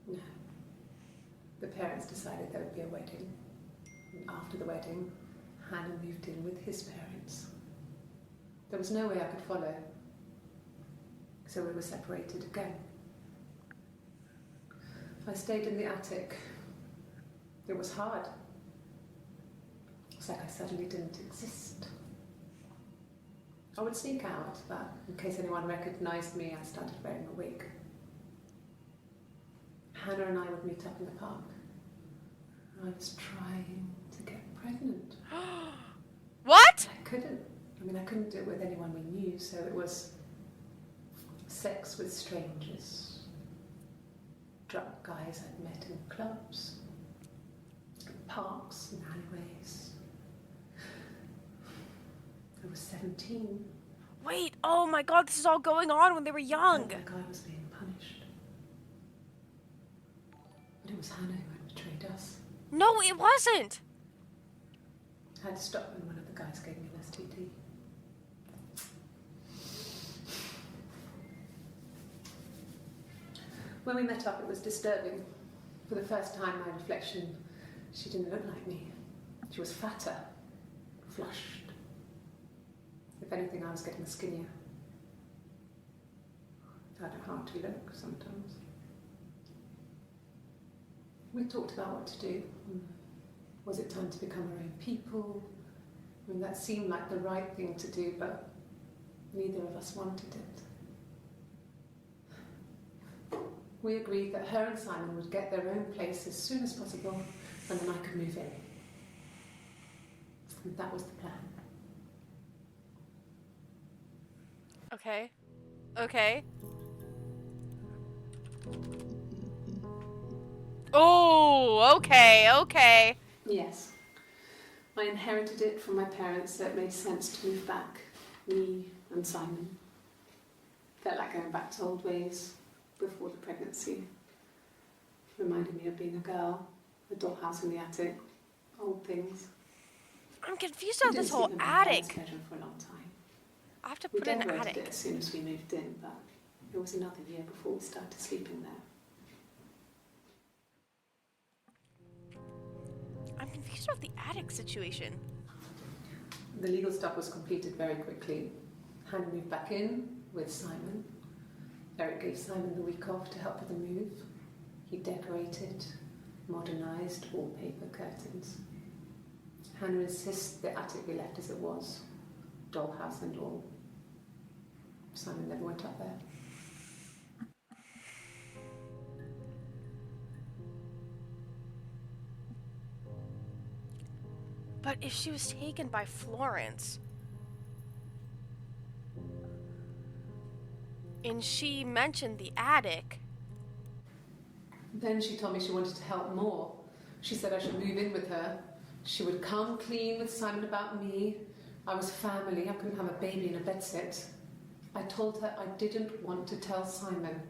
No. The parents decided there would be a wedding. And after the wedding, Hannah moved in with his parents. There was no way I could follow. So we were separated again. I stayed in the attic. It was hard. It's like I suddenly didn't exist. I would sneak out, but in case anyone recognized me, I started wearing a wig. Hannah and I would meet up in the park. I was trying to get pregnant. What? I couldn't. I couldn't do it with anyone we knew, so it was sex with strangers. Drunk guys I'd met in clubs, parks and alleyways. I was 17. Wait, oh my god, this is all going on when they were young. Like I was being punished. But it was Hannah who had betrayed us. No, it wasn't. I had to stop when one of the guys gave me an STD. When we met up, it was disturbing. For the first time, my reflection, she didn't look like me. She was fatter, flushed. If anything, I was getting skinnier. I found it hard to look sometimes. We talked about what to do. Was it time to become our own people? That seemed like the right thing to do, but neither of us wanted it. We agreed that her and Simon would get their own place as soon as possible, and then I could move in. And that was the plan. Okay. Okay. Oh, okay. Yes. I inherited it from my parents, so it made sense to move back. Me and Simon. Felt like going back to old ways before the pregnancy. Reminded me of being a girl, a dollhouse in the attic, old things. I'm confused about this whole attic. Bedroom for a long time. I have to We put in decorated attic. it as soon as we moved in, but it was another year before we started sleeping there. I'm confused about the attic situation. The legal stuff was completed very quickly. Hannah moved back in with Simon. Eric gave Simon the week off to help with the move. He decorated, modernised wallpaper, curtains. Hannah insists the attic be left as it was, dollhouse and all. Simon never went up there. But if she was taken by Florence, and she mentioned the attic. Then she told me she wanted to help more. She said I should move in with her. She would come clean with Simon about me. I was family. I couldn't have a baby in a bedsit. I told her I didn't want to tell Simon.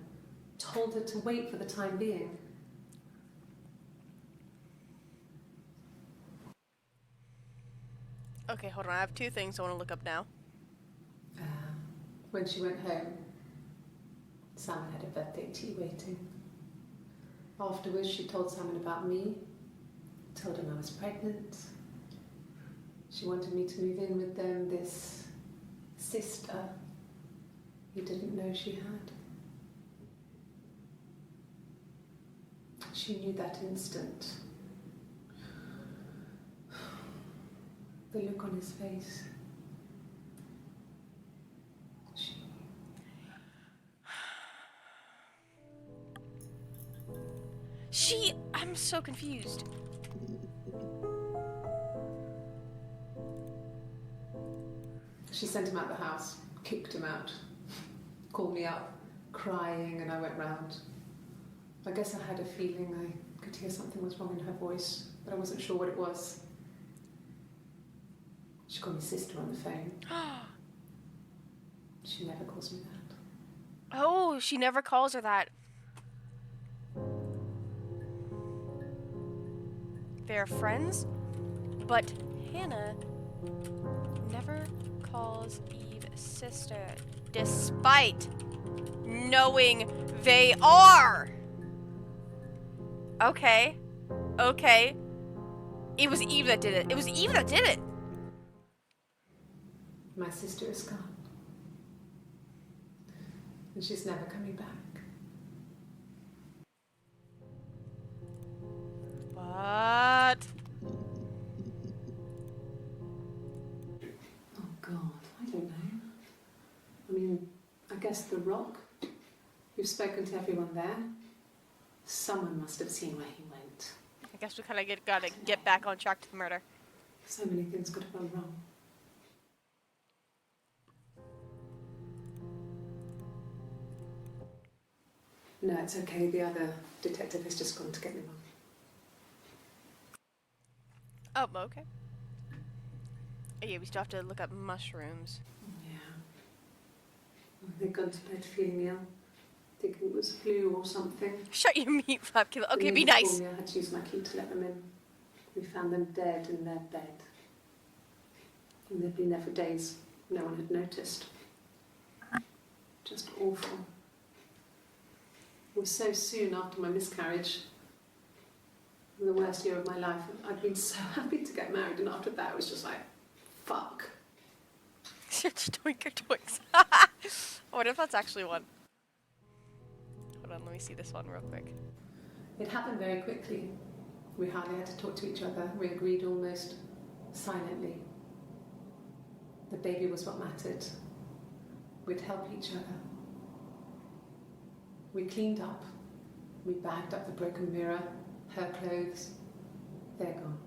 Told her to wait for the time being. Okay, hold on. I have two things I want to look up now. When she went home, Simon had a birthday tea waiting. Afterwards, she told Simon about me, told him I was pregnant. She wanted me to move in with them, this sister he didn't know she had. She knew that instant. The look on his face. I'm so confused. She sent him out the house, kicked him out, called me up, crying, and I went round. I guess I had a feeling I could hear something was wrong in her voice, but I wasn't sure what it was. She called me sister on the phone. She never calls me that. Oh, she never calls her that. They're friends, but Hannah never calls Eve sister, despite knowing they are. Okay. Okay. It was Eve that did it. It was Eve that did it. My sister is gone. And she's never coming back. What? Oh God, I don't know. I mean, I guess the Rock. You've spoken to everyone there. Someone must have seen where he went. I guess we kind of gotta get back on track to the murder. So many things could have gone wrong. No, it's okay. The other detective has just gone to get them on. Oh, okay. Oh, yeah, we still have to look up mushrooms. Yeah. They'd gone to bed feeling ill. Thinking it was flu or something. Shut your meat flap, killer. Okay, The be neighbour nice. told me I had to use my key to let them in. We found them dead in their bed. And they'd been there for days. No one had noticed. Just awful. It was so soon after my miscarriage. The worst year of my life. I'd been so happy to get married, and after that it was just like, fuck. Doinker doinks. What if that's actually one? Hold on, let me see this one real quick. It happened very quickly. We hardly had to talk to each other. We agreed almost silently. The baby was what mattered. We'd help each other. We cleaned up. We bagged up the broken mirror, her clothes. They're gone.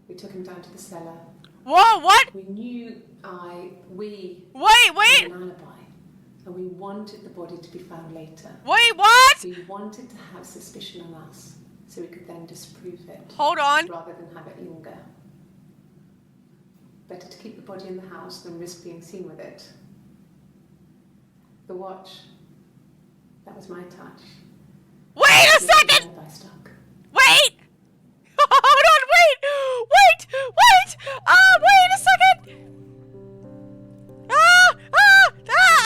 We took him down to the cellar. Whoa, what? We knew we Wait! had an alibi. And we wanted the body to be found later. Wait, what? We wanted to have suspicion on us, so we could then disprove it. Hold on. Rather than have it linger. Better to keep the body in the house than risk being seen with it. The watch, that was my touch. Wait a second! I stuck. Wait! Hold on, wait! Wait a second!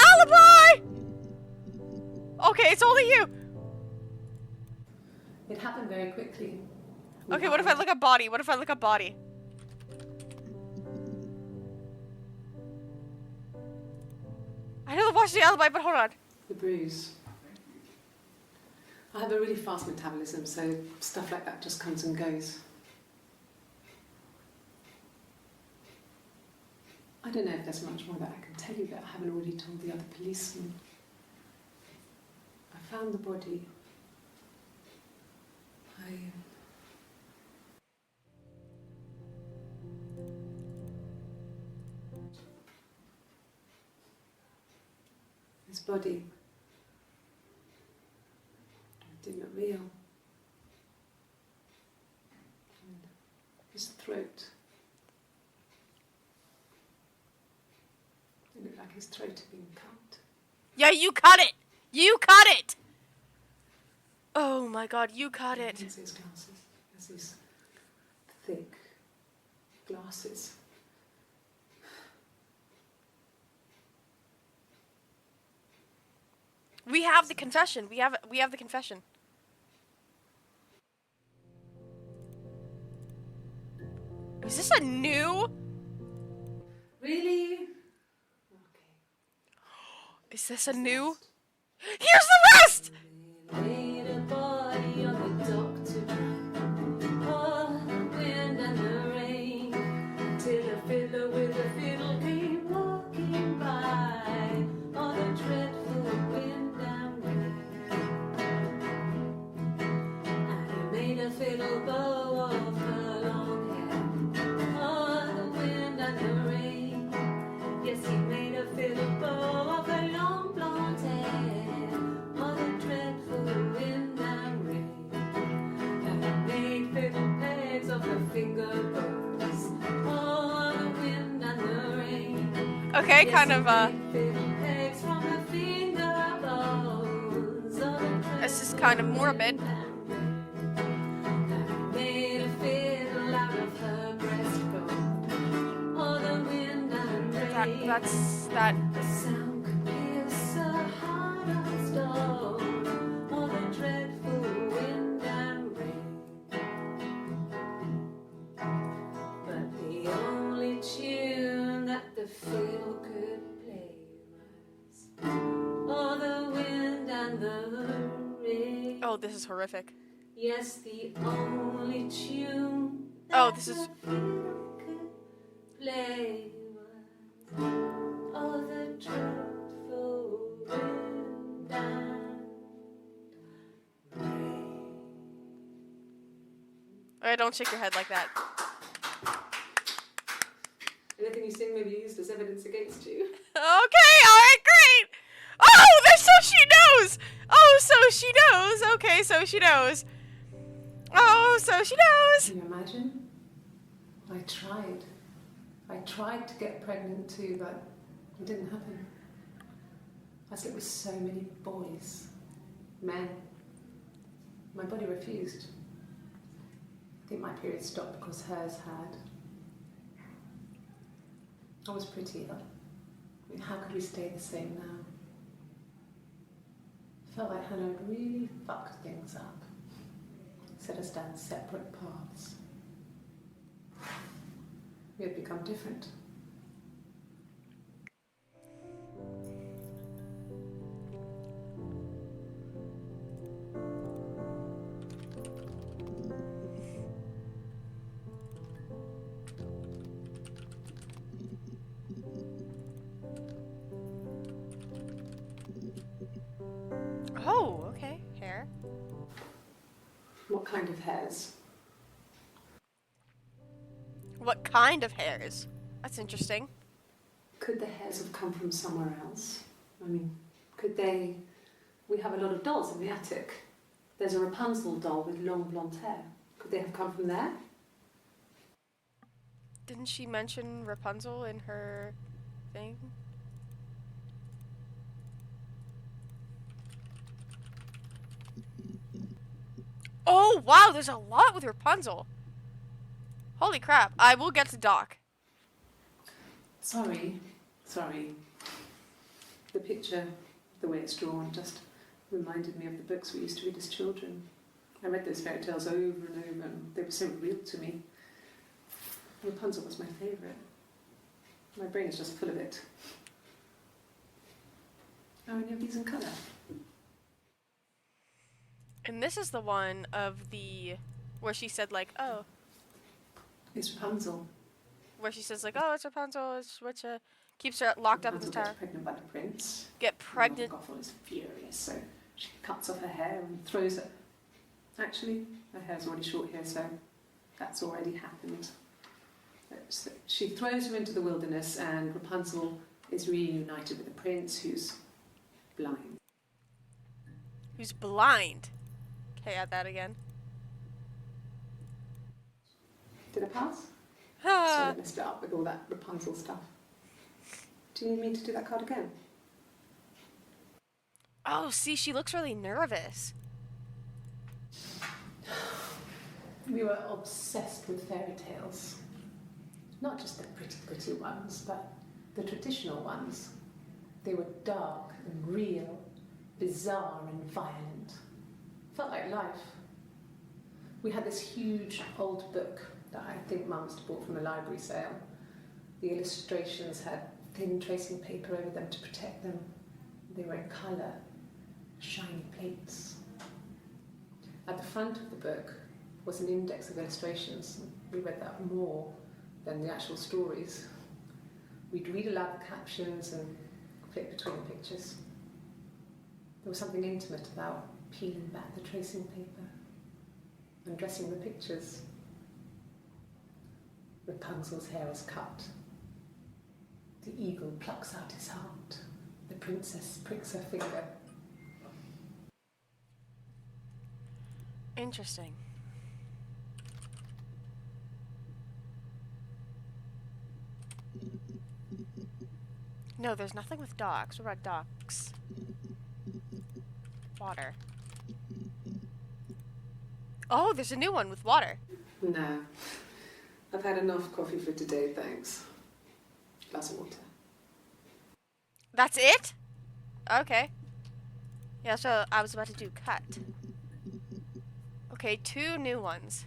Alibi! Okay, it's only you. It happened very quickly. Okay, what if I look up body? I know the watch is the alibi, but hold on. The bruise. I have a really fast metabolism, so stuff like that just comes and goes. I don't know if there's much more that I can tell you that I haven't already told the other policemen. I found the body. His body. It didn't look real. And his throat. It looked like his throat had been cut. Yeah, you cut it! You cut it! Oh my god, you cut it. He has his glasses. He has these thick glasses. We have the confession. We have the confession. Is this a new? Really? Okay. Is this a new? Here's the rest! Laid a body on the dock tonight. Oh, the wind and the rain. Till a fiddler with a fiddle came walking by. Oh, the dreadful wind and rain. And he made a fiddle bow of her long hair. Oh, the wind and the rain. Yes, he made a fiddle bow of her long blonde hair. Oh, the dreadful wind and rain. And he made fiddle pegs of her finger bows. Oh, the wind and the rain. Okay, Yes, kind he of made fiddle pegs from her finger This is kind of morbid. Made a fiddle out of her breast bone. All the wind and rain. That's that. The sound could pierce a heart of stone. All the dreadful wind and rain. But the only tune that the fiddle could play was all the wind and the rain. Oh, this is horrific. Yes, the only tune Oh, that this is- the fiddle could play was all the dreadful wind and rain. Alright, don't shake your head like that. Anything you sing may be used as evidence against you. Okay, alright, great! Oh, that's so she knows! Oh, so she knows! Okay, so she knows. Oh, so she knows! Can you imagine? I tried. I tried to get pregnant too, but it didn't happen. I slept with so many boys, men. My body refused. I think my period stopped because hers had. I was pretty ill. I mean, how could we stay the same now? I felt like Hannah had really fucked things up. Set us down separate paths. We had become different. Oh, okay, hair. What kind of hairs? What kind of hairs? That's interesting. Could the hairs have come from somewhere else? I mean, could they... We have a lot of dolls in the attic. There's a Rapunzel doll with long blonde hair. Could they have come from there? Didn't she mention Rapunzel in her thing? Oh, wow, there's a lot with Rapunzel. Holy crap. I will get to Doc. Sorry. The picture, the way it's drawn, just reminded me of the books we used to read as children. I read those fairy tales over and over, and they were so real to me. Rapunzel was my favourite. My brain is just full of it. Are any of these in colour? And this is the one of the... where she said, like, oh... It's Rapunzel. Where she says, like, oh, it's Rapunzel, it's which keeps her locked up in the Rapunzel tower. gets pregnant by the prince. Get pregnant. Gothel is furious, so she cuts off her hair and throws it. Actually, her hair's already short here, so that's already happened. So she throws her into the wilderness, and Rapunzel is reunited with the prince, who's blind. Who's blind. Okay, add that again. Did I pass? So Ah. I messed it up with all that Rapunzel stuff. Do you need me to do that card again? Oh, see, she looks really nervous. We were obsessed with fairy tales. Not just the pretty, pretty ones, but the traditional ones. They were dark and real, bizarre and violent. Felt like life. We had this huge old book that I think Mum must have bought from a library sale. The illustrations had thin tracing paper over them to protect them. They were in colour, shiny plates. At the front of the book was an index of illustrations. We read that more than the actual stories. We'd read aloud the captions and flip between the pictures. There was something intimate about peeling back the tracing paper and dressing the pictures. Rapunzel's hair is cut. The eagle plucks out his heart. The princess pricks her finger. Interesting. No, there's nothing with dogs. What about ducks? Water. Oh, there's a new one with water. No. I've had enough coffee for today, thanks. Glass of water. That's it? Okay. Yeah, so I was about to do cut. Okay, 2 new ones.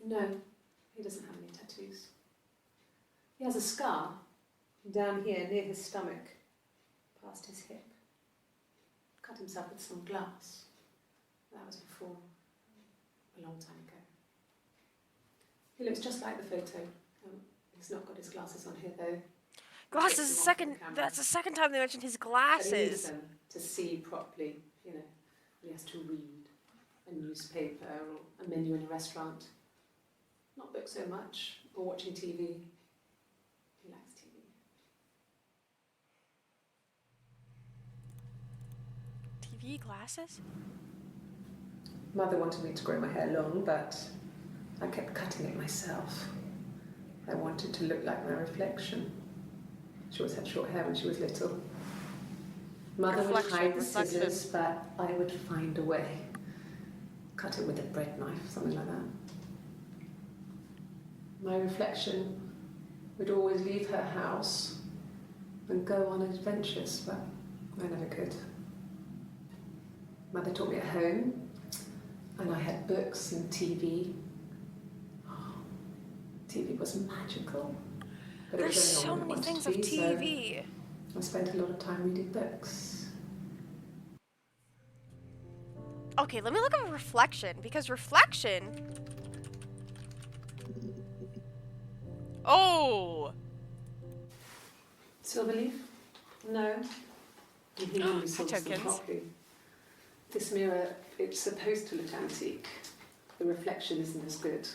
No, he doesn't have any tattoos. He has a scar down here near his stomach, past his hip. Cut himself with some glass. That was before, a long time ago. He looks just like the photo. He's not got his glasses on here though. Glasses, that's the second time they mentioned his But he needs glasses. them to see properly, you know. He has to read a newspaper or a menu in a restaurant. Not book so much, or watching TV. He likes TV. TV glasses? Mother wanted me to grow my hair long, but I kept cutting it myself. I wanted to look like my reflection. She always had short hair when she was little. Mother would hide the scissors, but I would find a way. Cut it with a bread knife, something like that. My reflection would always leave her house and go on adventures, but I never could. Mother taught me at home, and I had books and TV. Oh, TV was magical. But There's it was so only on many when I things wanted of to be, TV. so I spent a lot of time reading books. Okay, let me look at reflection, because reflection... Oh! Silverleaf? No. He normally sold them Tokens. properly. This mirror, it's supposed to look antique. The reflection isn't as good.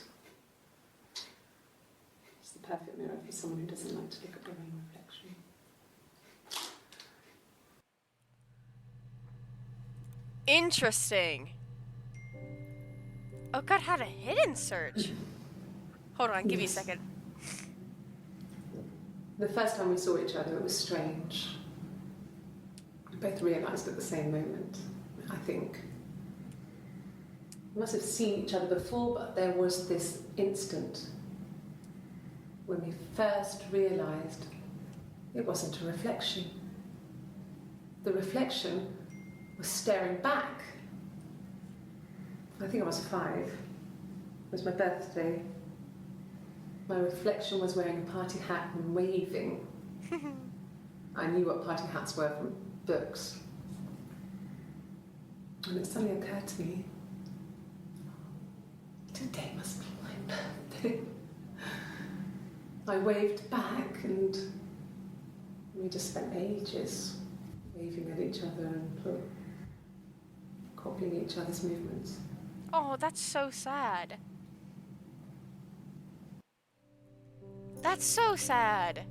It's the perfect mirror for someone who doesn't like to look at their own reflection. Interesting. Oh, God had a hidden search. Hold on, give me a Yes. second. The first time we saw each other, it was strange. We both realised at the same moment, I think. We must have seen each other before, but there was this instant when we first realised it wasn't a reflection. The reflection was staring back. I think I was 5. It was my birthday. My reflection was wearing a party hat and waving. I knew what party hats were from books. And it suddenly occurred to me, today must be my birthday. I waved back and we just spent ages waving at each other and copying each other's movements. Oh, that's so sad. That's so sad.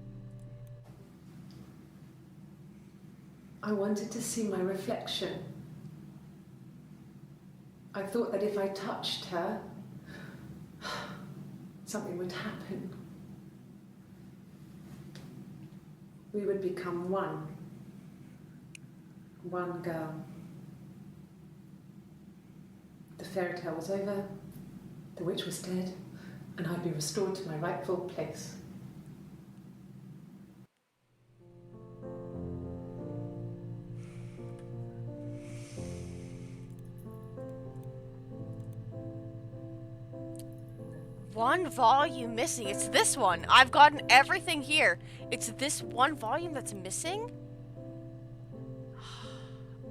I wanted to see my reflection. I thought that if I touched her, something would happen. We would become one. One girl. The fairy tale was over, the witch was dead, and I'd be restored to my rightful place. One volume missing. It's this one. I've gotten everything here. It's this one volume that's missing?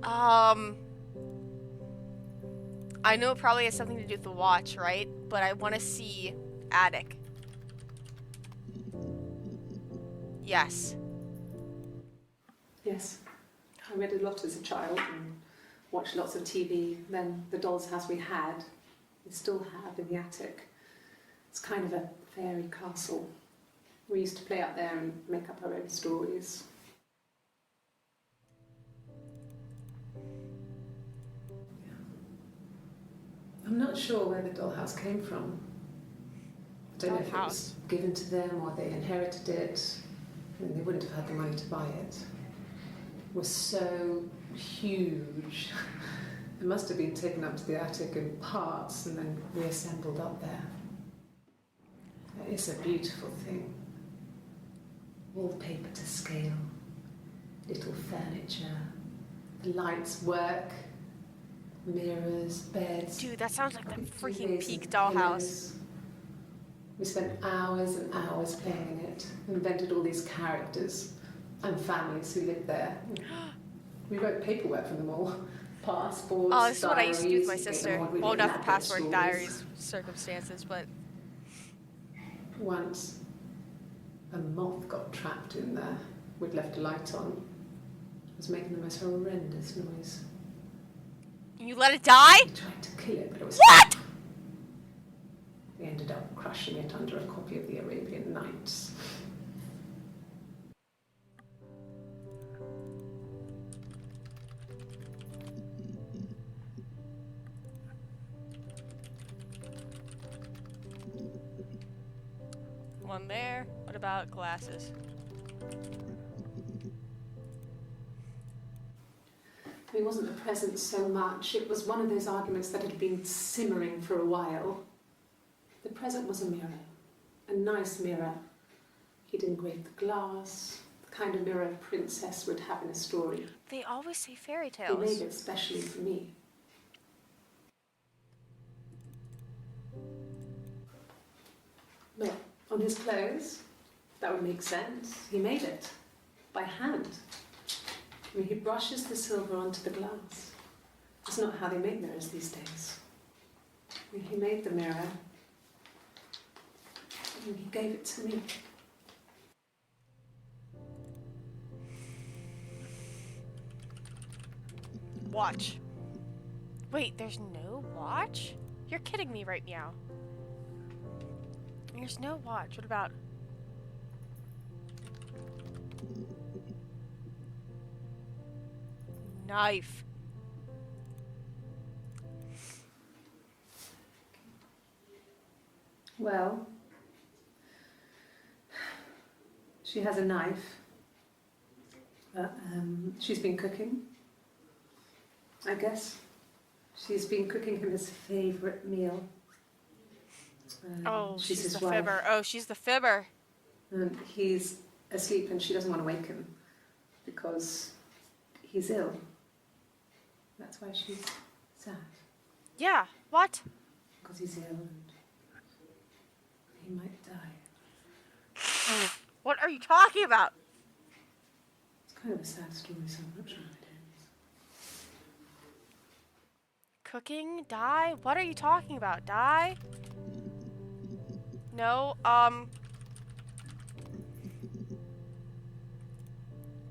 I know it probably has something to do with the watch, right? But I want to see Attic. Yes. Yes, I read a lot as a child and watched lots of TV. Then the doll's house we had, we still have in the attic. It's kind of a fairy castle. We used to play out there and make up our own stories. Yeah. I'm not sure where the dollhouse came from. I don't know if it was given to them or they inherited it. I mean, they wouldn't have had the money to buy it. It was so huge It must have been taken up to the attic in parts and then reassembled up there. It's a beautiful thing. Wallpaper to scale, little furniture, the lights work, mirrors, beds. Dude, that sounds like the freaking duvets peak and dollhouse. pillows. We spent hours and hours playing in it, invented all these characters and families who lived there. We wrote paperwork for them all. Passports, Oh, this is what I used to do with my diaries, sister. get them all really Well, not the elaborate password stories. diaries circumstances, but Once, a moth got trapped in there. We'd left a light on. It was making the most horrendous noise. you let it die? We tried to kill it, but it was... What? We ended up crushing it under a copy of the Arabian Nights. One there. What about glasses? He wasn't a present so much. It was one of those arguments that had been simmering for a while. The present was a mirror, a nice mirror. He'd engraved the glass, the kind of mirror a princess would have in a story. They always say fairy He tales. made it specially for me. Look, on his clothes, that would make sense. He made it by hand. I mean, he brushes the silver onto the glass. It's not how they make mirrors these days. I mean, he made the mirror and he gave it to me. Watch. Wait, there's no watch? You're kidding me right now. There's no watch. What about... knife? Well, she has a knife. She's been cooking, I guess. She's been cooking him his favourite meal. Oh, she's his the wife. fibber. Oh, she's the fibber. And he's asleep and she doesn't want to wake him because he's ill. That's why she's sad, Yeah, what? because he's ill and he might die. What are you talking about? It's kind of a sad story, so I'm not sure it ends. Cooking? Die? What are you talking about? Die? No,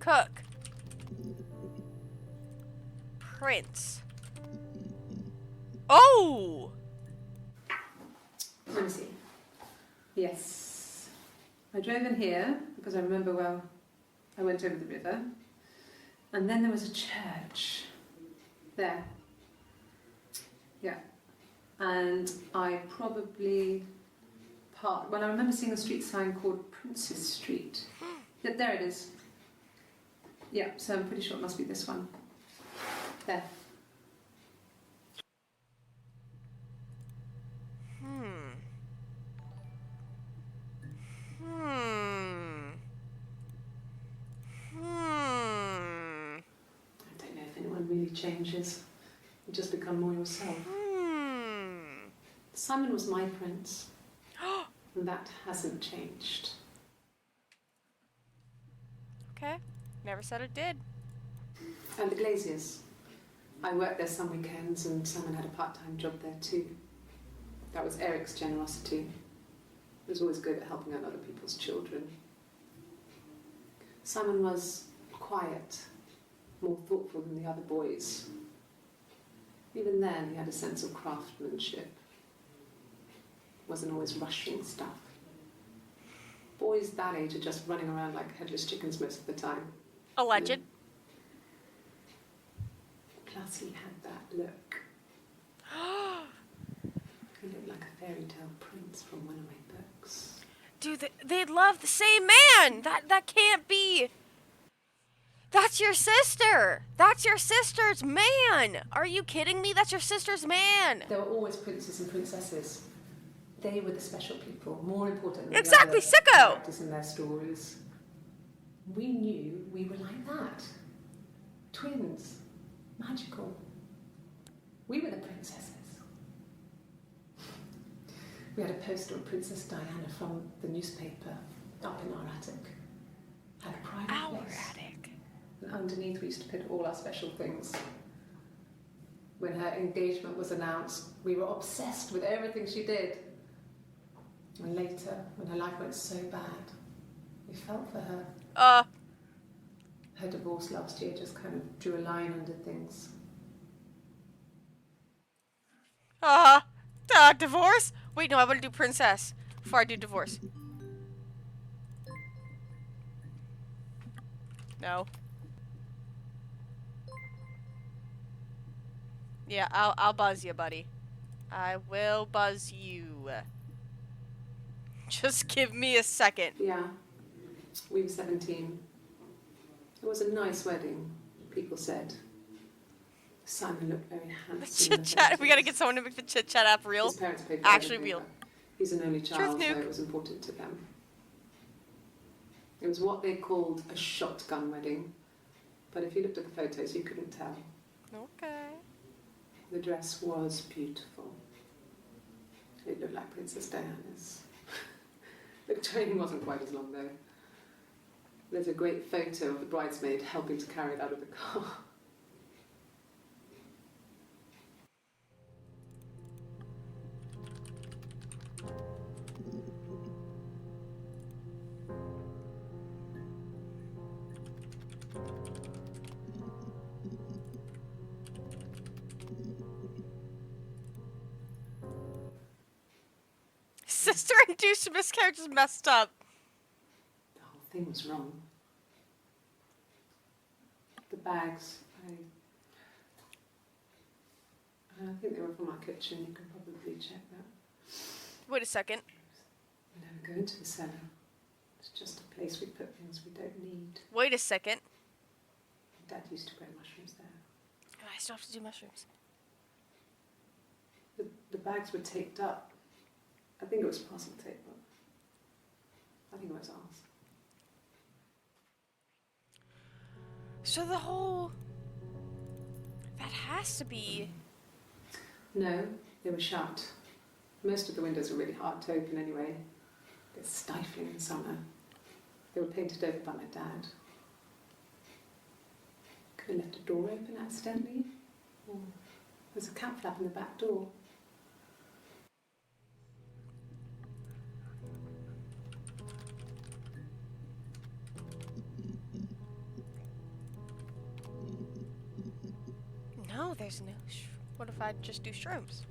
cook. Prince. Oh! Let me see. Yes. I drove in here because I remember well I went over the river. And then there was a church. There. Yeah. And I probably well, I remember seeing a street sign called Princess Street. Yeah, there it is. Yeah, so I'm pretty sure it must be this one. There. I don't know if anyone really changes. You just become more yourself. Simon was my prince. And that hasn't changed. Okay. Never said it did. And the Glaziers. I worked there some weekends and Simon had a part-time job there too. That was Eric's generosity. He was always good at helping out other people's children. Simon was quiet, more thoughtful than the other boys. Even then, he had a sense of craftsmanship. Wasn't always rushing stuff. Boys that age are just running around like headless chickens most of the time. Alleged. Plus, he had that look. He looked like a fairy tale prince from one of my books. Dude, they'd love the same man! That can't be! That's That's your sister. That's your sister's man. Are you kidding me? That's your sister's man. There were always princes and princesses. They were the special people, more important than Exactly, the other sicko! characters in their stories. We knew we were like that. Twins. Magical. We were the princesses. We had a poster of Princess Diana from the newspaper up in our attic. Had a private Our place. attic. And underneath we used to put all our special things. When her engagement was announced, we were obsessed with everything she did. And later, when her life went so bad, we felt for her. Her divorce last year just kind of drew a line under things. Divorce? Wait, no, I want to do princess before I do divorce. No. Yeah, I'll buzz you, buddy. I will buzz you. Just give me a second. Yeah, we were 17. It was a nice wedding, people said. Simon looked very handsome. Chit chat. We gotta get someone to make the chit chat app real. His parents paid for Actually everything, real. but he's an only child, so nuke. it was important to them. It was what they called a shotgun wedding, but if you looked at the photos, you couldn't tell. Okay. The dress was beautiful. It looked like Princess Diana's. The train wasn't quite as long though. There's a great photo of the bridesmaid helping to carry it out of the car. Sister-induced miscarriage is messed up. The whole thing was wrong. The bags, I think they were from our kitchen. You can probably check that. Wait a second. We never go into the cellar. It's just a place we put things we don't need. Wait a second. Dad used to grow mushrooms there. Oh, I still have to do mushrooms. The bags were taped up. I think it was parcel tape, but I think it was ours. So the whole... That has to be... No, they were shut. Most of the windows were really hard to open anyway. They're stifling in summer. They were painted over by my dad. Could have left a door open accidentally. Or there's a cat flap in the back door. No, there's no... What if I just do shrooms?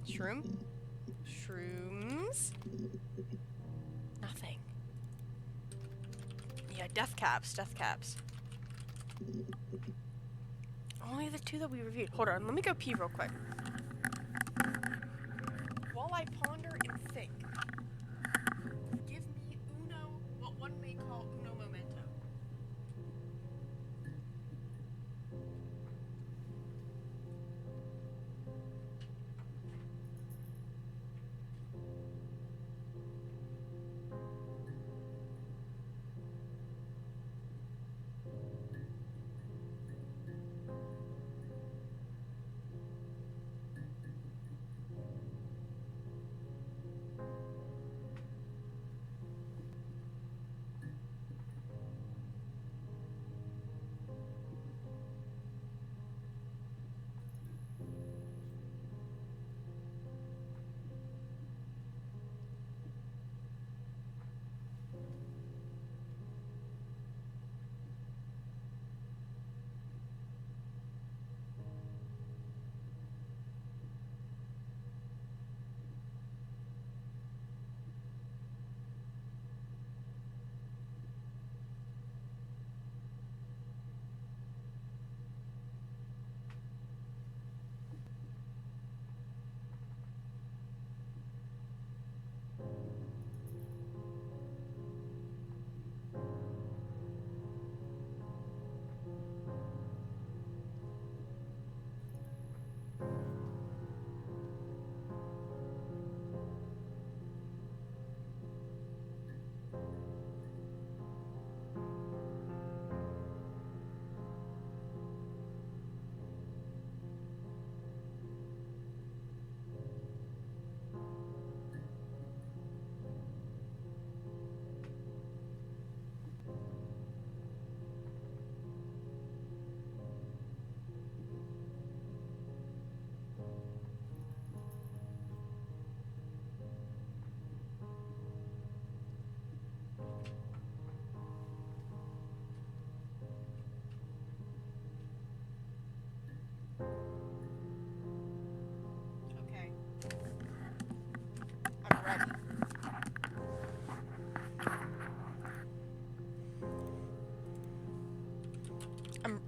Shroom? Shrooms? Nothing. Yeah, death caps, death caps. Only the two that we reviewed. Hold on, let me go pee real quick. While I ponder and think, give me uno, what one may call uno momento.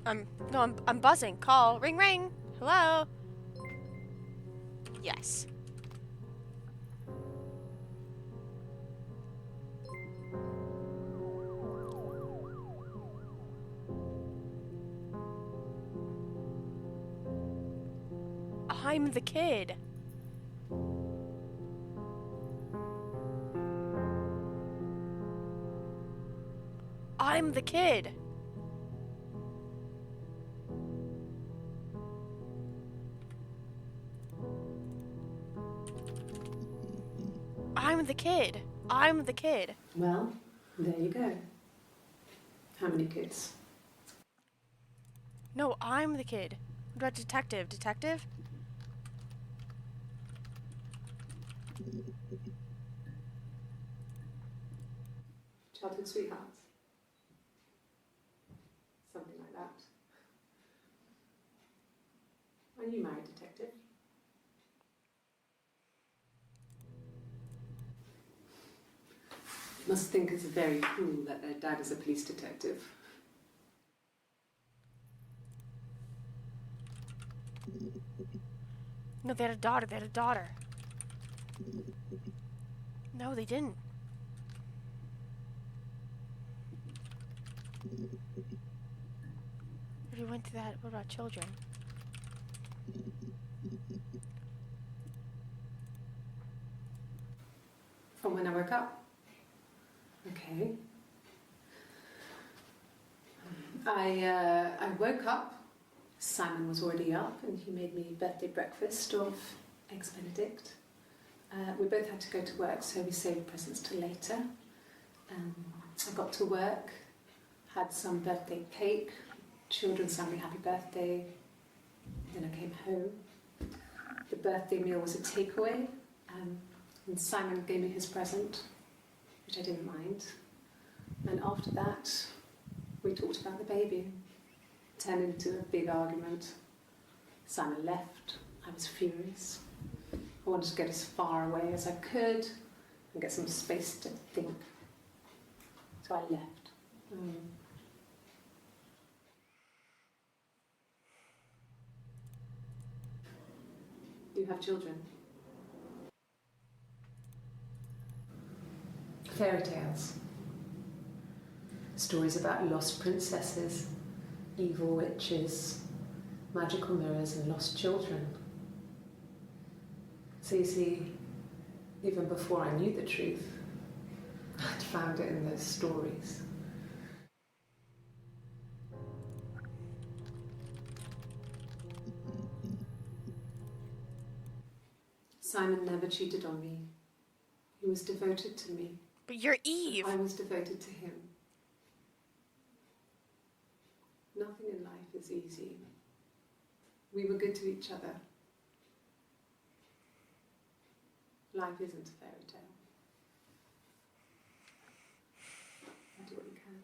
No, I'm buzzing. Call. Ring, ring. Hello? Yes. I'm the kid. I'm the kid. I'm the kid. I'm the kid. Well, there you go. How many kids? No, I'm the kid. What about detective? Detective? Childhood sweethearts? Something like that. Are you married, detective? Must think it's very cool that their dad is a police detective. No, they had a daughter. They had a daughter. No, they didn't. If you went to that, what about children? From when I woke up. Okay. I woke up. Simon was already up, and he made me birthday breakfast of eggs Benedict. We both had to go to work, so we saved presents till later. I got to work, had some birthday cake. Children sang me happy birthday. Then I came home. The birthday meal was a takeaway, and Simon gave me his present, which I didn't mind. And after that, we talked about the baby. Turned into a big argument. Simon left. I was furious. I wanted to get as far away as I could and get some space to think. So I left. Do you have children? Fairy tales. Stories about lost princesses, evil witches, magical mirrors, and lost children. So you see, even before I knew the truth, I'd found it in those stories. Simon never cheated on me. He was devoted to me. But you're Eve. I was devoted to him. Nothing in life is easy. We were good to each other. Life isn't a fairy tale. I do what you can.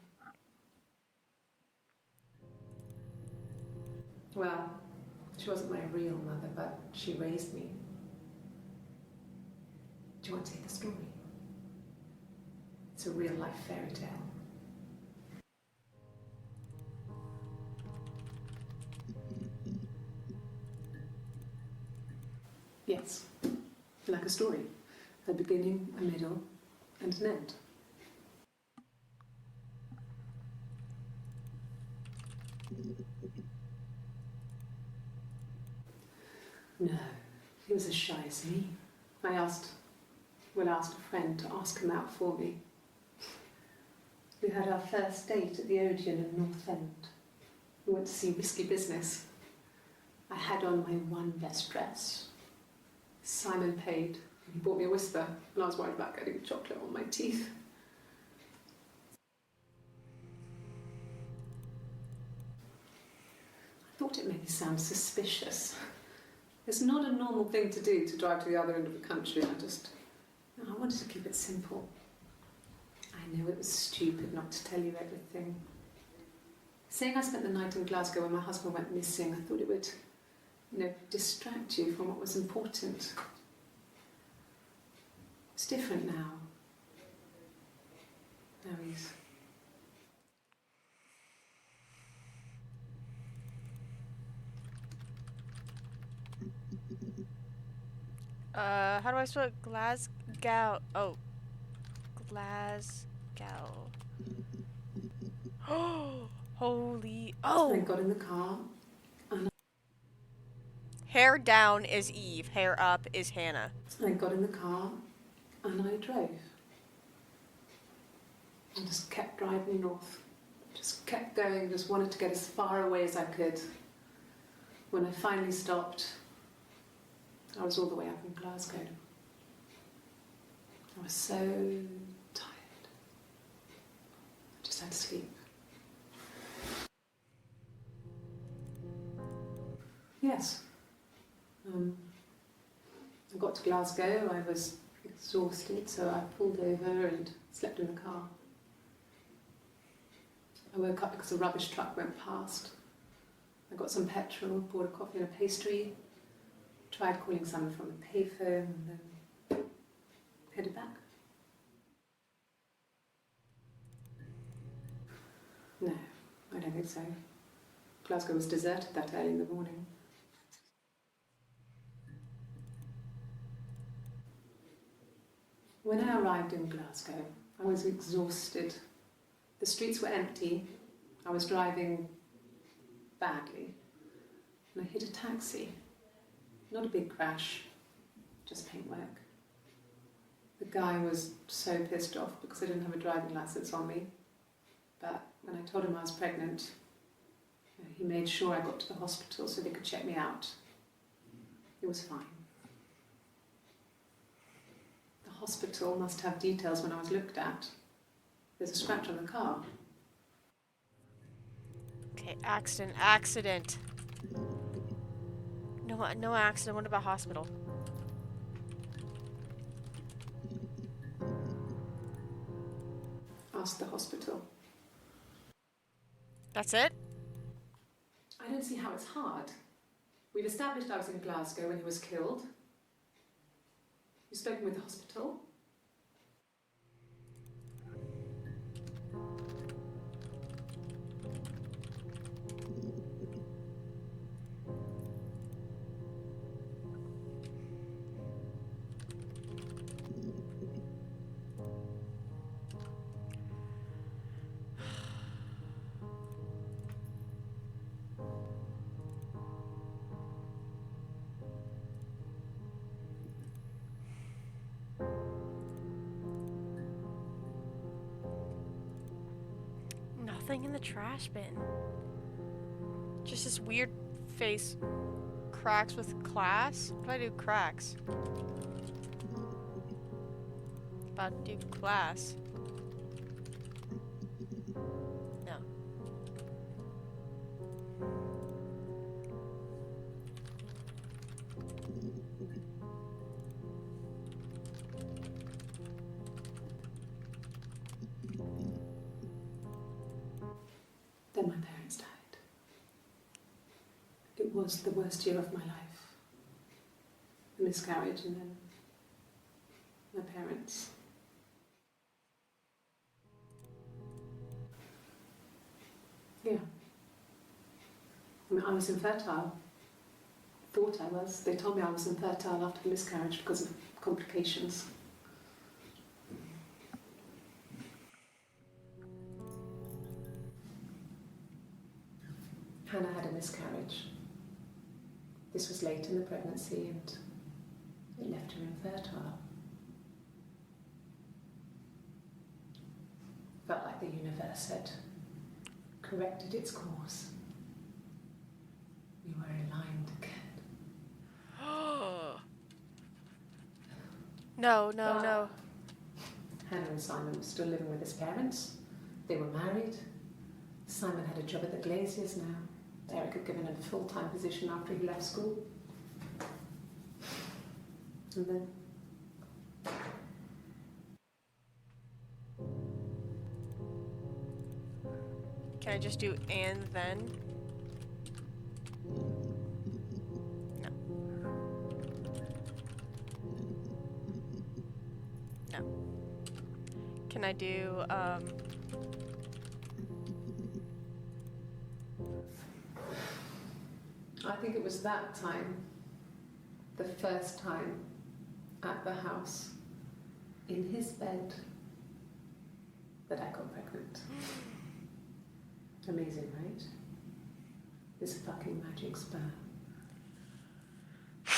Well, she wasn't my real mother, but she raised me. Do you want to hear the story? It's a real life fairy tale. Yes, like a story. A beginning, a middle, and an end. No, he was as shy as me. I asked a friend to ask him out for me. We had our first date at the Odeon in North End. We went to see Risky Business. I had on my one best dress. Simon paid. He bought me a Whisper, and I was worried about getting chocolate on my teeth. I thought it maybe sound suspicious. It's not a normal thing to do, to drive to the other end of the country. I wanted to keep it simple. I know it was stupid not to tell you everything. Saying I spent the night in Glasgow when my husband went missing, I thought it would, distract you from what was important. It's different now. Now he's... How do I spell it? Glasgow. Oh, Glasgow. Oh, holy. I Oh! got in the car. Hair down is Eve. Hair up is Hannah. I got in the car and I drove. I just kept driving north. Just kept going, just wanted to get as far away as I could. When I finally stopped, I was all the way up in Glasgow. I was so tired. I just had to sleep. Yes. I got to Glasgow, I was exhausted, so I pulled over and slept in the car. I woke up because a rubbish truck went past. I got some petrol, bought a coffee and a pastry, tried calling someone from a payphone, and then headed back. No, I don't think so. Glasgow was deserted that early in the morning. When I arrived in Glasgow, I was exhausted. The streets were empty. I was driving badly. And I hit a taxi. Not a big crash, just paintwork. The guy was so pissed off because I didn't have a driving license on me. But when I told him I was pregnant, he made sure I got to the hospital so they could check me out. It was fine. The hospital must have details when I was looked at. There's a scratch on the car. Okay, accident. No accident. What about hospital? Asked the hospital. That's it? I don't see how it's hard. We've established I was in Glasgow when he was killed. You've spoken with the hospital? Nothing in the trash bin. Just this weird face. Cracks with class? What do I do cracks? About to do class. No. Then my parents died. It was the worst year of my life. A miscarriage and then my parents. Yeah. I mean, I was infertile. Thought I was. They told me I was infertile after the miscarriage because of complications. Hannah had a miscarriage. This was late in the pregnancy and it left her infertile. Felt like the universe had corrected its course. We were aligned again. No. Hannah and Simon were still living with his parents. They were married. Simon had a job at the Glaziers now. Eric had given him a full-time position after he left school. And then... Can I just do and then? No. No. Can I do, I think it was that time, the first time, at the house, in his bed, that I got pregnant. Amazing, right? This fucking magic sperm.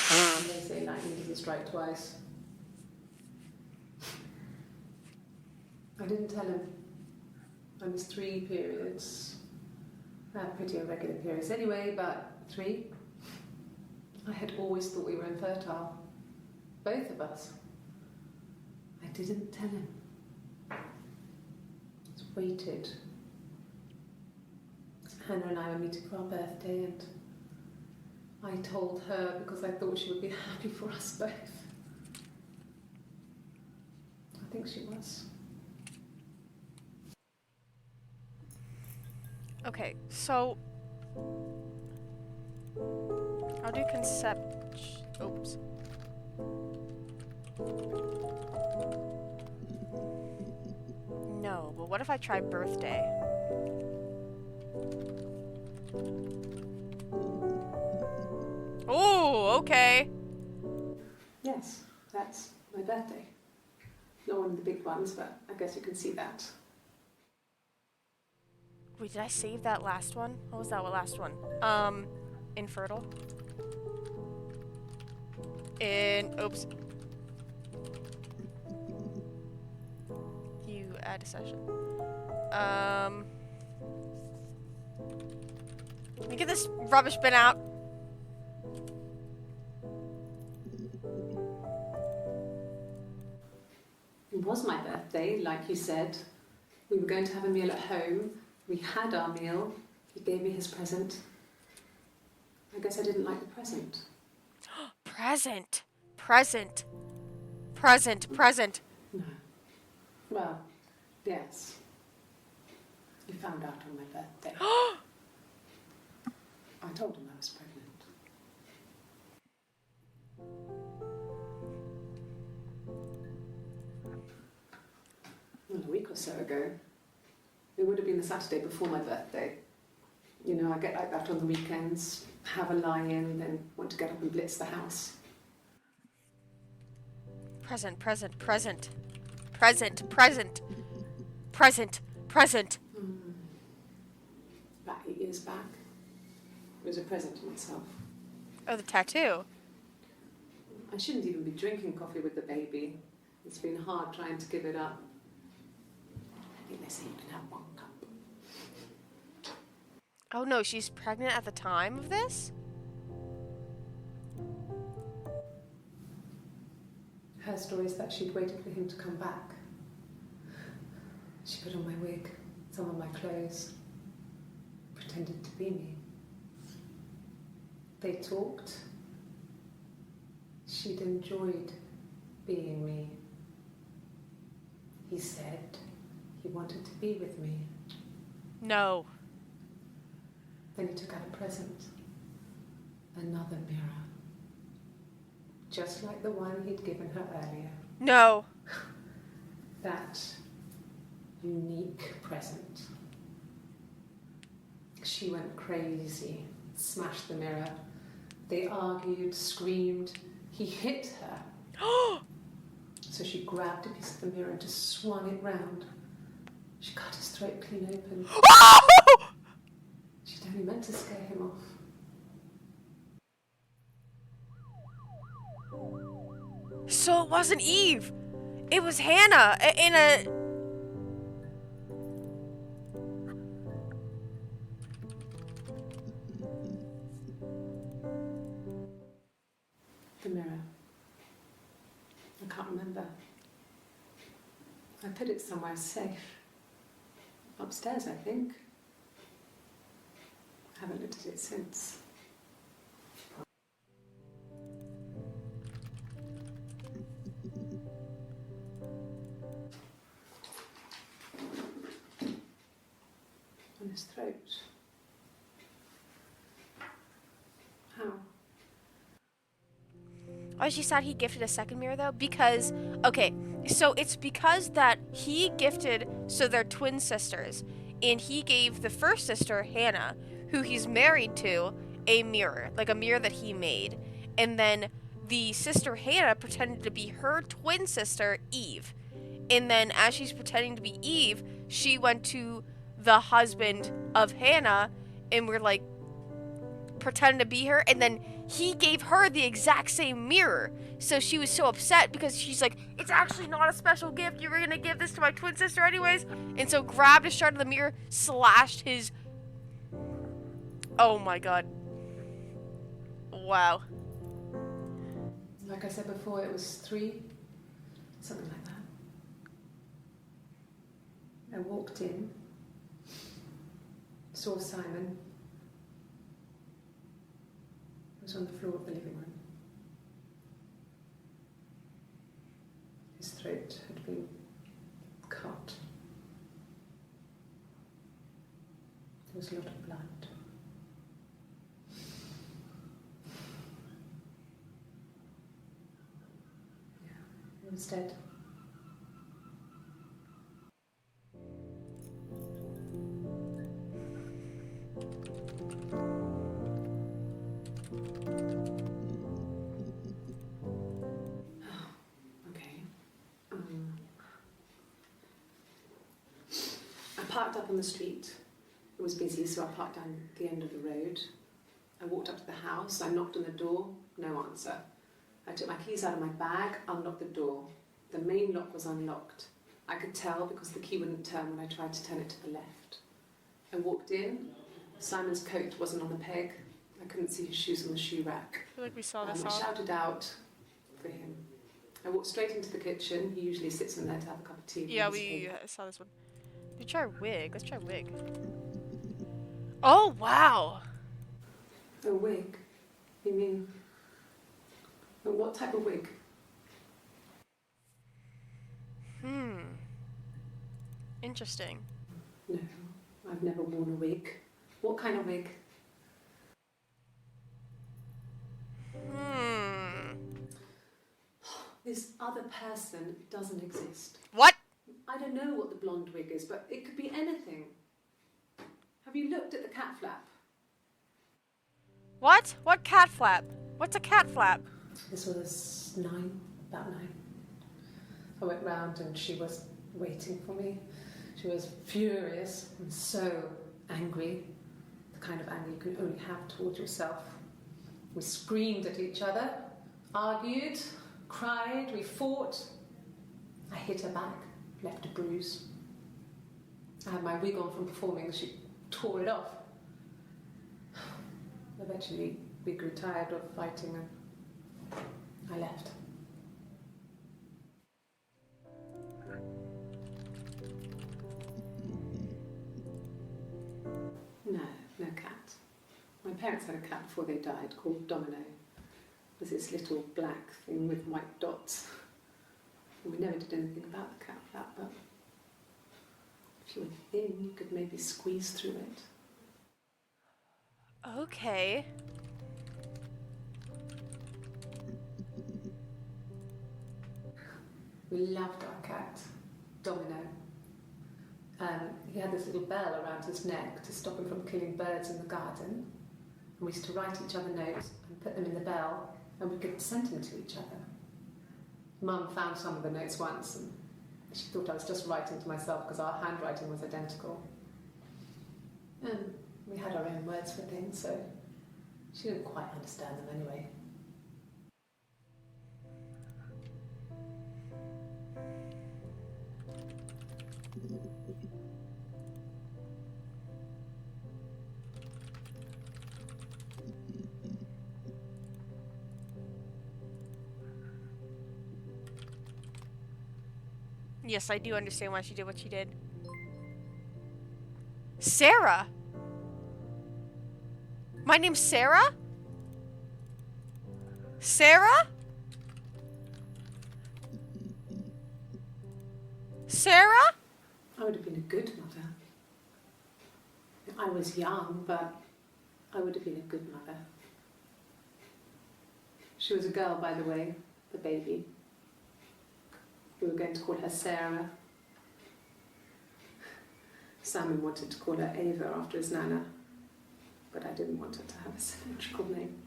And they say lightning doesn't strike twice. I didn't tell him. I missed 3 periods. I had pretty irregular periods anyway, but 3. I had always thought we were infertile. Both of us. I didn't tell him. Just waited. Hannah and I were meeting for our birthday, and I told her because I thought she would be happy for us both. I think she was. Okay, so I'll do concept. Oops. No, but what if I try birthday? Oh, okay. Yes, that's my birthday. Not one of the big ones, but I guess you can see that. Wait, did I save that last one? What was that last one? Infertile. Oops. You add a session. Let me get this rubbish bin out. It was my birthday, like you said. We were going to have a meal at home. We had our meal. He gave me his present. I guess I didn't like the present. Present. Present. Present. Present. No. Well, yes. You found out on my birthday. I told him I was pregnant. Well, a week or so ago. It would have been the Saturday before my birthday. You know, I get like that on the weekends, have a lie-in, then want to get up and blitz the house. Present. Present. Present. Present. Present. Present. Present. About 8 years back. It was a present to myself. Oh, the tattoo. I shouldn't even be drinking coffee with the baby. It's been hard trying to give it up. I think they say you can have 1 cup. Oh no, she's pregnant at the time of this? Her story is that she'd waited for him to come back. She put on my wig, some of my clothes, pretended to be me. They talked. She'd enjoyed being me. He said he wanted to be with me. No. Then he took out a present. Another mirror. Just like the one he'd given her earlier. No. That unique present. She went crazy, smashed the mirror. They argued, screamed. He hit her. So she grabbed a piece of the mirror and just swung it round. She cut his throat clean open. She'd only meant to scare him off. So it wasn't Eve. It was Hannah in a... The mirror. I can't remember. I put it somewhere safe. Upstairs, I think. I haven't looked at it since. On his throat. How? Oh, she said he gifted a second mirror though? Because, okay, so it's because that he gifted, so they're twin sisters, and he gave the first sister, Hannah, who he's married to, a mirror, like a mirror that he made. And then the sister Hannah pretended to be her twin sister Eve. And then as she's pretending to be Eve, she went to the husband of Hannah and we're like pretending to be her, and then he gave her the exact same mirror. So she was so upset because she's like, it's actually not a special gift. You were gonna give this to my twin sister anyways. And so grabbed a shard of the mirror, slashed his. Oh my god. Wow. Like I said before, it was 3, something like that. I walked in, saw Simon. He was on the floor of the living room. His throat had been cut. There was a lot of blood. He was dead. Okay. I parked up on the street. It was busy, so I parked down the end of the road. I walked up to the house. I knocked on the door. No answer. I took my keys out of my bag, unlocked the door. The main lock was unlocked. I could tell because the key wouldn't turn when I tried to turn it to the left. I walked in. Simon's coat wasn't on the peg. I couldn't see his shoes on the shoe rack. I feel like we saw I this all. shouted out for him. I walked straight into the kitchen. He usually sits in there to have a cup of tea. with Yeah, his we pig. saw this one. We try wig. Let's try wig. Oh wow. A wig? You mean... what type of wig? Interesting. No, I've never worn a wig. What kind of wig? This other person doesn't exist. What? I don't know what the blonde wig is, but it could be anything. Have you looked at the cat flap? What? What cat flap? What's a cat flap? This was about 9. I went round and she was waiting for me. She was furious and so angry, the kind of anger you can only have towards yourself. We screamed at each other, argued, cried, we fought. I hit her back, left a bruise. I had my wig on from performing, she tore it off. Eventually, we grew tired of fighting and I left. No cat. My parents had a cat before they died called Domino. It was this little black thing with white dots. And we never did anything about the cat flap, but if you were thin, you could maybe squeeze through it. Okay. We loved our cat, Domino. He had this little bell around his neck to stop him from killing birds in the garden. And we used to write each other notes and put them in the bell, and we could send them to each other. Mum found some of the notes once, and she thought I was just writing to myself because our handwriting was identical. And we had our own words for things, so she didn't quite understand them anyway. Yes, I do understand why she did what she did. Sarah? My name's Sarah? Sarah? Sarah? I would have been a good mother. I was young, but I would have been a good mother. She was a girl, by the way, the baby. We were going to call her Sarah. Simon wanted to call her Ava after his nana, but I didn't want her to have a symmetrical name.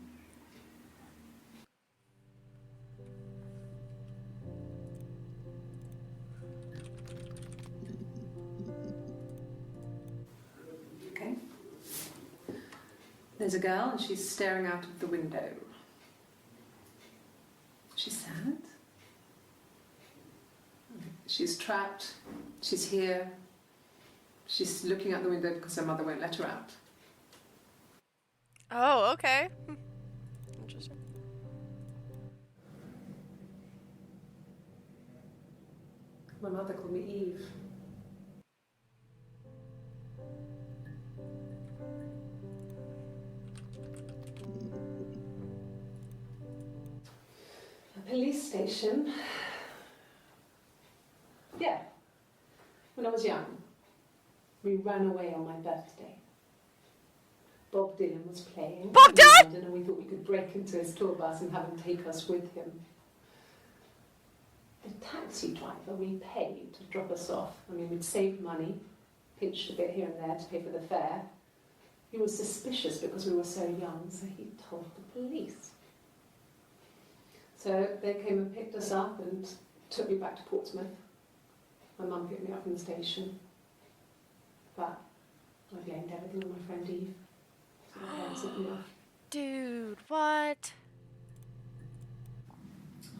There's a girl and she's staring out of the window. She's sad. She's trapped. She's here. She's looking out the window because her mother won't let her out. Oh, okay. Interesting. My mother called me Eve. A police station. Yeah. When I was young, we ran away on my birthday. Bob Dylan was playing Bob in Dylan! London, and we thought we could break into his tour bus and have him take us with him. The taxi driver we paid to drop us off. I mean, we'd saved money, pinched a bit here and there to pay for the fare. He was suspicious because we were so young, so he told the police. So they came and picked us up and took me back to Portsmouth. My mum picked me up from the station. But I blamed everything on my friend Eve. So my parents let me off. Dude, what?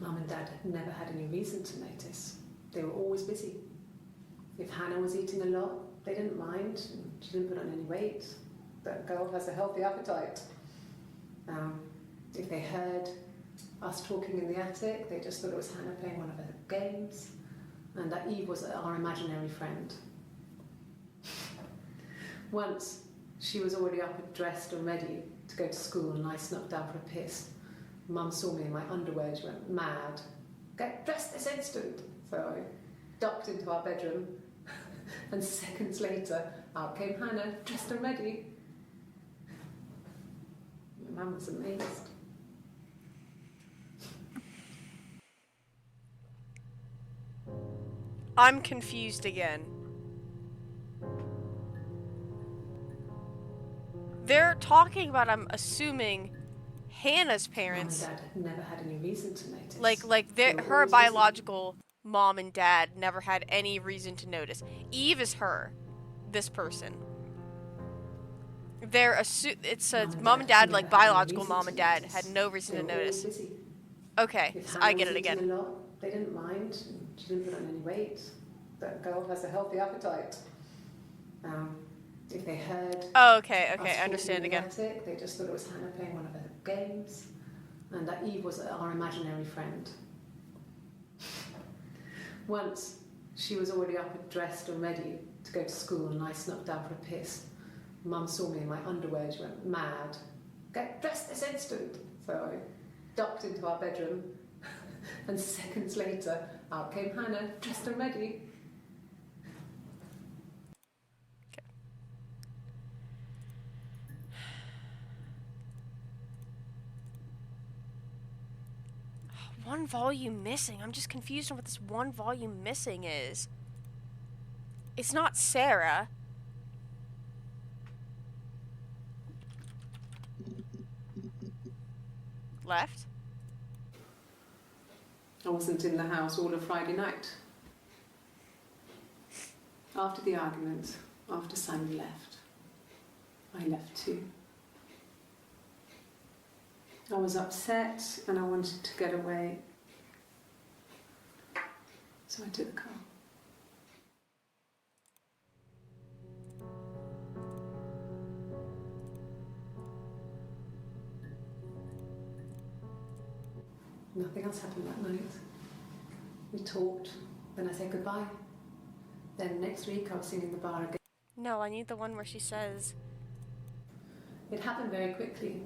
Mum and Dad had never had any reason to notice. They were always busy. If Hannah was eating a lot, they didn't mind. She didn't put on any weight. That girl has a healthy appetite. If they heard us talking in the attic, they just thought it was Hannah playing one of her games, and that Eve was our imaginary friend. Once, she was already up and dressed and ready to go to school, and I snuck down for a piss. Mum saw me in my underwear and she went mad. Get dressed this instant! So I ducked into our bedroom, and seconds later, out came Hannah, dressed and ready. My mum was amazed. I'm confused again. They're talking about, I'm assuming, Hannah's parents. Mum and Dad had never had any reason to notice. Like They were her always busy. biological mom and dad never had any reason to notice. Eve is her, this person. It says mom and dad, like biological mom and dad, had no reason to They were always notice. busy. Okay, If so Hannah I get was it eating again. a lot, they didn't mind. She didn't put on any weight. That girl has a healthy appetite. If they heard Oh, okay, us I talking understand in the again. attic, they just thought it was Hannah playing one of her games, and that Eve was our imaginary friend. Once, she was already up and dressed and ready to go to school, and I snuck down for a piss. Mum saw me in my underwear and she went mad. Get dressed this instant! So I ducked into our bedroom, and seconds later, out came Hannah, dressed and ready. One volume missing. I'm just confused on what this one volume missing is. It's not Sarah. Left? I wasn't in the house all of Friday night. After the argument, after Simon left, I left too. I was upset and I wanted to get away, so I took the car. Nothing else happened that night. We talked, then I said goodbye. Then next week I was singing the bar again. No, I need the one where she says, It happened very quickly.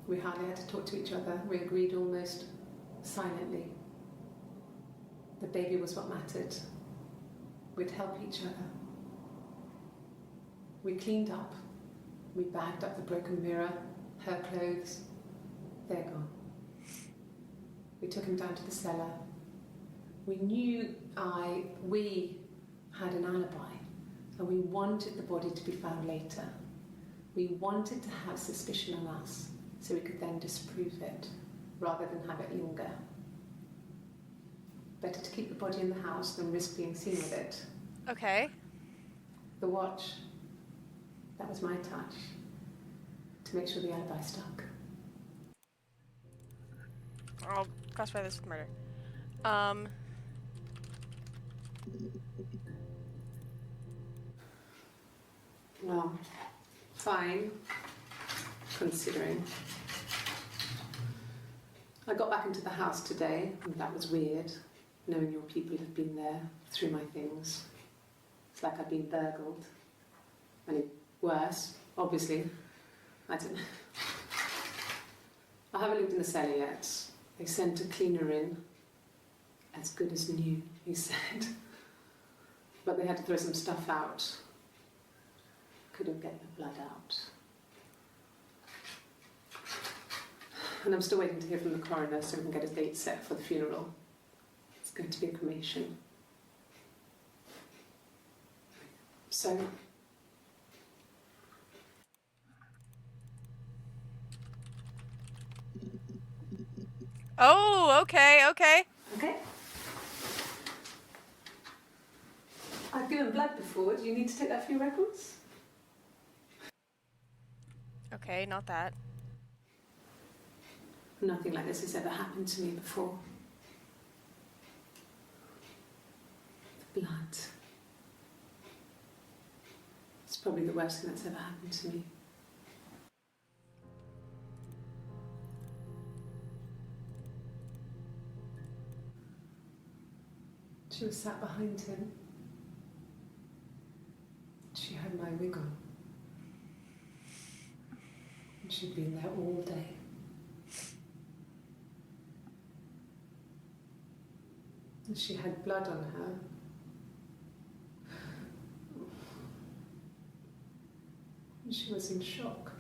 We hardly had to talk to each other. We agreed almost silently. The baby was what mattered. We'd help each other. We cleaned up. We bagged up the broken mirror, her clothes. They're gone. We took him down to the cellar. We knew we had an alibi, and we wanted the body to be found later. We wanted to have suspicion on us, so we could then disprove it, rather than have it linger. Better to keep the body in the house than risk being seen with it. okay. The watch, that was my touch. to make sure the alibi stuck. I'll classify this with murder. Well, fine, considering. I got back into the house today, and that was weird, knowing your people had been there through my things. It's like I'd been burgled. I mean, worse, obviously. I don't know. I haven't lived in the cellar yet. They sent a cleaner in. As good as new, he said. But they had to throw some stuff out. Couldn't get the blood out. And I'm still waiting to hear from the coroner so we can get a date set for the funeral. It's going to be a cremation. So, Oh, okay. okay. I've given blood before. Do you need to take that for your records? Okay, not that. Nothing like this has ever happened to me before. The blood. It's probably the worst thing that's ever happened to me. She was sat behind him. She had my wig on. And she'd been there all day. And she had blood on her. And she was in shock.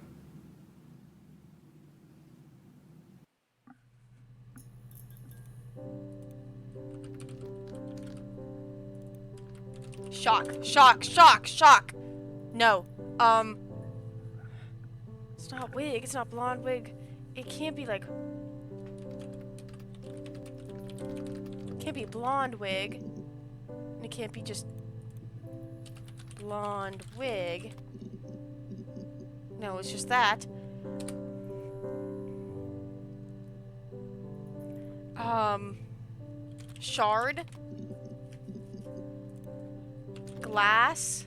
Shock. No. It's not wig. It's not blonde wig. It can't be like. It can't be blonde wig. And it can't be just blonde wig. No, it's just that. Shard. Glass.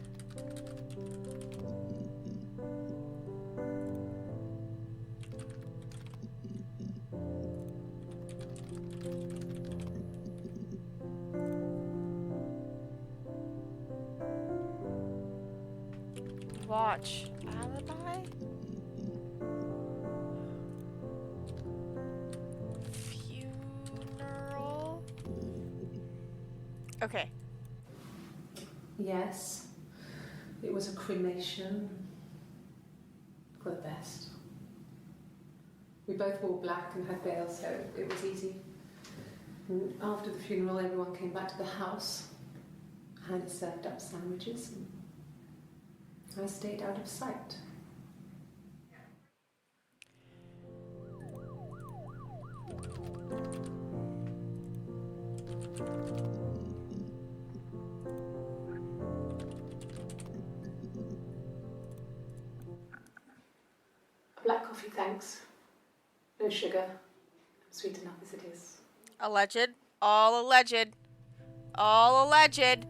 Watch. Alibi? Funeral? Okay. Yes, it was a cremation. For the best. We both wore black and had veils, so it was easy. And after the funeral, everyone came back to the house. Hannah served up sandwiches, and I stayed out of sight. Black coffee, thanks. No sugar. Sweet enough as it is. Alleged. All alleged. All alleged.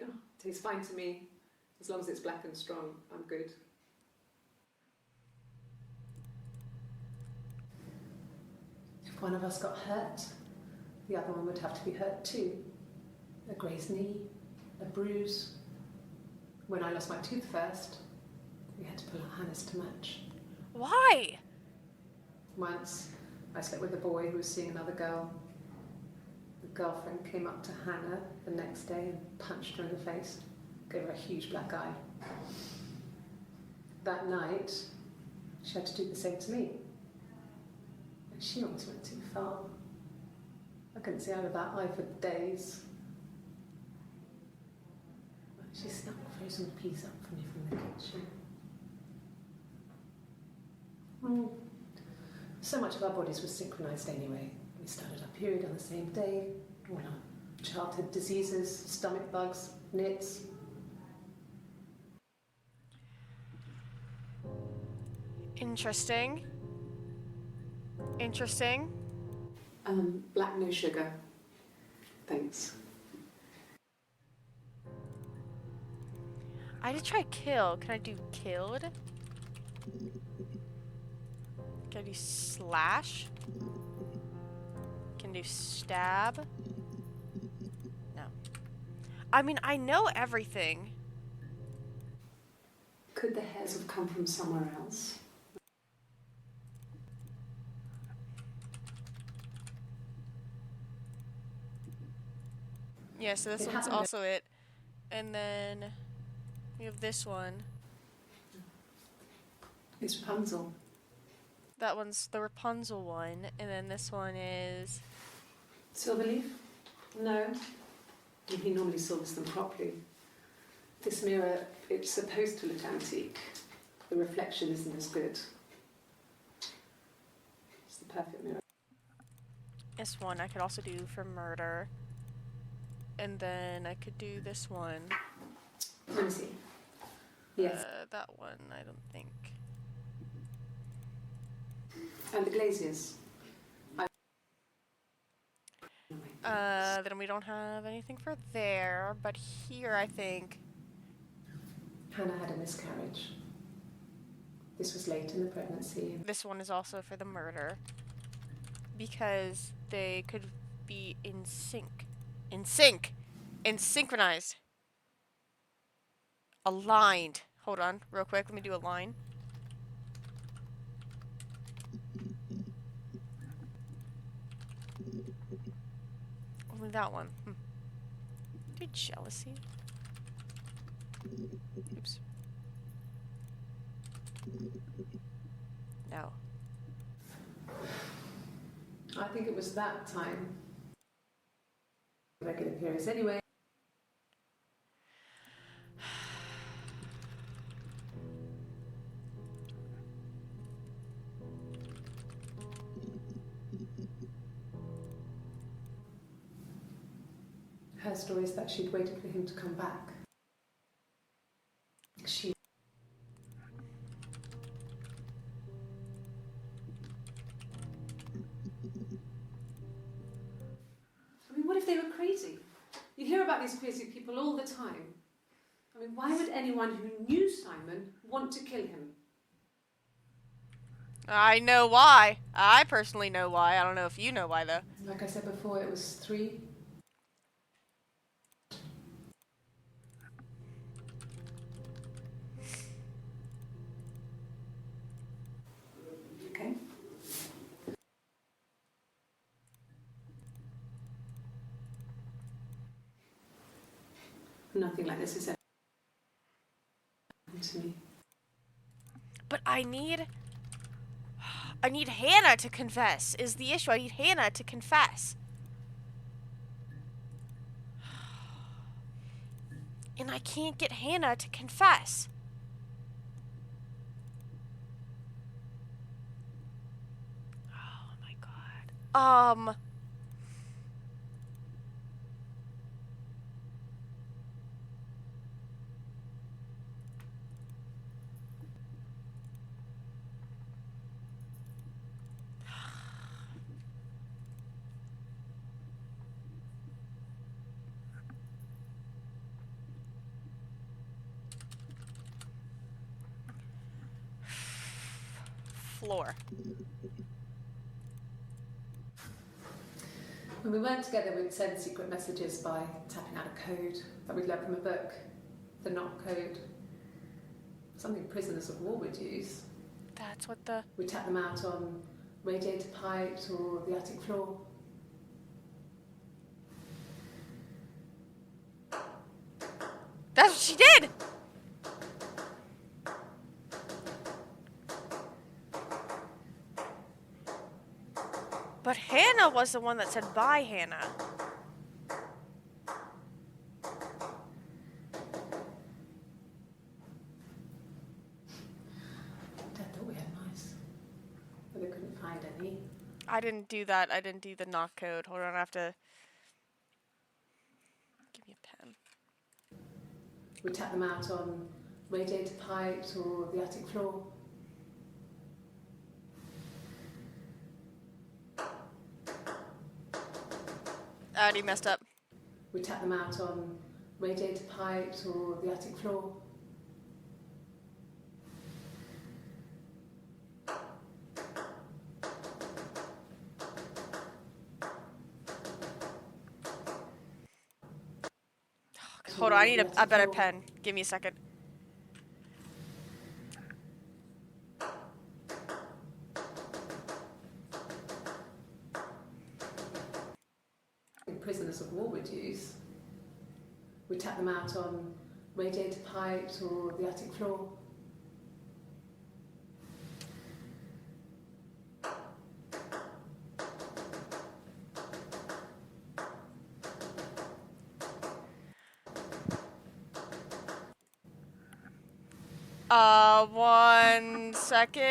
Oh, tastes fine to me. As long as it's black and strong, I'm good. If one of us got hurt, the other one would have to be hurt too. A grazed knee, a bruise. When I lost my tooth first, we had to pull out Hannah's to match. Why? Once, I slept with a boy who was seeing another girl. The girlfriend came up to Hannah the next day and punched her in the face. Gave her a huge black eye. That night, she had to do the same to me. And she almost went too far. I couldn't see out of that eye for days. She snapped a frozen piece up for me from the kitchen. So much of our bodies was synchronized anyway. We started our period on the same day. All our childhood diseases, stomach bugs, nits. Interesting. Interesting. Black no sugar. Thanks. I did try kill. Can I do killed? Can I do slash? Can I do stab? No. I mean, I know everything. Could the hairs have come from somewhere else? Yeah, so this It one's happened- also it. And then we have this one. It's Rapunzel. That one's the Rapunzel one. And then this one is... Silverleaf? No. He normally silvers them properly. This mirror, it's supposed to look antique. The reflection isn't as good. It's the perfect mirror. this one I could also do for murder. And then I could do this one. Let me see. Yes. That one, I don't think. And the glaziers. Then we don't have anything for there, but here I think... Hannah had a miscarriage. This was late in the pregnancy. This one is also for the murder. Because they could be in sync. In sync! In synchronized. Aligned. Hold on, real quick, let me do a line. Only that one. Good jealousy. Oops. No. I think it was that time. Regular periods anyway. Her story is that she'd waited for him to come back. She... I mean, what if they were crazy? You hear about these crazy people all the time. I mean, why would anyone who knew Simon want to kill him? I know why. I personally know why. I don't know if you know why, though. Like I said before, it was 3. Okay. Nothing like this has ever happened to me. But I need Hannah to confess, is the issue. I need Hannah to confess. And I can't get Hannah to confess. Oh my god. Floor. When we weren't together, we'd send secret messages by tapping out a code that we'd learned from a book, the knock code. Something prisoners of war would use. That's what the... We'd tap them out on radiator pipes or the attic floor. That's what she did! But Hannah was the one that said bye, Hannah. Dad thought we had mice, but they couldn't find any. I didn't do that. I didn't do the knock code. Hold on, I have to... Give me a pen. We'd tap them out on radiator pipes or the attic floor. I already messed up. We tap them out on radiator pipes or the attic floor. Hold on, I need a better pen. Give me a second. Prisoners of war would use. We tap them out on radiator pipes or the attic floor. One second.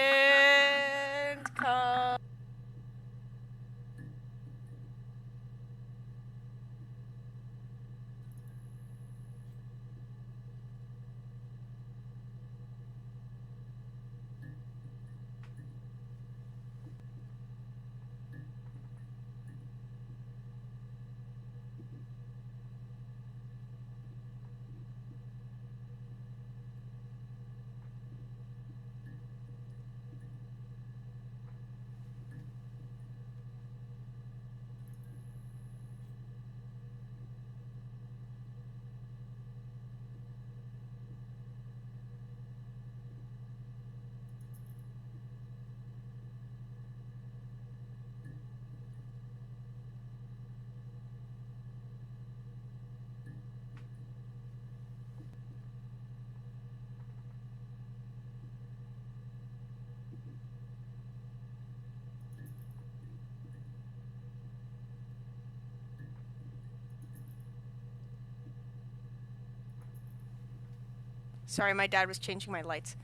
Sorry, my dad was changing my lights.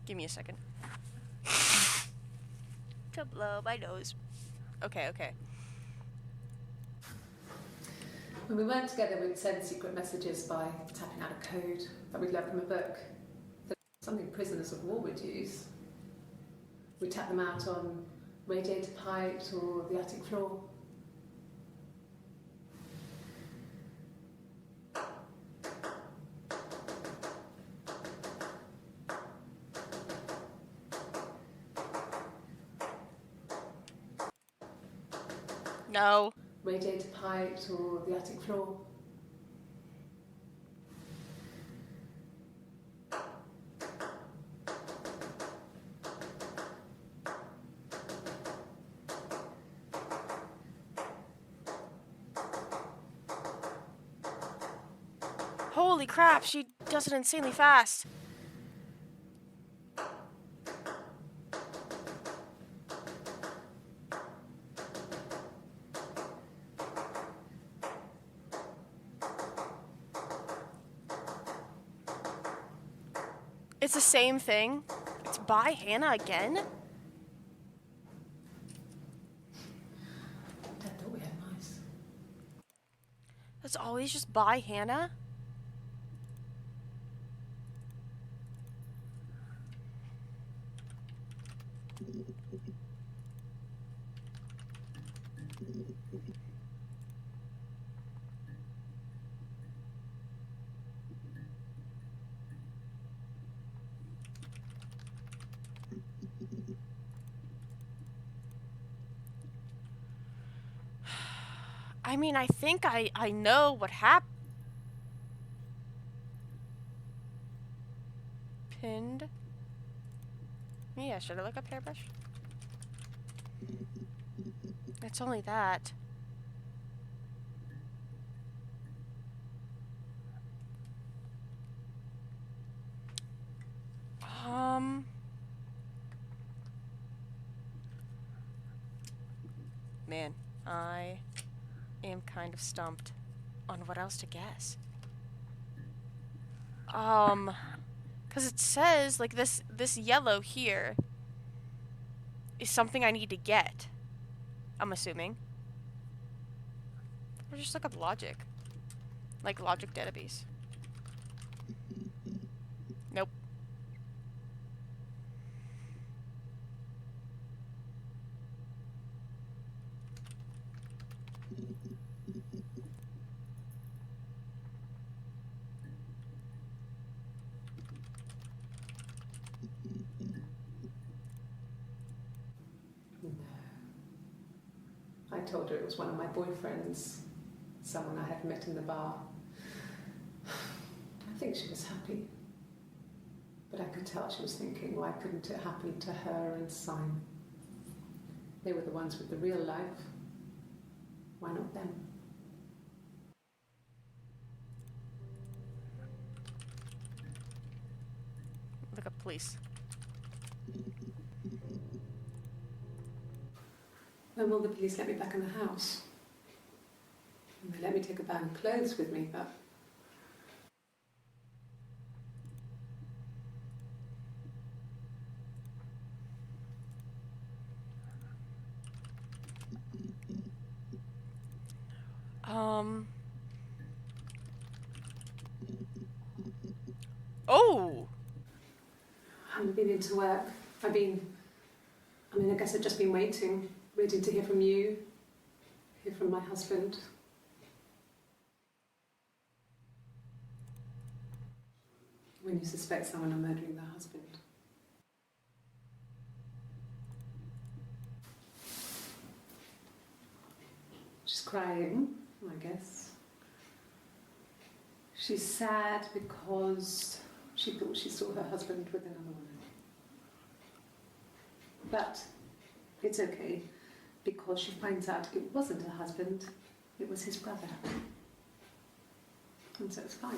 Give me a second. To blow my nose. Okay, okay. When we weren't together, we'd send secret messages by tapping out a code that we'd left from a book. Something prisoners of war would use. We tap them out on radiator pipes or the attic floor. No. Radiator pipes or the attic floor. Holy crap, she does it insanely fast. It's the same thing. It's by Hannah again? Dad thought we had mice. It's always just by Hannah? I mean, I think I know what happened. Yeah, should I look up hairbrush? It's only that. Man, I am kind of stumped on what else to guess. Because it says, like, this yellow here is something I need to get. I'm assuming. Or just look up logic. Like logic database. Nope. told her it was one of my boyfriends, someone I had met in the bar. I think she was happy. But I could tell she was thinking, why couldn't it happen to her and Simon? They were the ones with the real life. Why not them? Look up, please. When will the police let me back in the house? And they let me take a bag of clothes with me, but... Oh! I haven't been into work. I guess I've just been waiting to hear from you, hear from my husband. When you suspect someone of murdering their husband. She's crying, I guess. She's sad because she thought she saw her husband with another woman. But it's okay, because she finds out it wasn't her husband, it was his brother. And so it's fine.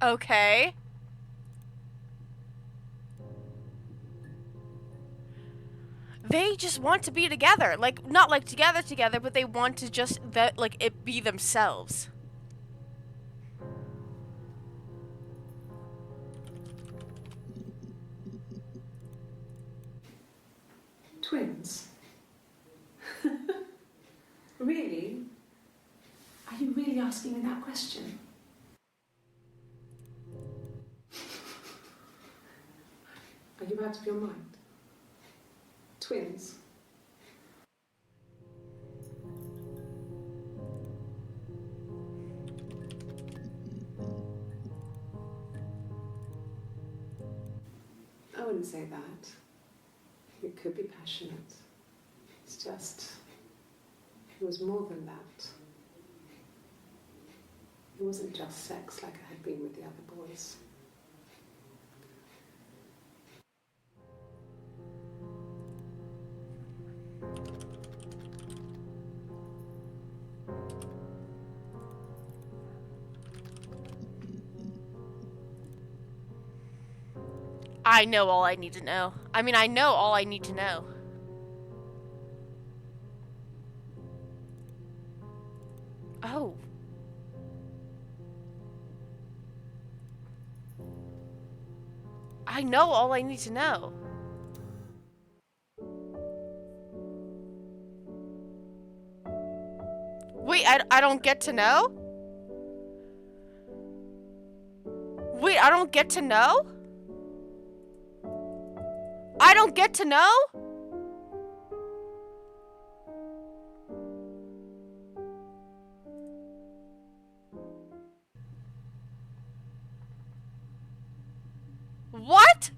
Okay. They just want to be together. Like, not like together, but they want to just, it be themselves. Twins? Really? Are you really asking me that question? Are you out of your mind? Twins? I wouldn't say that. It could be passionate. It's just, it was more than that. It wasn't just sex like I had been with the other boys. I know all I need to know. I know all I need to know. Oh. I know all I need to know. Wait, I don't get to know? Wait, I don't get to know? I don't get to know? What?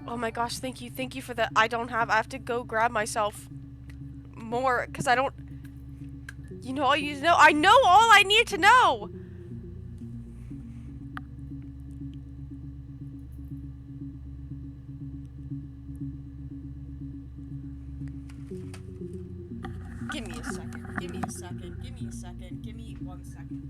Oh my gosh, thank you for the, I have to go grab myself more, because I don't, you know all you need to know? I know all I need to know! Give me a second, give me a second, give me a second, give me 1 second.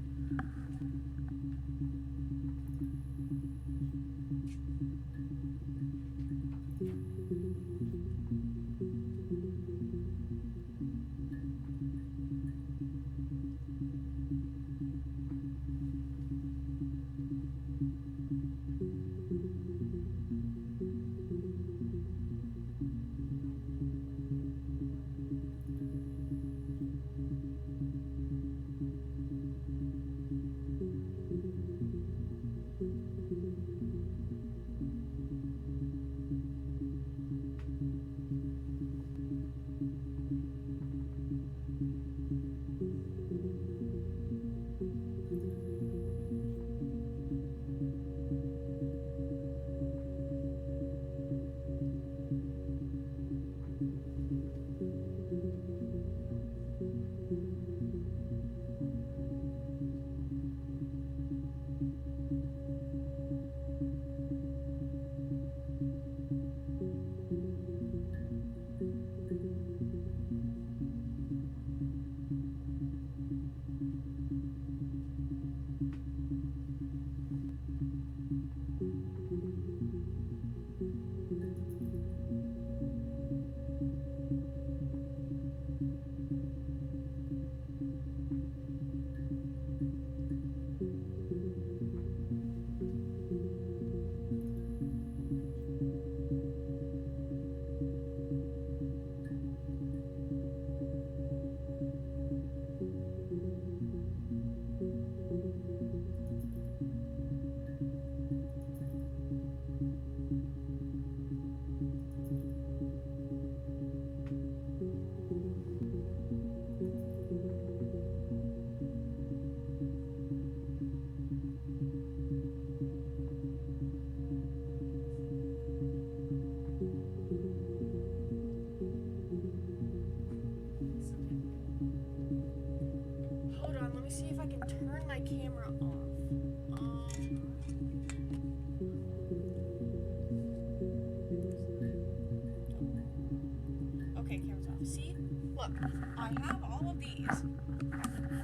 I have all of these.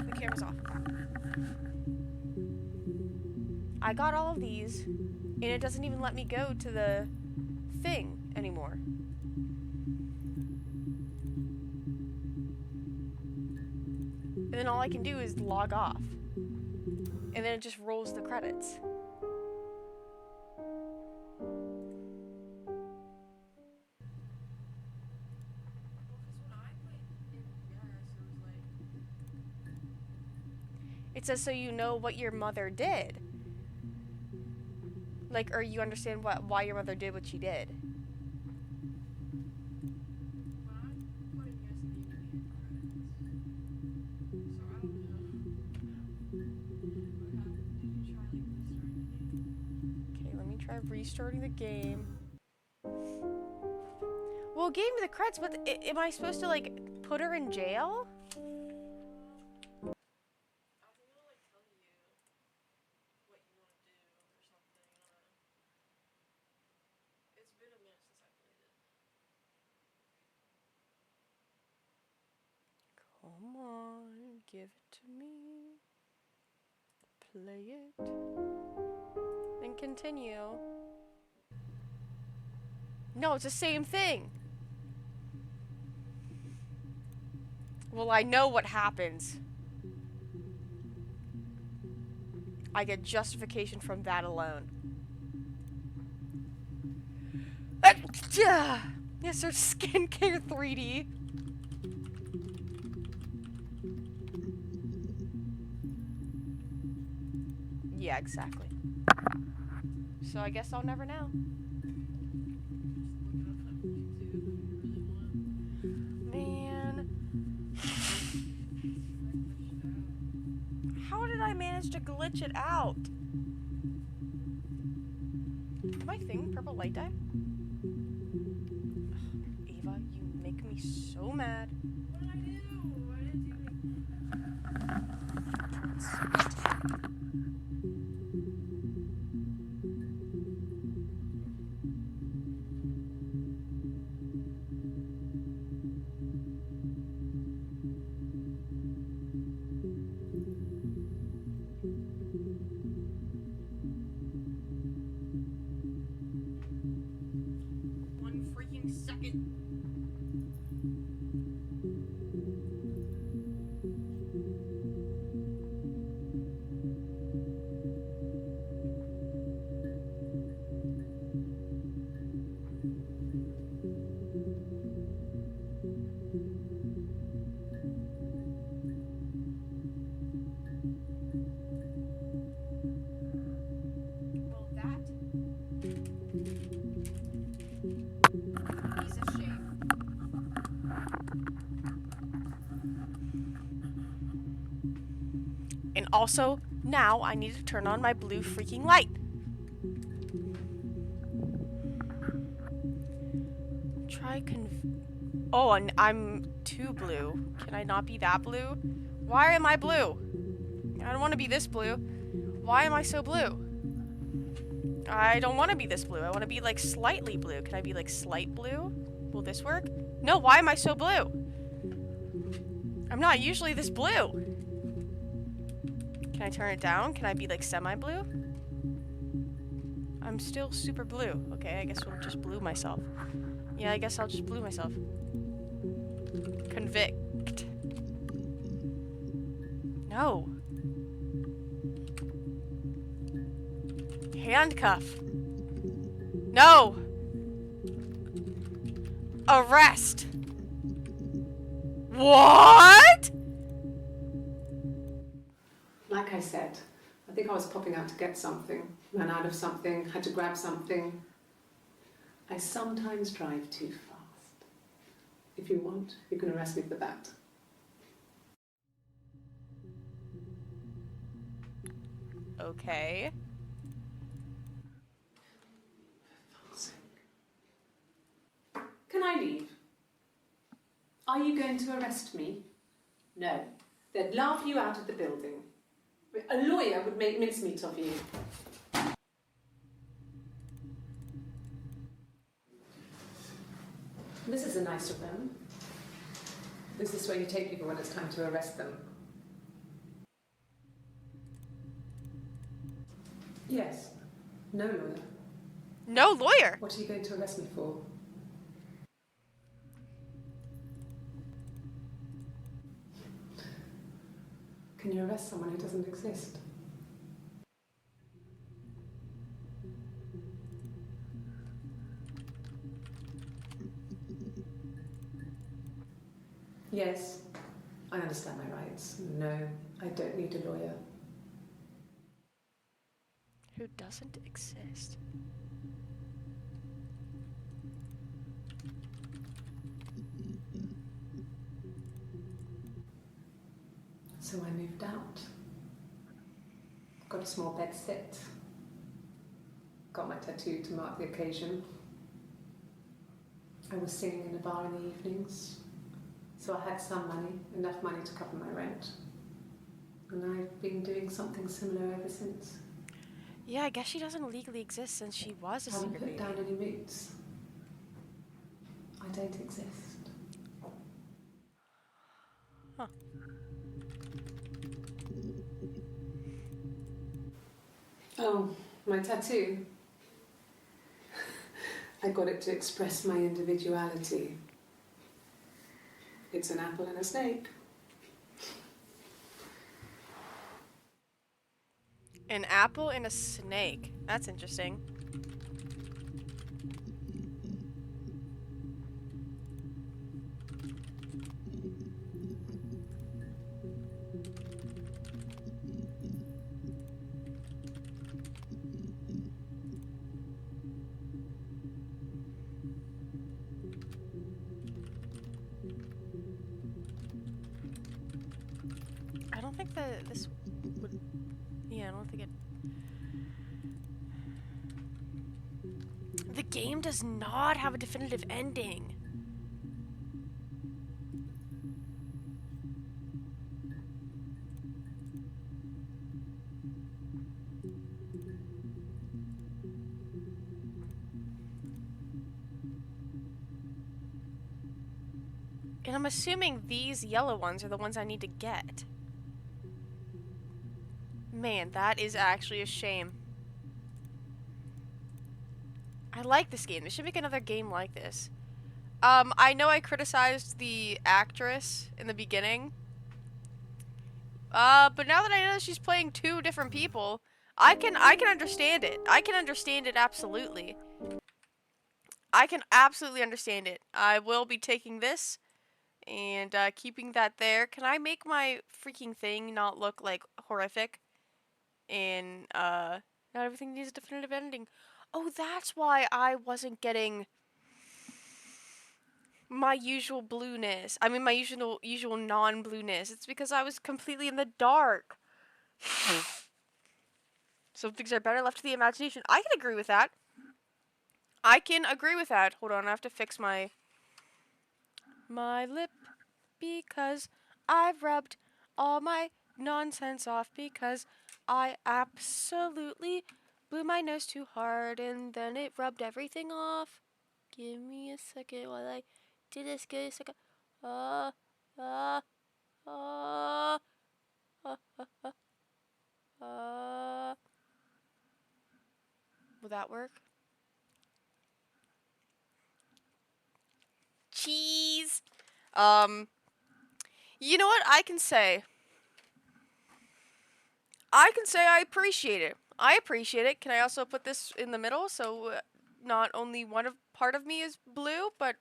The camera's off. I got all of these, and it doesn't even let me go to the thing anymore. And then all I can do is log off. And then it just rolls the credits. It says so you know what your mother did. Like, or you understand why your mother did what she did. Okay, let me try restarting the game. Well, it gave me the credits, but am I supposed to, like, put her in jail? Come on, give it to me. Play it. Then continue. No, it's the same thing. Well, I know what happens. I get justification from that alone. Yes, there's skincare 3D. Yeah, exactly. So I guess I'll never know. Man. How did I manage to glitch it out? Did my thing purple light dye? Ava, you make me so mad. What did I do? I didn't do anything. Second. Well, that piece of shit. And also, now I need to turn on my blue freaking light. Oh, and I'm too blue. Can I not be that blue? Why am I blue? I don't want to be this blue. Why am I so blue? I don't want to be this blue. I want to be like slightly blue. Can I be like slight blue? Will this work? No, why am I so blue? I'm not usually this blue. Can I turn it down? Can I be like semi-blue? I'm still super blue. Okay, I guess I'll just blue myself. Yeah, I guess I'll just blue myself. Convict. No. Handcuff. No. Arrest. What? Like I said, I think I was popping out to get something, ran out of something, had to grab something. I sometimes drive too fast. If you want, you can arrest me for that. Okay. Can I leave? Are you going to arrest me? No. They'd laugh you out of the building. A lawyer would make mincemeat of you. This is a nicer room. Is this where you take people when it's time to arrest them? Yes. No lawyer. No lawyer. What are you going to arrest me for? Can you arrest someone who doesn't exist? Yes, I understand my rights. No, I don't need a lawyer. Who doesn't exist? So I moved out. Got a small bed set. Got my tattoo to mark the occasion. I was singing in a bar in the evenings. So I had some money, enough money to cover my rent. And I've been doing something similar ever since. Yeah, I guess she doesn't legally exist since she was a I haven't secret put baby. down any roots. I don't exist. Huh. Oh, my tattoo. I got it to express my individuality. It's an apple and a snake. An apple and a snake. That's interesting. I don't think that this would... Yeah, I don't think it... The game does not have a definitive ending. And I'm assuming these yellow ones are the ones I need to get. Man, that is actually a shame. I like this game. They should make another game like this. I know I criticized the actress in the beginning. But now that I know she's playing two different people, I can understand it. I can understand it absolutely. I can absolutely understand it. I will be taking this and keeping that there. Can I make my freaking thing not look like horrific? And not everything needs a definitive ending. Oh, that's why I wasn't getting my usual blueness. I mean, my usual non-blueness. It's because I was completely in the dark. Some things are better left to the imagination. I can agree with that. I can agree with that. Hold on, I have to fix my lip because I've rubbed all my nonsense off because I absolutely blew my nose too hard and then it rubbed everything off. Give me a second while I do this. Give me a second. Uh, uh, uh, uh, uh, uh. Will that work? Cheese. You know what I can say? I appreciate it. I appreciate it. Can I also put this in the middle so not only part of me is blue, but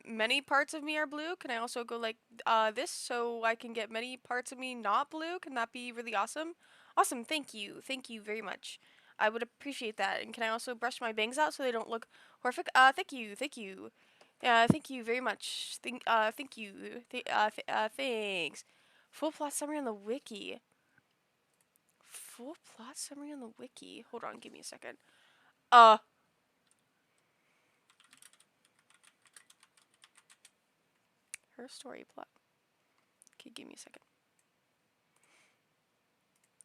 many parts of me are blue? Can I also go like this so I can get many parts of me not blue? Can that be really awesome? Awesome. Thank you. Thank you very much. I would appreciate that. And can I also brush my bangs out so they don't look horrific? Thank you. Thank you. Thank you very much. Thank you. Thanks. Full plot summary on the wiki. Full plot summary on the wiki. Hold on, give me a second. Her story plot. Okay, give me a second.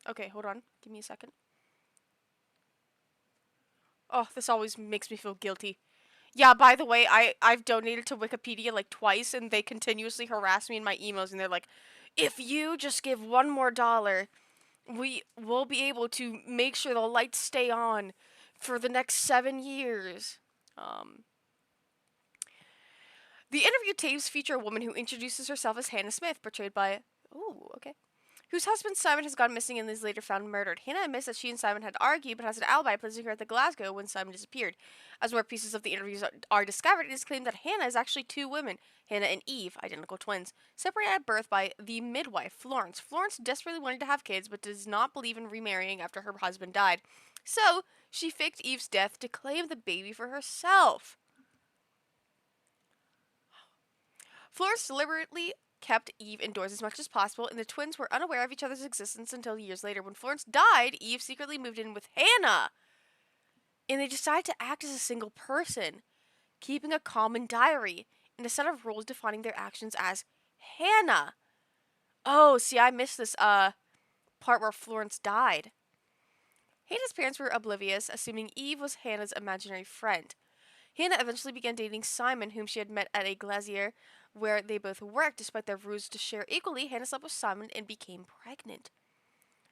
Okay, hold on. Give me a second. Oh, this always makes me feel guilty. Yeah, by the way, I've donated to Wikipedia like twice, and they continuously harass me in my emails, and they're like, if you just give one more dollar, we will be able to make sure the lights stay on for the next 7 years. Um, the interview tapes feature a woman who introduces herself as Hannah Smith, portrayed by, ooh, okay, whose husband Simon has gone missing and is later found murdered. Hannah admits that she and Simon had argued, but has an alibi placing her at the Glasgow when Simon disappeared. As more pieces of the interviews are discovered, it is claimed that Hannah is actually two women, Hannah and Eve, identical twins, separated at birth by the midwife, Florence. Florence desperately wanted to have kids, but does not believe in remarrying after her husband died. So, she faked Eve's death to claim the baby for herself. Florence deliberately kept Eve indoors as much as possible, and the twins were unaware of each other's existence until years later. When Florence died, Eve secretly moved in with Hannah, and they decided to act as a single person, keeping a common diary and a set of rules defining their actions as Hannah. Oh, see, I missed this part where Florence died. Hannah's parents were oblivious, assuming Eve was Hannah's imaginary friend. Hannah eventually began dating Simon, whom she had met at a glacier where they both worked. Despite their rules to share equally, Hannah slept with Simon and became pregnant.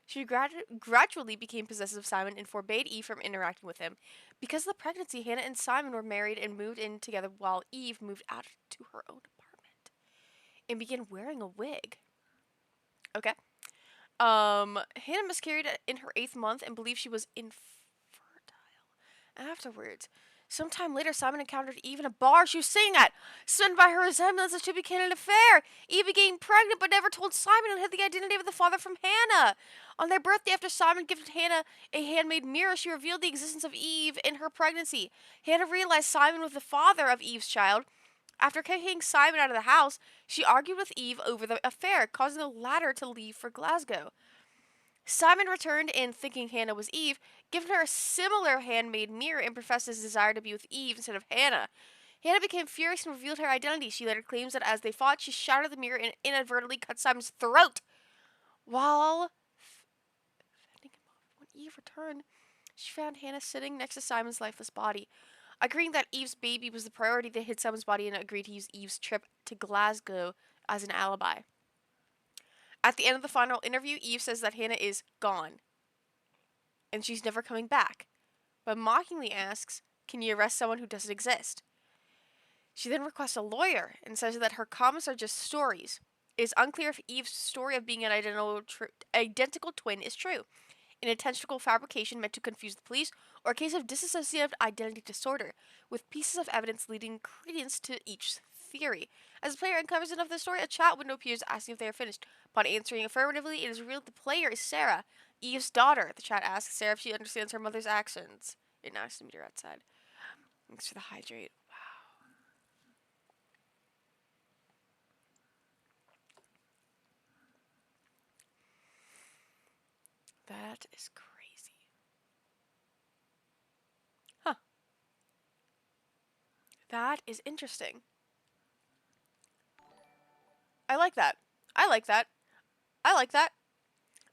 She gradually became possessive of Simon and forbade Eve from interacting with him. Because of the pregnancy, Hannah and Simon were married and moved in together while Eve moved out to her own apartment and began wearing a wig. Okay. Hannah miscarried in her 8th month and believed she was infertile. Afterwards, sometime later, Simon encountered Eve in a bar she was singing at. Stunned by her resemblance, the two began an affair. Eve became pregnant but never told Simon and hid the identity of the father from Hannah. On their birthday, after Simon gifted Hannah a handmade mirror, she revealed the existence of Eve in her pregnancy. Hannah realized Simon was the father of Eve's child. After kicking Simon out of the house, she argued with Eve over the affair, causing the latter to leave for Glasgow. Simon returned and, thinking Hannah was Eve, gave her a similar handmade mirror and professed his desire to be with Eve instead of Hannah. Hannah became furious and revealed her identity. She later claims that as they fought, she shattered the mirror and inadvertently cut Simon's throat. While fending him off, when Eve returned, she found Hannah sitting next to Simon's lifeless body. Agreeing that Eve's baby was the priority, they hid Simon's body and agreed to use Eve's trip to Glasgow as an alibi. At the end of the final interview, Eve says that Hannah is gone and she's never coming back, but mockingly asks, "Can you arrest someone who doesn't exist?" She then requests a lawyer and says that her comments are just stories. It is unclear if Eve's story of being an identical twin is true, an intentional fabrication meant to confuse the police, or a case of dissociative identity disorder, with pieces of evidence leading credence to each theory. As the player uncovers enough of the story, a chat window appears asking if they are finished. Upon answering affirmatively, it is revealed the player is Sarah, Eve's daughter. The chat asks Sarah if she understands her mother's actions. It nice to meet her outside. Thanks for the hydrate. Wow. That is crazy. Huh. That is interesting. I like that. I like that. I like that.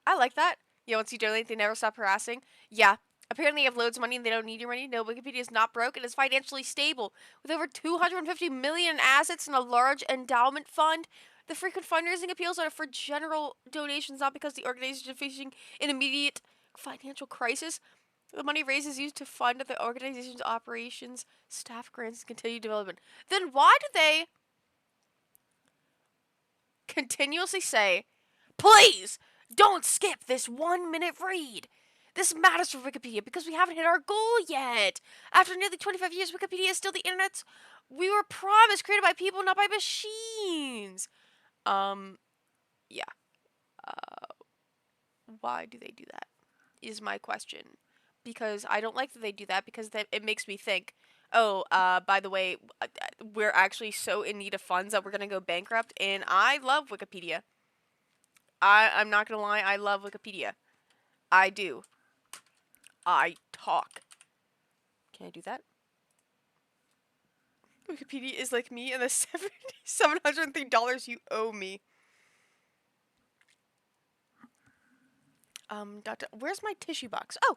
I like that. Yeah, once you donate, they never stop harassing. Yeah. Apparently, you have loads of money and they don't need your money. No, Wikipedia is not broke. It is financially stable. With over 250 million in assets and a large endowment fund, the frequent fundraising appeals are for general donations, not because the organization is facing an immediate financial crisis. The money raised is used to fund the organization's operations, staff grants, and continued development. Then why do they continuously say, "Please don't skip this 1 minute read"? This matters for Wikipedia because we haven't hit our goal yet. After nearly 25 years, Wikipedia is still the internet's we were promised, created by people, not by machines. Yeah. Why do they do that? Is my question. Because I don't like that they do that because it makes me think, oh, by the way, we're actually so in need of funds that we're going to go bankrupt. And I love Wikipedia. I'm not going to lie. I love Wikipedia. I do. I talk. Can I do that? Wikipedia is like me and the $703 you owe me. Where's my tissue box? Oh,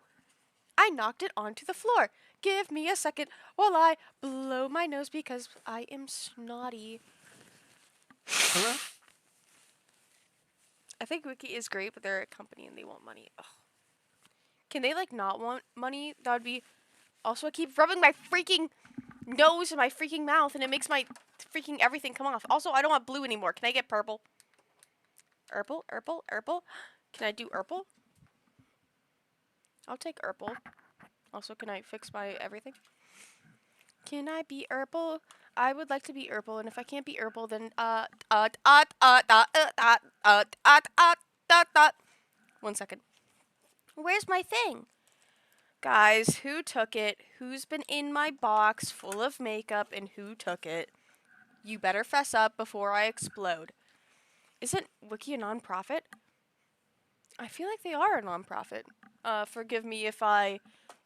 I knocked it onto the floor. Give me a second while I blow my nose because I am snotty. I think Wiki is great, but they're a company and they want money. Ugh. Can they like not want money? That would be. Also, I keep rubbing my freaking nose and my freaking mouth, and it makes my freaking everything come off. Also, I don't want blue anymore. Can I get purple? Purple, purple, purple. Can I do purple? I'll take purple. Also, can I fix my everything? Can I be purple? I would like to be purple, and if I can't be purple, then 1 second. Where's my thing? Guys, who took it? Who's been in my box full of makeup and who took it? You better fess up before I explode. Isn't Wiki a nonprofit? I feel like they are a nonprofit. Forgive me if I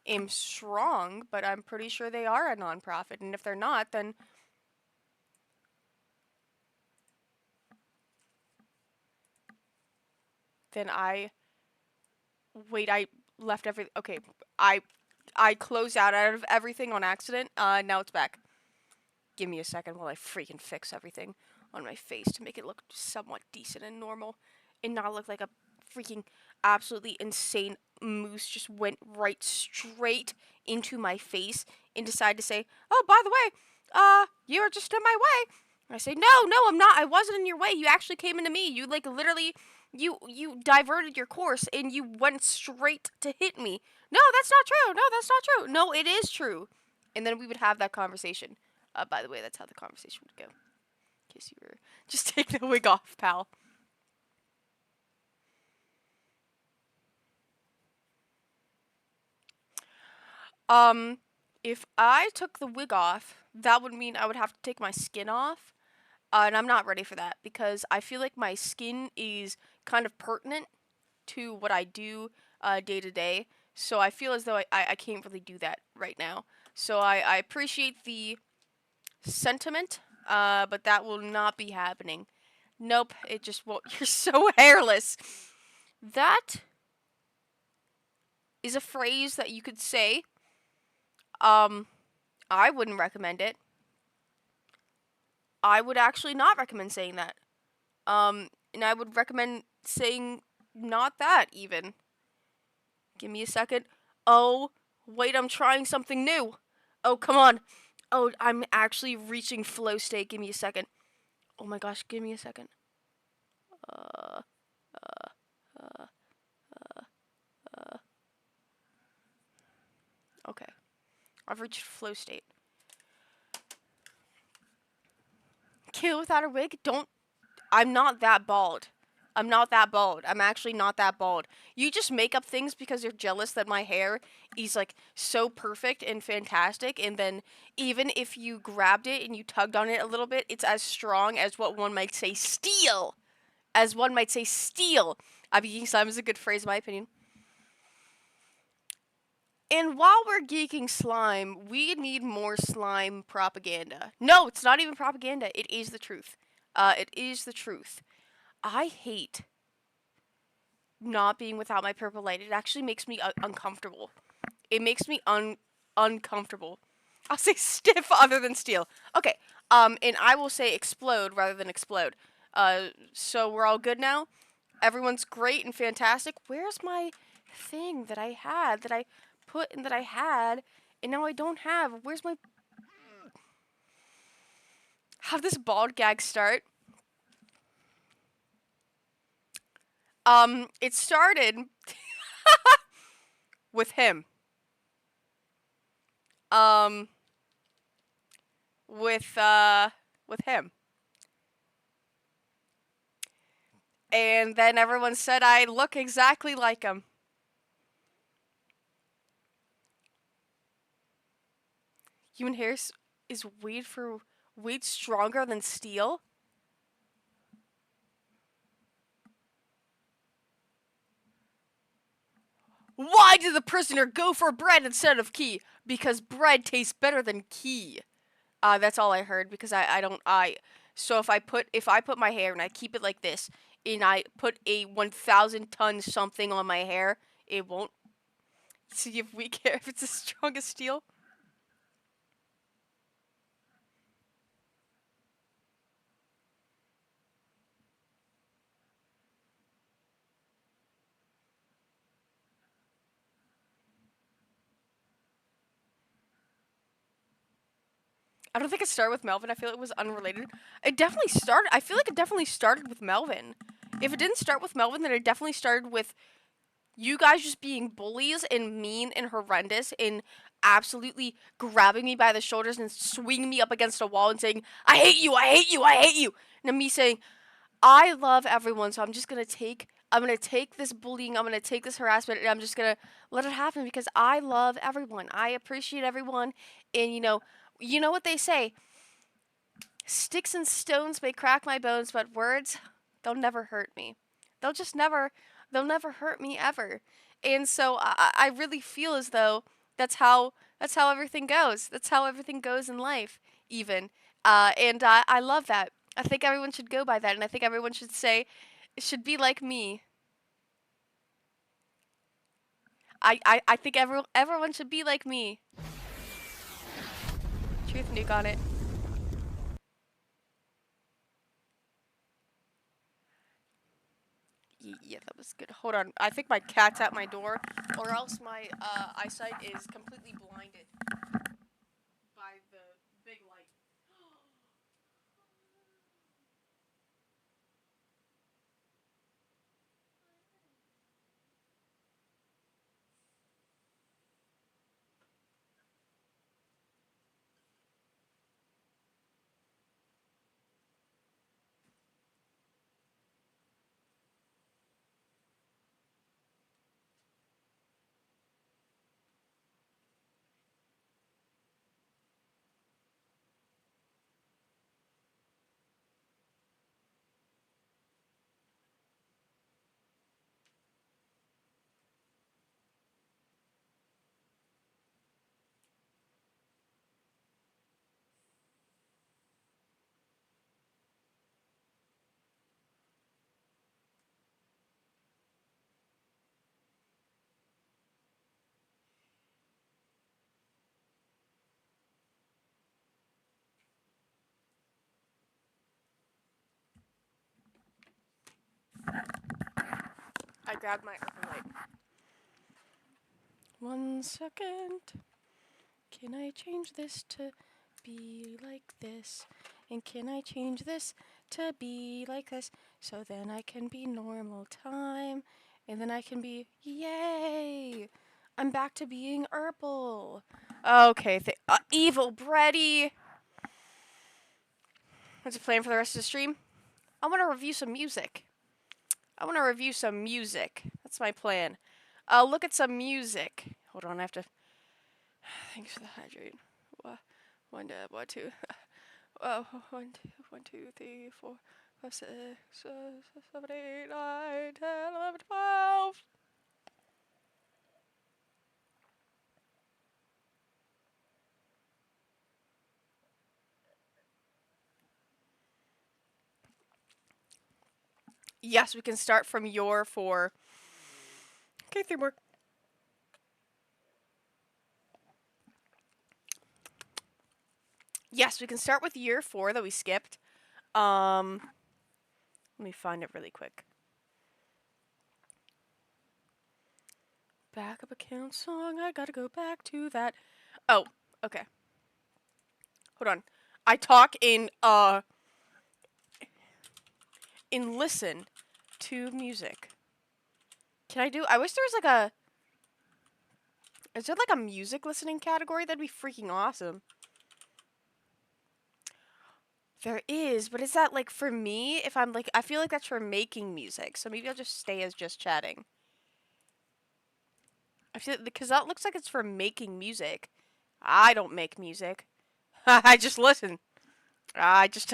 am wrong, but I'm pretty sure they are a nonprofit. And if they're not, then I wait. I left every. Okay, I closed out of everything on accident. Now it's back. Give me a second while I freaking fix everything on my face to make it look somewhat decent and normal, and not look like a freaking absolutely insane moose just went right straight into my face and decided to say, "Oh, by the way, you were just in my way." And I say, "No, I'm not. I wasn't in your way. You actually came into me. You like literally, you diverted your course and you went straight to hit me. No, that's not true. No, that's not true. No, it is true." And then we would have that conversation. By the way, that's how the conversation would go. In case you were just take the wig off, pal. If I took the wig off, that would mean I would have to take my skin off. And I'm not ready for that because I feel like my skin is kind of pertinent to what I do day to day. So I feel as though I can't really do that right now. So I appreciate the sentiment, but that will not be happening. Nope, it just won't. You're so hairless. That is a phrase that you could say. I wouldn't recommend it. I would actually not recommend saying that. And I would recommend saying not that even. Give me a second. Oh, wait, I'm trying something new. Oh, come on. Oh, I'm actually reaching flow state. Give me a second. Oh my gosh, give me a second. Okay. I've reached flow state. Kill without a wig? I'm not that bald. I'm not that bald. I'm actually not that bald. You just make up things because you're jealous that my hair is like so perfect and fantastic, and then even if you grabbed it and you tugged on it a little bit, it's as strong as what one might say steel. As one might say steel. Geeking slime is a good phrase in my opinion. And while we're geeking slime, we need more slime propaganda. No, it's not even propaganda. It is the truth. It is the truth. I hate not being without my purple light. It actually makes me uncomfortable. It makes me uncomfortable. I'll say stiff other than steel. Okay. And I will say explode rather than explode. So we're all good now. Everyone's great and fantastic. Where's my thing that I had that I put in that I had and now I don't have? Where's my? How did this bald gag start? It started with him. With him. And then everyone said I look exactly like him. Human hair is weed stronger than steel? Why did the prisoner go for bread instead of key? Because bread tastes better than key. That's all I heard because so if I put my hair and I keep it like this and I put a 1,000 ton something on my hair, it won't. See if we care if it's as strong as steel. I don't think it started with Melvin. I feel it was unrelated. It definitely started. I feel like it definitely started with Melvin. If it didn't start with Melvin, then it definitely started with you guys just being bullies and mean and horrendous and absolutely grabbing me by the shoulders and swinging me up against a wall and saying, I hate you, I hate you, I hate you. And then me saying, I love everyone, so I'm gonna take this bullying, I'm gonna take this harassment, and I'm just gonna let it happen because I love everyone. I appreciate everyone, and you know what they say: sticks and stones may crack my bones, but words, they'll never hurt me. They'll just never, they'll never hurt me ever. And so I really feel as though that's how everything goes. That's how everything goes in life, even. And I love that. I think everyone should go by that, and I think everyone should say, it should be like me. I think everyone should be like me. Truth nuke on it. Yeah, that was good. Hold on. I think my cat's at my door, or else my eyesight is completely blinded by the big light. I grabbed my other light. 1 second. Can I change this to be like this? And can I change this to be like this? So then I can be normal time. And then I can be, yay! I'm back to being Urple. Okay, evil Breddy. What's the plan for the rest of the stream? I want to review some music. That's my plan. I'll look at some music. Hold on, I have to. Thanks for the hydrate. One, one, two. 1, 2, 1, 2, 3, 4, 5, 6, 7, 8, 9, 10, 11, 12. Yes, we can start from your 4. Okay, 3 more. Yes, we can start with year 4 that we skipped. Let me find it really quick. Backup account song. I gotta go back to that. Oh, okay. Hold on. I talk in listen to music. Can I do? I wish there was like a. Is there like a music listening category? That'd be freaking awesome. There is, but is that like for me? If I'm like, I feel like that's for making music. So maybe I'll just stay as just chatting. I feel because that looks like it's for making music. I don't make music. I just listen. I just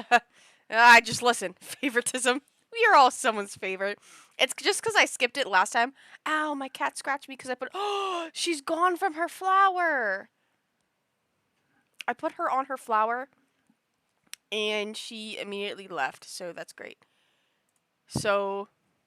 listen. Favoritism. We are all someone's favorite. It's just because I skipped it last time. Ow, my cat scratched me because I put. Oh, she's gone from her flower. I put her on her flower, and she immediately left. So that's great. So